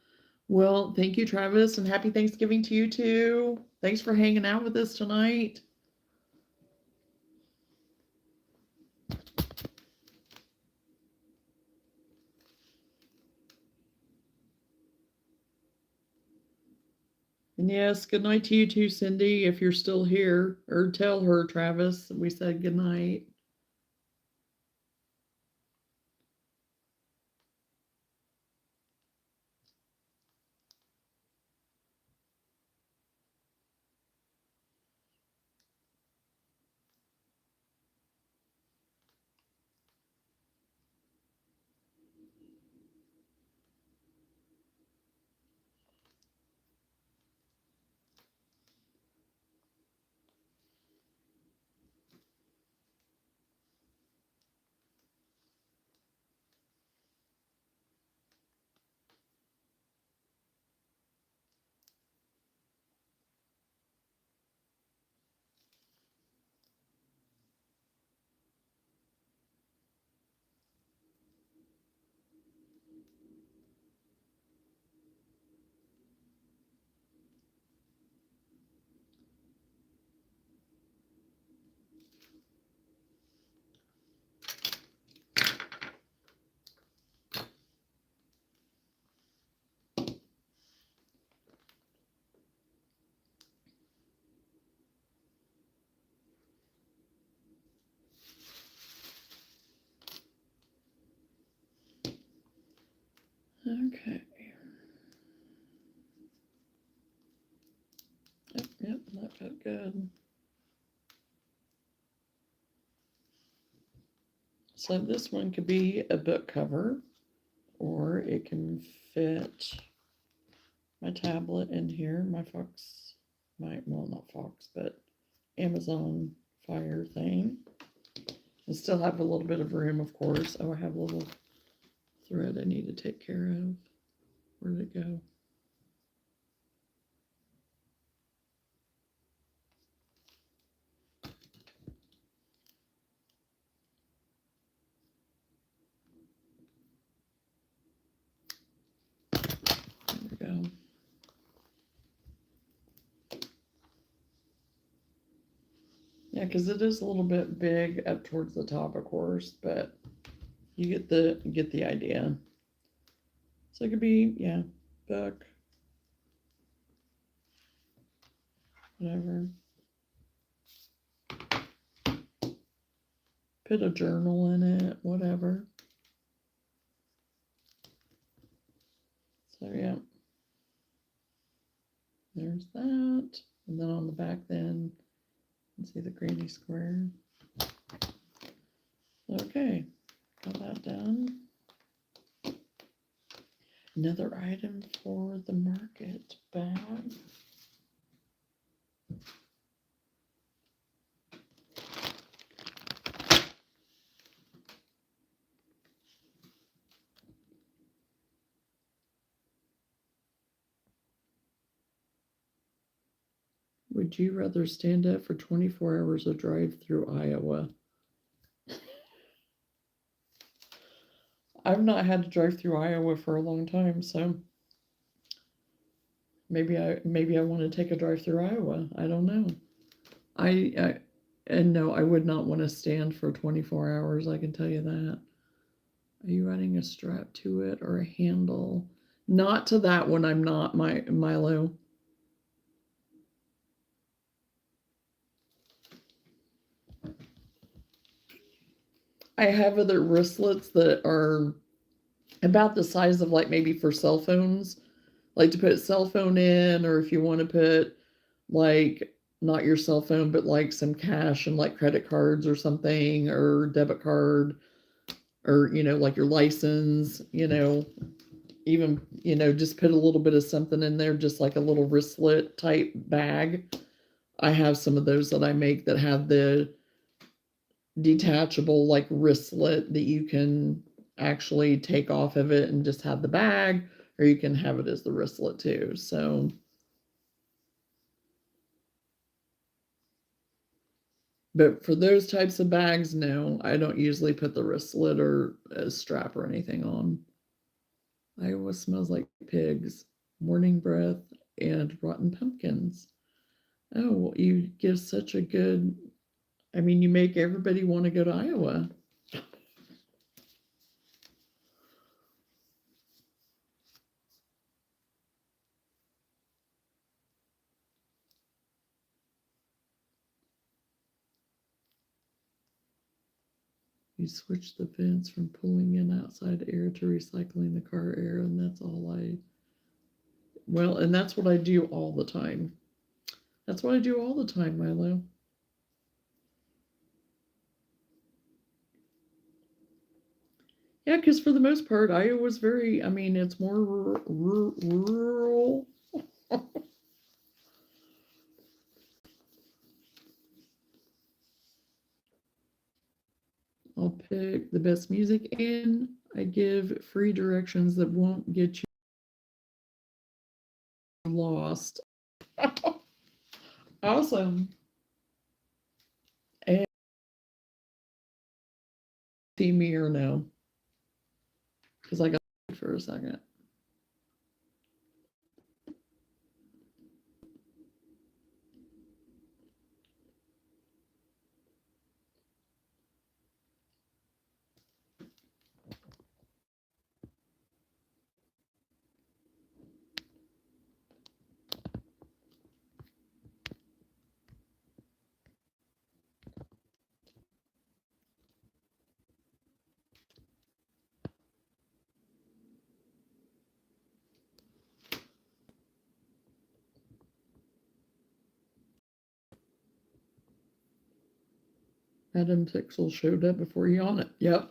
Well, thank you, Travis, and happy Thanksgiving to you too. Thanks for hanging out with us tonight. And yes, good night to you too, Cindy, if you're still here. Or tell her, Travis, we said good night. Okay. Yep, that felt good. So this one could be a book cover, or it can fit my tablet in here, my Fox, well, not Fox, but Amazon Fire thing. I still have a little bit of room, of course. Oh, I have a little thread I need to take care of. Where did it go? There we go. Yeah, because it is a little bit big up towards the top, of course, but you get the idea. So it could be, yeah, book, whatever. Put a journal in it, whatever. So yeah, there's that. And then on the back then, let's see the granny square. Okay, got that done. Another item for the market bag. Would you rather stand up for 24 hours or drive through Iowa? I've not had to drive through Iowa for a long time, so maybe I want to take a drive through Iowa. I don't know. I and no, I would not want to stand for 24 hours, I can tell you that. Are you adding a strap to it or a handle? Not to that one, I'm not, Milo. I have other wristlets that are about the size of like maybe for cell phones, like to put a cell phone in, or if you want to put like not your cell phone, but like some cash and like credit cards or something, or debit card, or like your license, even just put a little bit of something in there, just like a little wristlet type bag. I have some of those that I make that have the detachable like wristlet that you can actually take off of it and just have the bag, or you can have it as the wristlet too. So but for those types of bags, no, I don't usually put the wristlet or a strap or anything on. Iowa smells like pigs, morning breath, and rotten pumpkins. Oh, you give such a good, you make everybody want to go to Iowa. You switch the vents from pulling in outside air to recycling the car air, and that's all and that's what I do all the time. That's what I do all the time, Milo. Yeah, because for the most part, Iowa's very, it's more rural. I'll pick the best music and I give free directions that won't get you lost. Awesome. And see me or no? Because I got for a second. Adam Pixel showed up before you on it. Yep.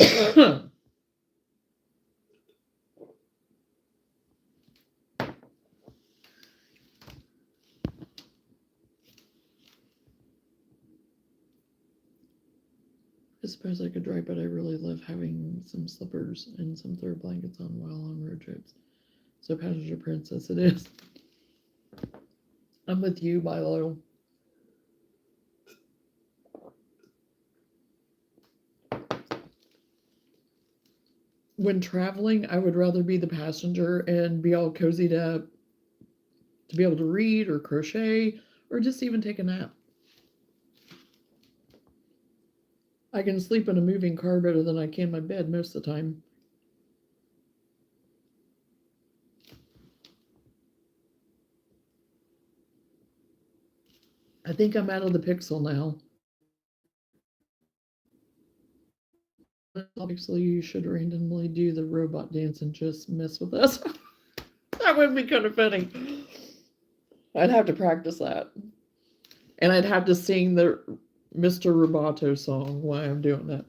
I suppose I could drive, but I really love having some slippers and some throw blankets on while on road trips. So passenger princess it is. I'm with you, Milo. When traveling, I would rather be the passenger and be all cozied up to be able to read or crochet or just even take a nap. I can sleep in a moving car better than I can my bed most of the time. I think I'm out of the pixel now. Obviously, you should randomly do the robot dance and just mess with us. That would be kind of funny. I'd have to practice that. And I'd have to sing the Mr. Roboto song while I'm doing that.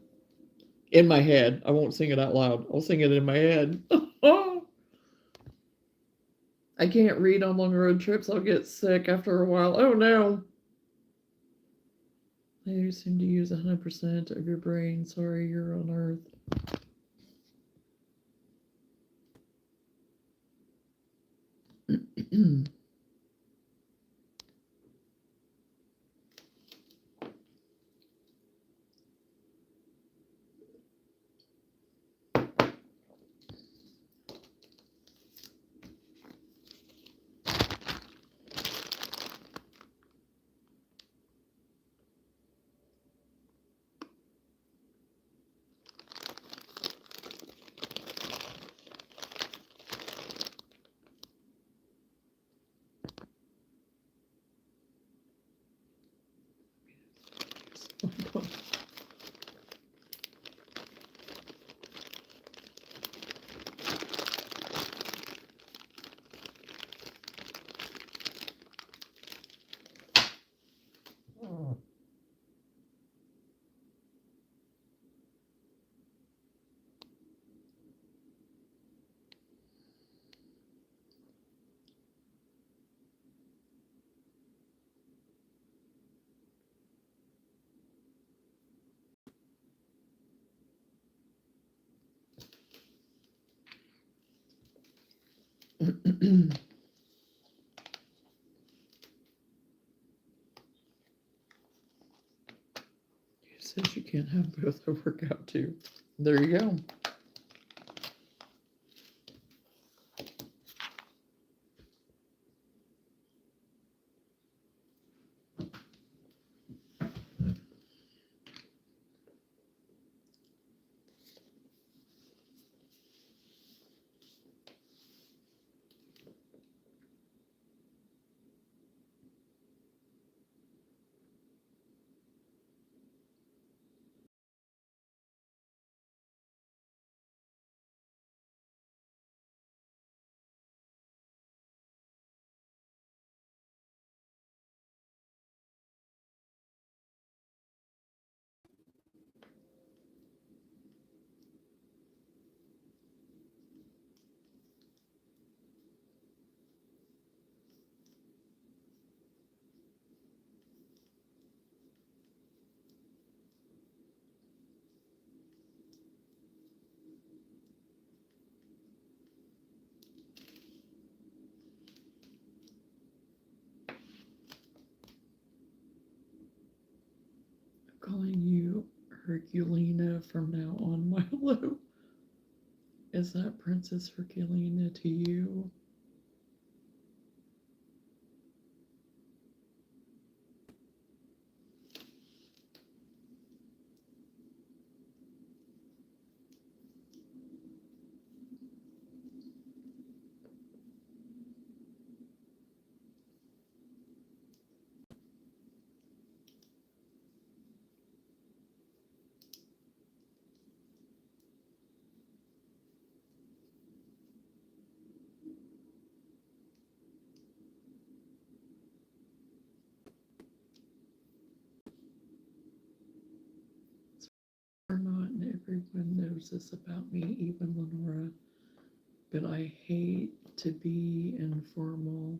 In my head. I won't sing it out loud. I'll sing it in my head. I can't read on long road trips. I'll get sick after a while. Oh no. You seem to use 100% of your brain. Sorry, you're on Earth. Who says you can't have both a workout too? There you go. Calling you Herculina from now on, Milo. Is that Princess Herculina to you? Or not, and everyone knows this about me, even Lenora. But I hate to be informal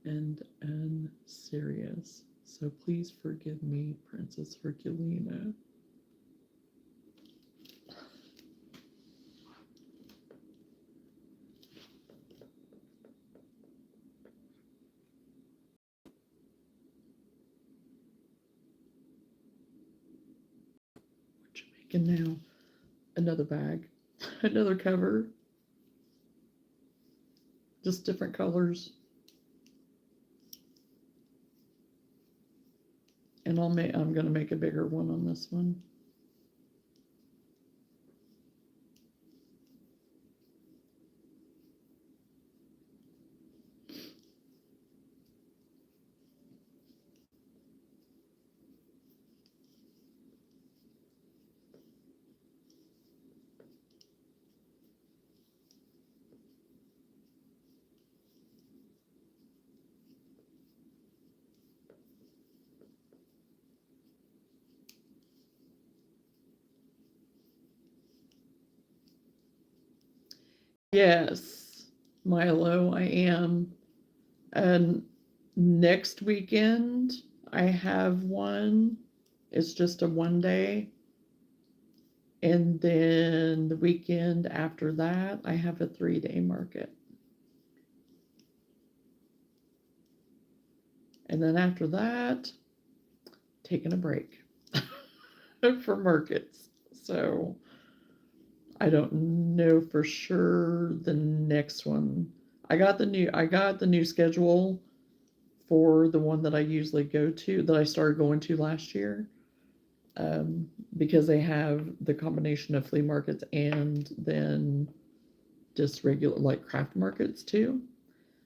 and unserious. So please forgive me, Princess Herculina. What you making now? Another bag, another cover, just different colors. And I'm gonna make a bigger one on this one. Yes, Milo, I am. And next weekend, I have one. It's just a 1 day. And then the weekend after that, I have a 3 day market. And then after that, taking a break for markets. So I don't know for sure the next one. I got the new schedule for the one that I usually go to, that I started going to last year, because they have the combination of flea markets and then just regular like craft markets too.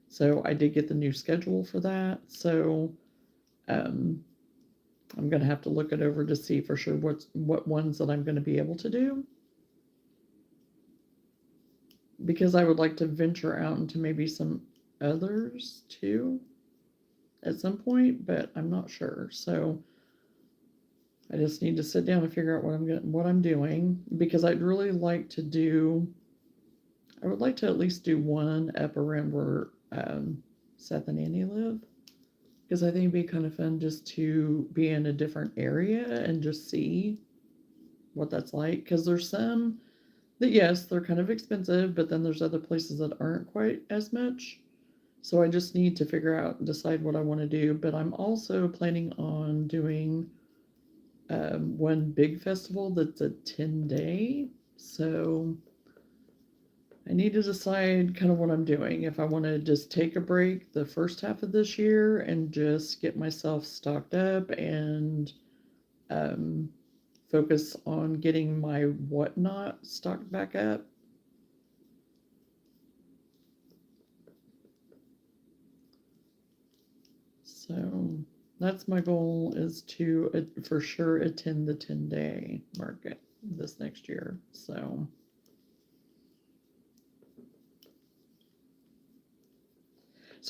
So I did get the new schedule for that. So I'm going to have to look it over to see for sure what ones that I'm going to be able to do. Because I would like to venture out into maybe some others too at some point, but I'm not sure. So I just need to sit down and figure out what I'm doing, because I'd really like to do. I would like to at least do one up around where Seth and Annie live, because I think it'd be kind of fun just to be in a different area and just see what that's like. Because there's some that, yes, they're kind of expensive, but then there's other places that aren't quite as much. So I just need to figure out and decide what I want to do. But I'm also planning on doing one big festival that's a 10-day. So I need to decide kind of what I'm doing. If I want to just take a break the first half of this year and just get myself stocked up and focus on getting my whatnot stocked back up. So that's my goal, is to for sure attend the 10-day market this next year. So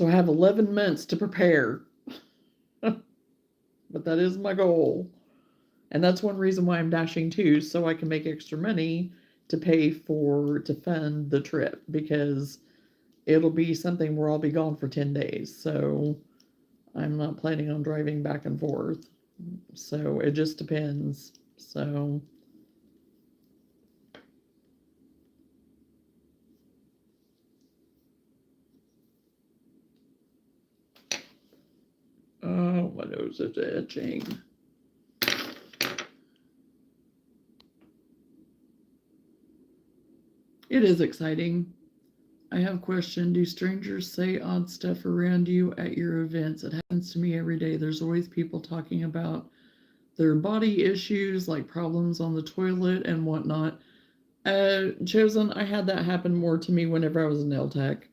I have 11 months to prepare. But that is my goal. And that's one reason why I'm dashing too, so I can make extra money to fund the trip, because it'll be something where I'll be gone for 10 days. So I'm not planning on driving back and forth. So it just depends. So oh, my nose is itching. It is exciting. I have a question. Do strangers say odd stuff around you at your events? It happens to me every day. There's always people talking about their body issues, like problems on the toilet and whatnot. Chosen, I had that happen more to me whenever I was a nail tech.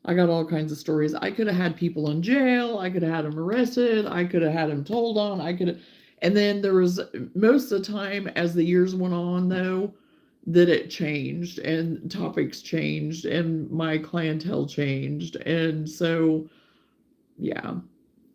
I got all kinds of stories. I could have had people in jail. I could have had them arrested. I could have had them told on. And then there was, most of the time as the years went on, though, that it changed and topics changed and my clientele changed. And so, yeah,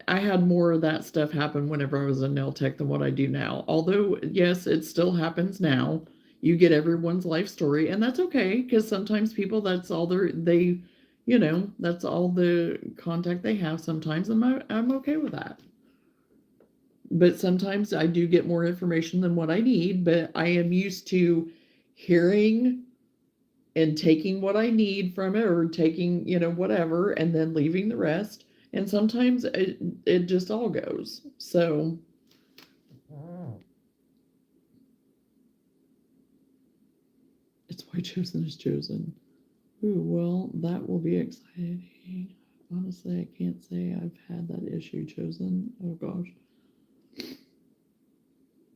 I had more of that stuff happen whenever I was a nail tech than what I do now. Although, yes, it still happens now. You get everyone's life story, and that's okay, because sometimes people, that's all that's all the contact they have sometimes, and I'm okay with that. But sometimes I do get more information than what I need, but I am used to hearing and taking what I need from it, or taking, whatever, and then leaving the rest. And sometimes it just all goes. So it's why chosen is chosen. Ooh, well, that will be exciting. Honestly, I can't say I've had that issue, chosen. Oh gosh.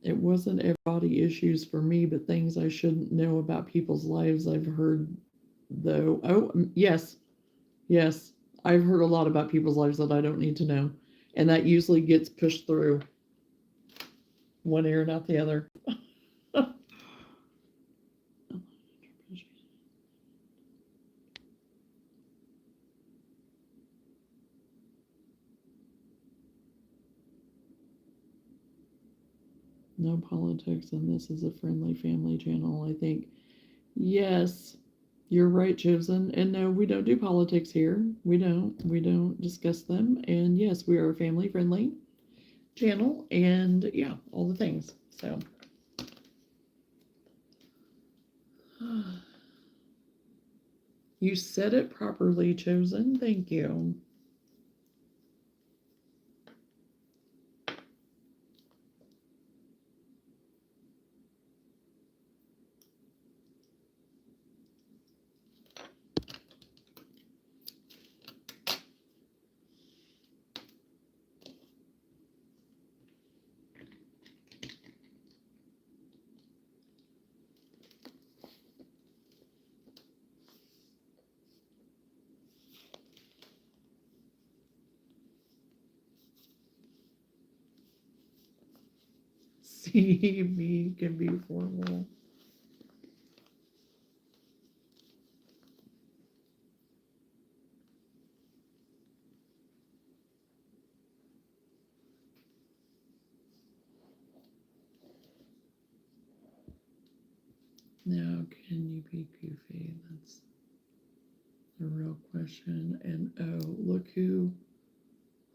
It wasn't body issues for me, but things I shouldn't know about people's lives I've heard, though. Oh, yes. Yes. I've heard a lot about people's lives that I don't need to know. And that usually gets pushed through one ear and out the other. No politics, and this is a friendly family channel, I think. Yes, you're right, Chosen. And no, we don't do politics here. We don't discuss them. And yes, we are a family friendly channel, and yeah, all the things. So you said it properly, Chosen. Thank you. Me can be formal. Now, can you be goofy? That's the real question. And oh, look who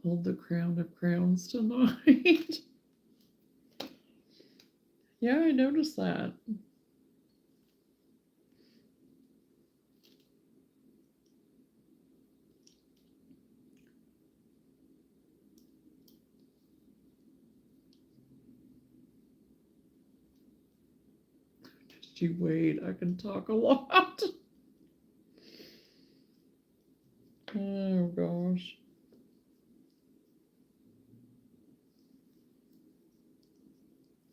hold the crown of crowns tonight. Yeah, I noticed that. Just you wait, I can talk a lot. Oh gosh.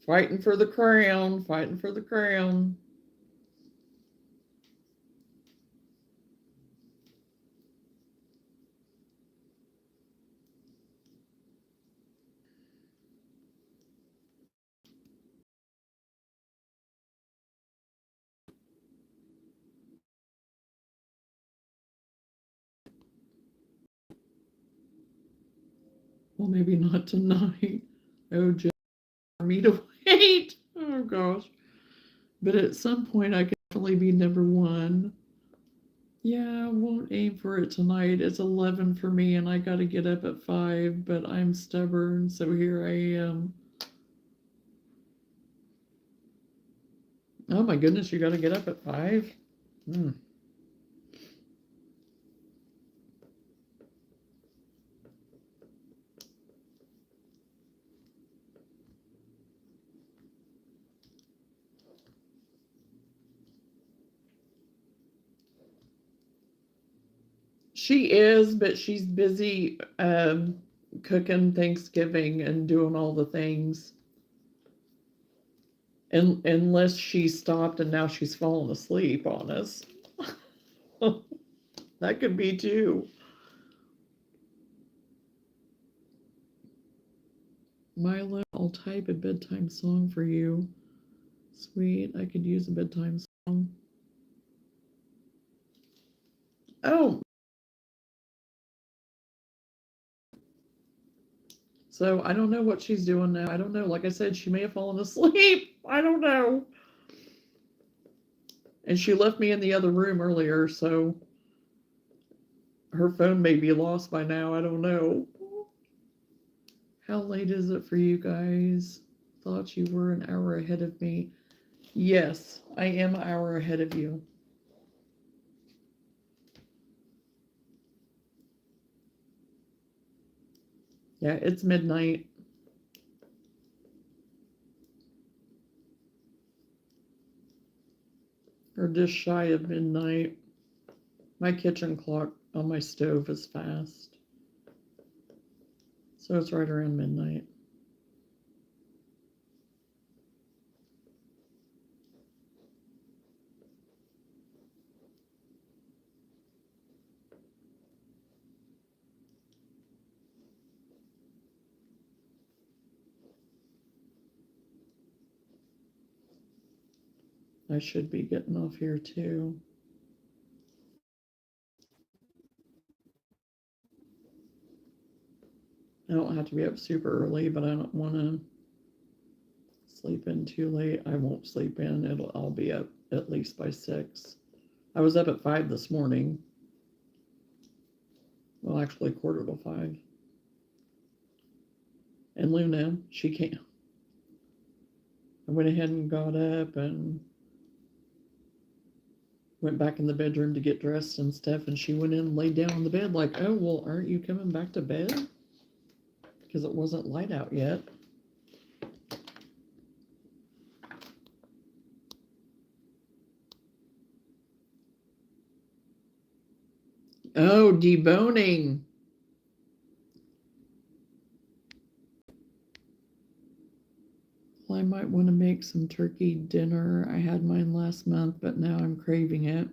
Fighting for the crown, fighting for the crown. Well, maybe not tonight. Oh, just for me to wait. Oh gosh. But at some point, I can definitely be number one. Yeah, I won't aim for it tonight. It's 11 for me, and I got to get up at 5, but I'm stubborn, so here I am. Oh my goodness, you got to get up at 5? Hmm. She is, but she's busy cooking Thanksgiving and doing all the things. And unless she stopped and now she's fallen asleep on us. That could be too. Milo, I'll type a bedtime song for you. Sweet, I could use a bedtime song. Oh, so I don't know what she's doing now. I don't know. Like I said, she may have fallen asleep. I don't know. And she left me in the other room earlier, so her phone may be lost by now. I don't know. How late is it for you guys? Thought you were an hour ahead of me. Yes, I am an hour ahead of you. Yeah, it's midnight. Or just shy of midnight. My kitchen clock on my stove is fast. So it's right around midnight. I should be getting off here too. I don't have to be up super early, but I don't want to sleep in too late. I won't sleep in. I'll be up at least by 6. I was up at 5 this morning. Well, actually, quarter to 5. And Luna, she can't. I went ahead and got up and went back in the bedroom to get dressed and stuff. And she went in and laid down on the bed, like, oh, well, aren't you coming back to bed? Because it wasn't light out yet. Oh, deboning. Well, I might want to make some turkey dinner. I had mine last month, but now I'm craving it.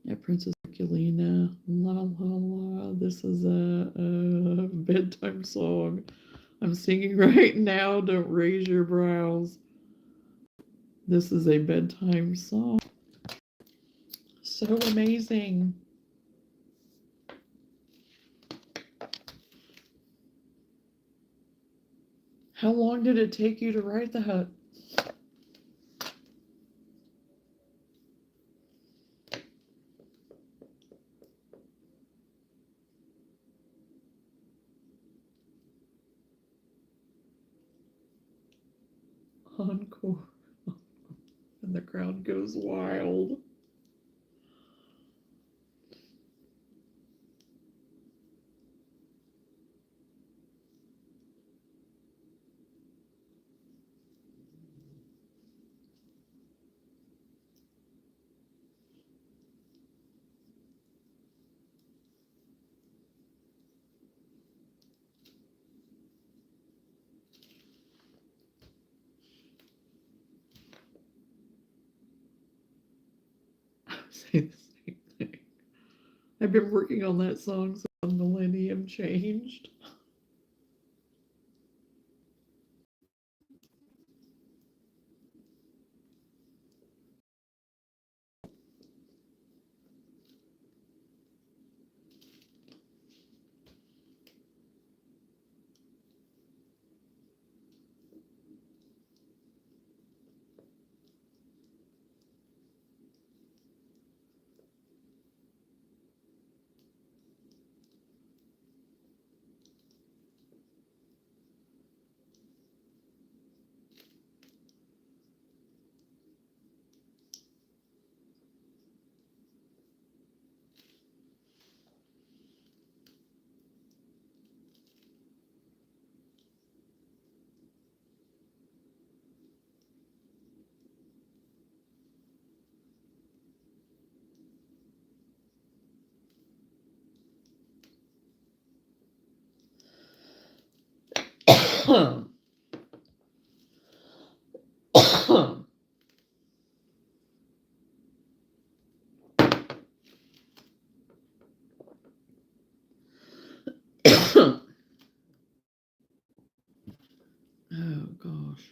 Yeah, Princess Herculina. La la la. This is a bedtime song. I'm singing right now. Don't raise your brows. This is a bedtime song. So amazing. How long did it take you to write that? Encore. And the crowd goes wild. I say the same thing. I've been working on that song since the millennium changed. Oh gosh.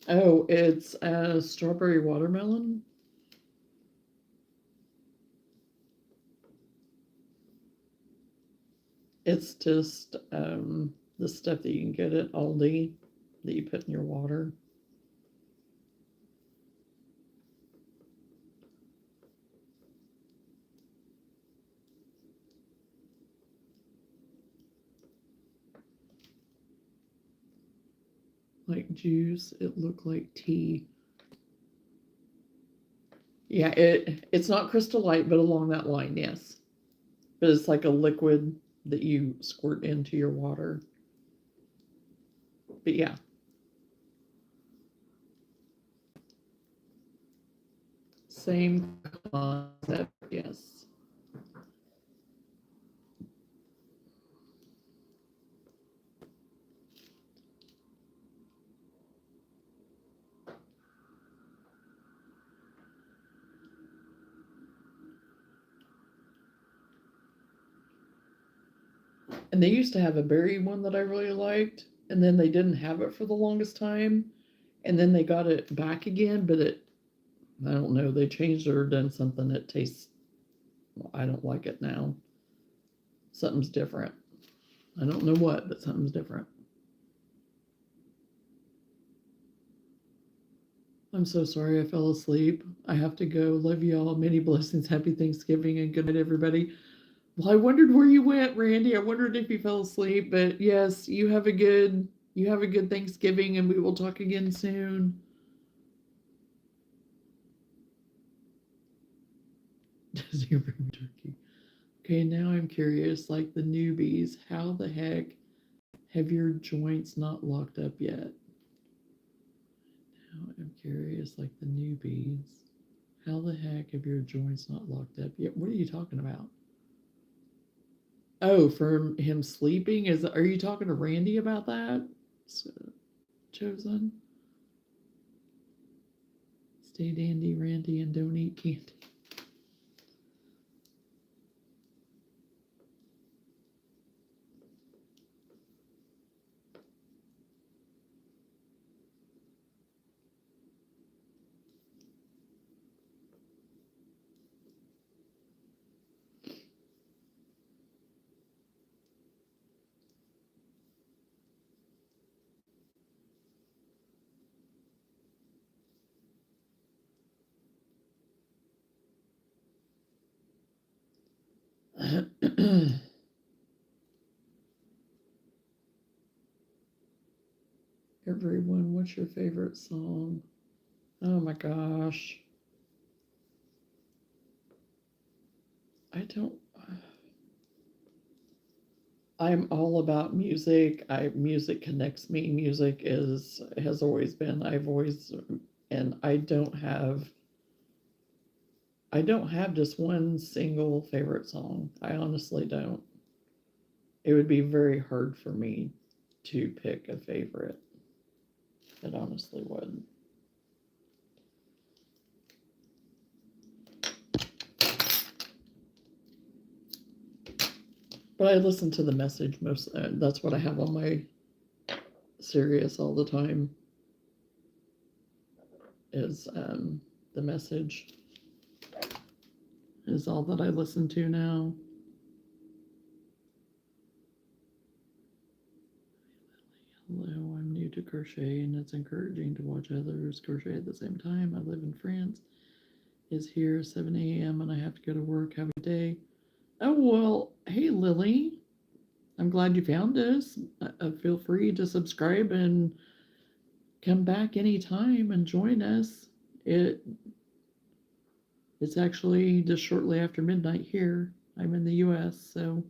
Oh, it's a strawberry watermelon. It's just the stuff that you can get at Aldi that you put in your water. Like juice. It looked like tea. Yeah, it's not Crystal Light, but along that line, yes. But it's like a liquid that you squirt into your water. But yeah. Same concept, yes. And they used to have a berry one that I really liked, and then they didn't have it for the longest time, and then they got it back again, but I don't know, they changed it or done something that tastes, well, I don't like it now. Something's different. I don't know what, but something's different. I'm so sorry I fell asleep. I have to go. Love y'all. Many blessings. Happy Thanksgiving and good night, everybody. Well, I wondered where you went, Randy. I wondered if you fell asleep, but yes, you have a good Thanksgiving and we will talk again soon. Does he bring turkey? Okay, now I'm curious, like the newbies, how the heck have your joints not locked up yet? Now I'm curious, like the newbies. How the heck have your joints not locked up yet? What are you talking about? Oh, from him sleeping? Are you talking to Randy about that? Chosen? Stay dandy, Randy, and don't eat candy. Everyone, what's your favorite song? Oh my gosh. I don't. I'm all about music. Music connects me. Music has always been. I've always and I don't have just one single favorite song. I honestly don't. It would be very hard for me to pick a favorite. It honestly would. But I listen to the message most. That's what I have on my Sirius all the time. Is the message is all that I listen to now. Hello, I'm new to crochet and it's encouraging to watch others crochet at the same time. I live in France. It's here 7 a.m. and I have to go to work. Have a day. Oh, well, hey, Lily. I'm glad you found us. Feel free to subscribe and come back anytime and join us. It's actually just shortly after midnight here. I'm in the US, so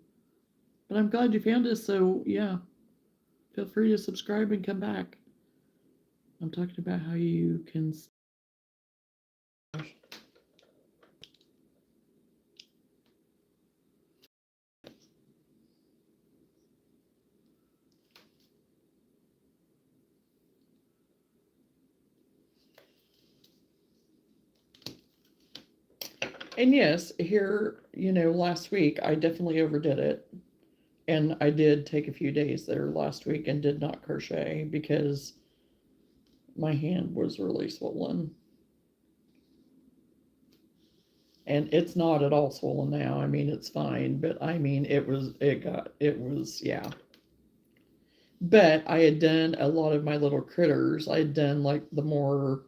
but I'm glad you found us. So yeah, feel free to subscribe and come back. I'm talking about how you can. And yes, here, last week I definitely overdid it. And I did take a few days there last week and did not crochet because my hand was really swollen. And it's not at all swollen now. I mean, it's fine, but I mean, yeah. But I had done a lot of my little critters. I had done like the more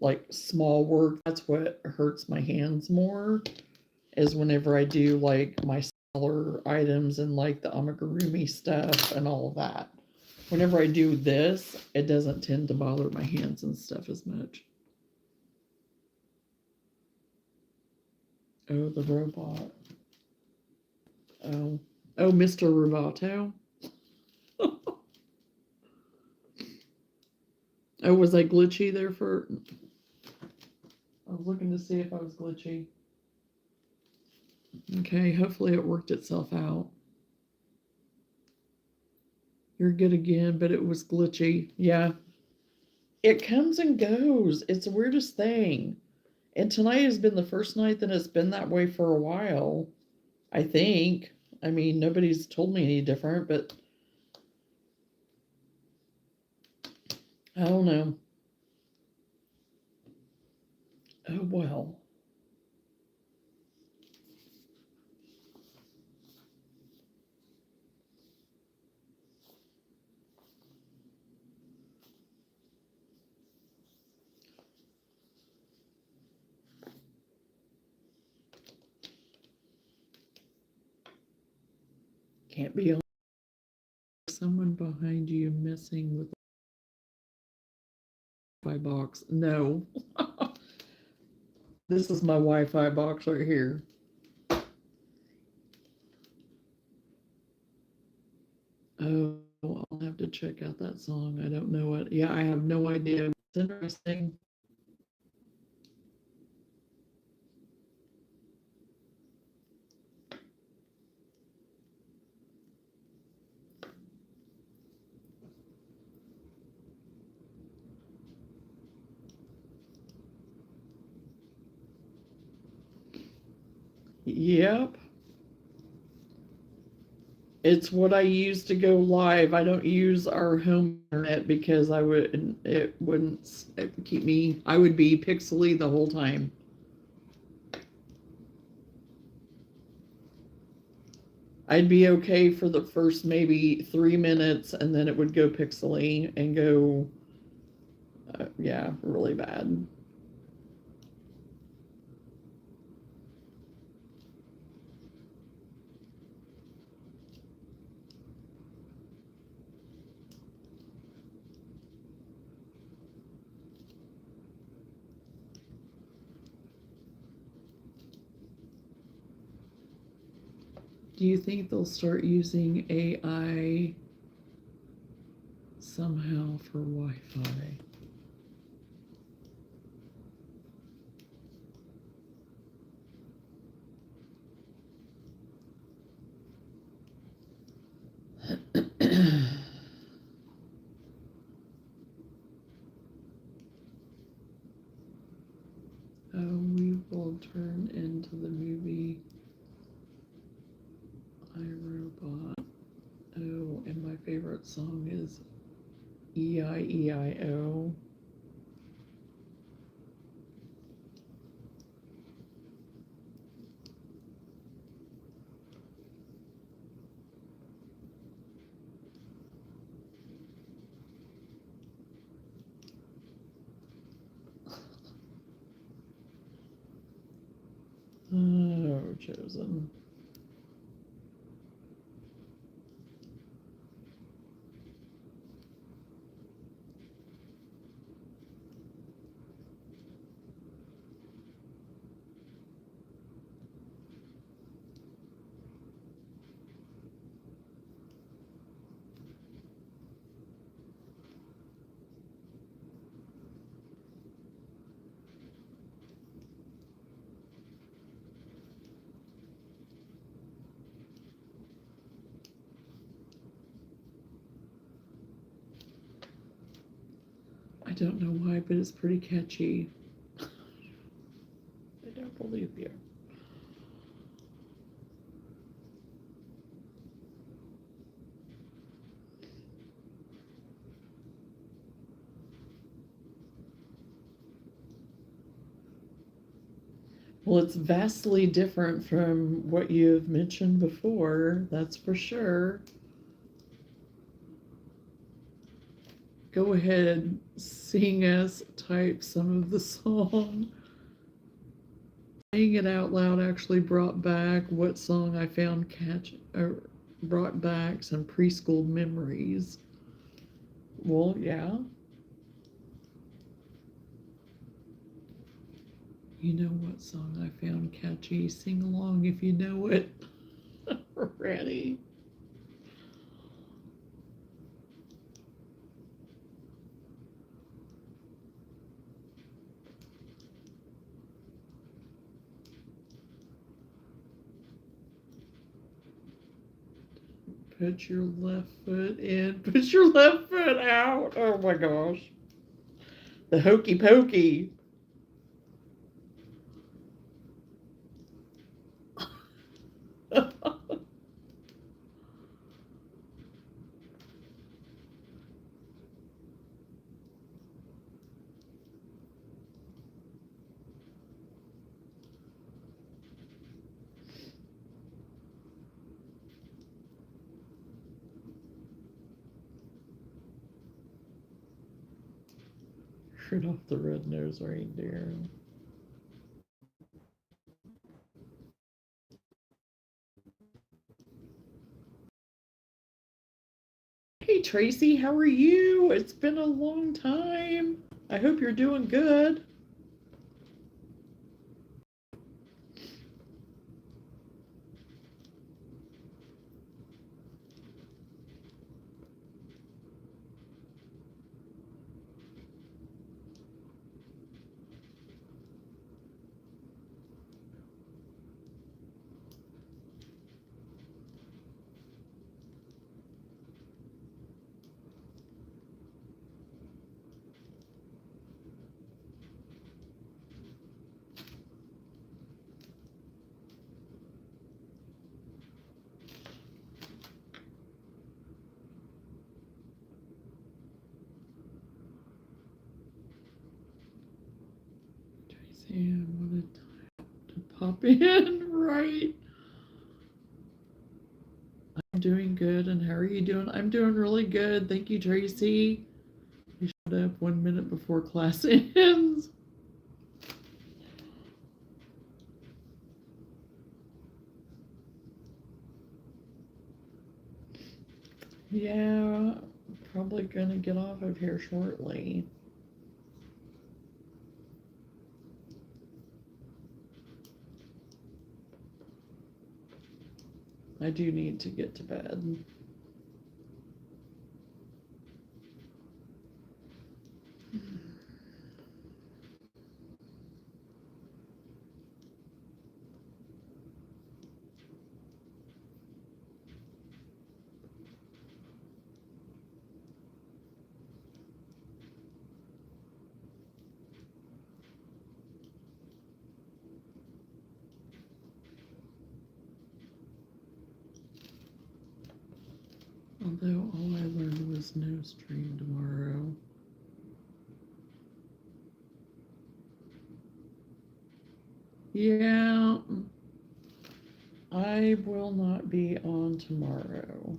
like small work. That's what hurts my hands more is whenever I do like my smaller items and like the amigurumi stuff and all of that. Whenever I do this, it doesn't tend to bother my hands and stuff as much. Oh, the robot. Oh, Mr. Roboto. Oh, was I glitchy there for? I was looking to see if I was glitchy. Okay, hopefully it worked itself out. You're good again, but it was glitchy. Yeah. It comes and goes. It's the weirdest thing. And tonight has been the first night that it's been that way for a while, I think. I mean, nobody's told me any different, but I don't know. Oh, well. Can't be on. Someone behind you messing with the Wi-Fi box. No. This is my Wi-Fi box right here. Oh, I'll have to check out that song. I don't know what. Yeah, I have no idea It's interesting. Yep. It's what I use to go live. I don't use our home internet because it wouldn't keep me, I would be pixely the whole time. I'd be okay for the first maybe 3 minutes and then it would go pixely and go, yeah, really bad. Do you think they'll start using AI somehow for Wi-Fi? We will turn into the movie iRobot. Oh, and my favorite song is E-I-E-I-O. Oh, chosen. I don't know why, but it's pretty catchy. I don't believe you. Well, it's vastly different from what you've mentioned before, that's for sure. Go ahead, sing us, type some of the song. Saying it out loud actually brought back what song I found brought back some preschool memories. Well, yeah. You know what song I found catchy? Sing along if you know it. Ready? Put your left foot in, put your left foot out. Oh my gosh. The hokey pokey. Rudolph the red-nosed reindeer. Hey Tracy, how are you? It's been a long time. I hope you're doing good. And what a time to pop in, right? I'm doing good, and how are you doing? I'm doing really good. Thank you, Tracy. You showed up 1 minute before class ends. Yeah, probably gonna get off of here shortly. I do need to get to bed. Although all I learned was no stream tomorrow. Yeah, I will not be on tomorrow.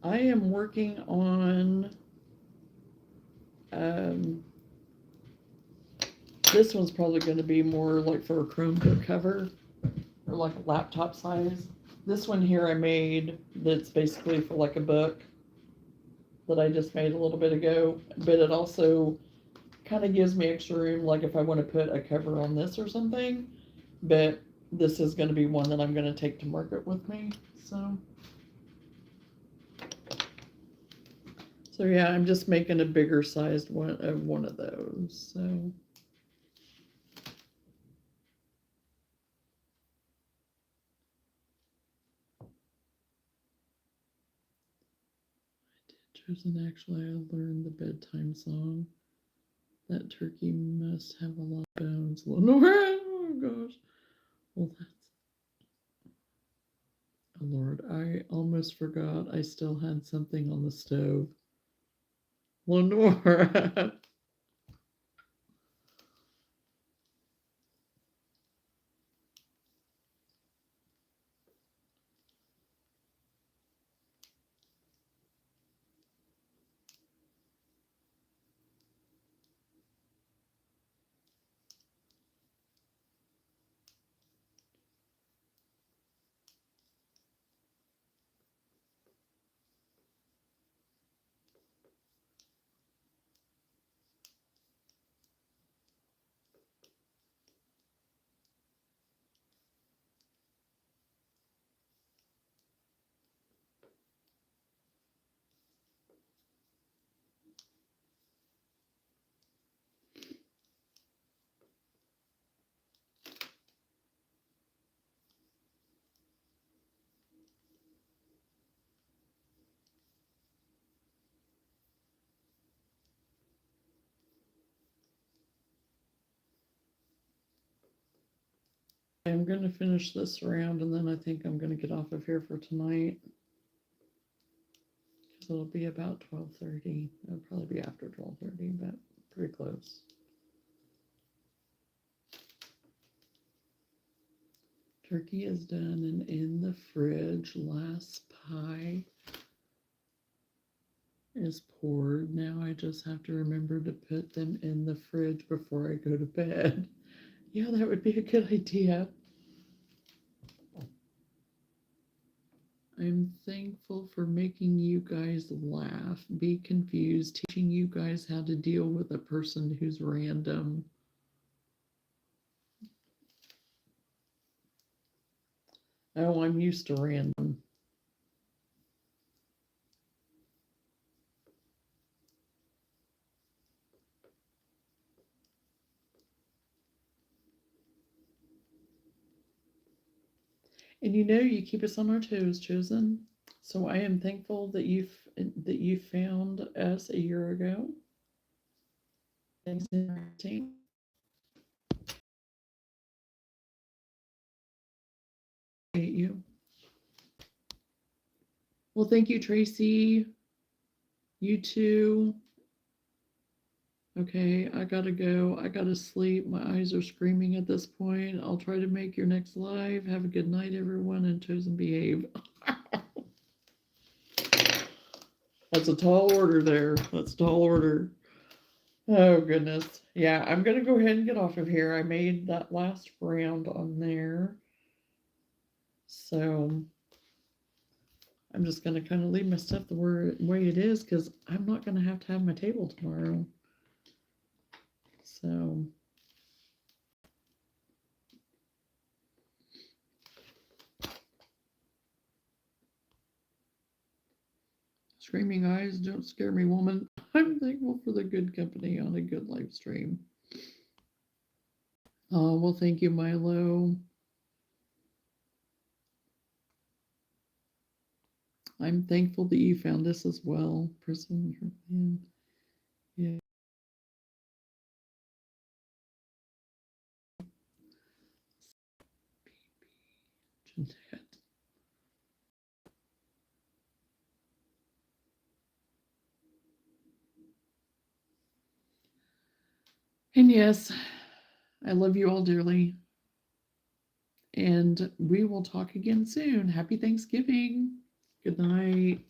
I am working on this one's probably going to be more like for a Chromebook cover or like a laptop size. This one here I made that's basically for like a book that I just made a little bit ago, but it also kind of gives me extra room, like if I want to put a cover on this or something. But this is going to be one that I'm going to take to market with me. So yeah, I'm just making a bigger sized one of those. So. Chosen, actually, I learned the bedtime song. That turkey must have a lot of bones. Lenore, oh gosh. Well, that's. Oh Lord, I almost forgot I still had something on the stove. Lenore. I'm going to finish this round and then I think I'm going to get off of here for tonight. Because it'll be about 12:30. It'll probably be after 12:30, but pretty close. Turkey is done and in the fridge. Last pie is poured. Now I just have to remember to put them in the fridge before I go to bed. Yeah, that would be a good idea. I'm thankful for making you guys laugh, be confused, teaching you guys how to deal with a person who's random. Oh, I'm used to random. And you keep us on our toes, Chosen. So I am thankful that you found us a year ago. Thanks for interacting. You. Well, thank you, Tracy. You too. Okay, I gotta go. I gotta sleep. My eyes are screaming at this point. I'll try to make your next live. Have a good night, everyone, and chosen behave. That's a tall order there. That's a tall order. Oh, goodness. Yeah, I'm going to go ahead and get off of here. I made that last round on there. So I'm just going to kind of leave my stuff the way it is because I'm not going to have my table tomorrow. So screaming eyes, don't scare me, woman. I'm thankful for the good company on a good live stream. Oh, well, thank you, Milo. I'm thankful that you found this as well. Prism, yeah. Jeanette. And yes, I love you all dearly. And we will talk again soon. Happy Thanksgiving. Good night.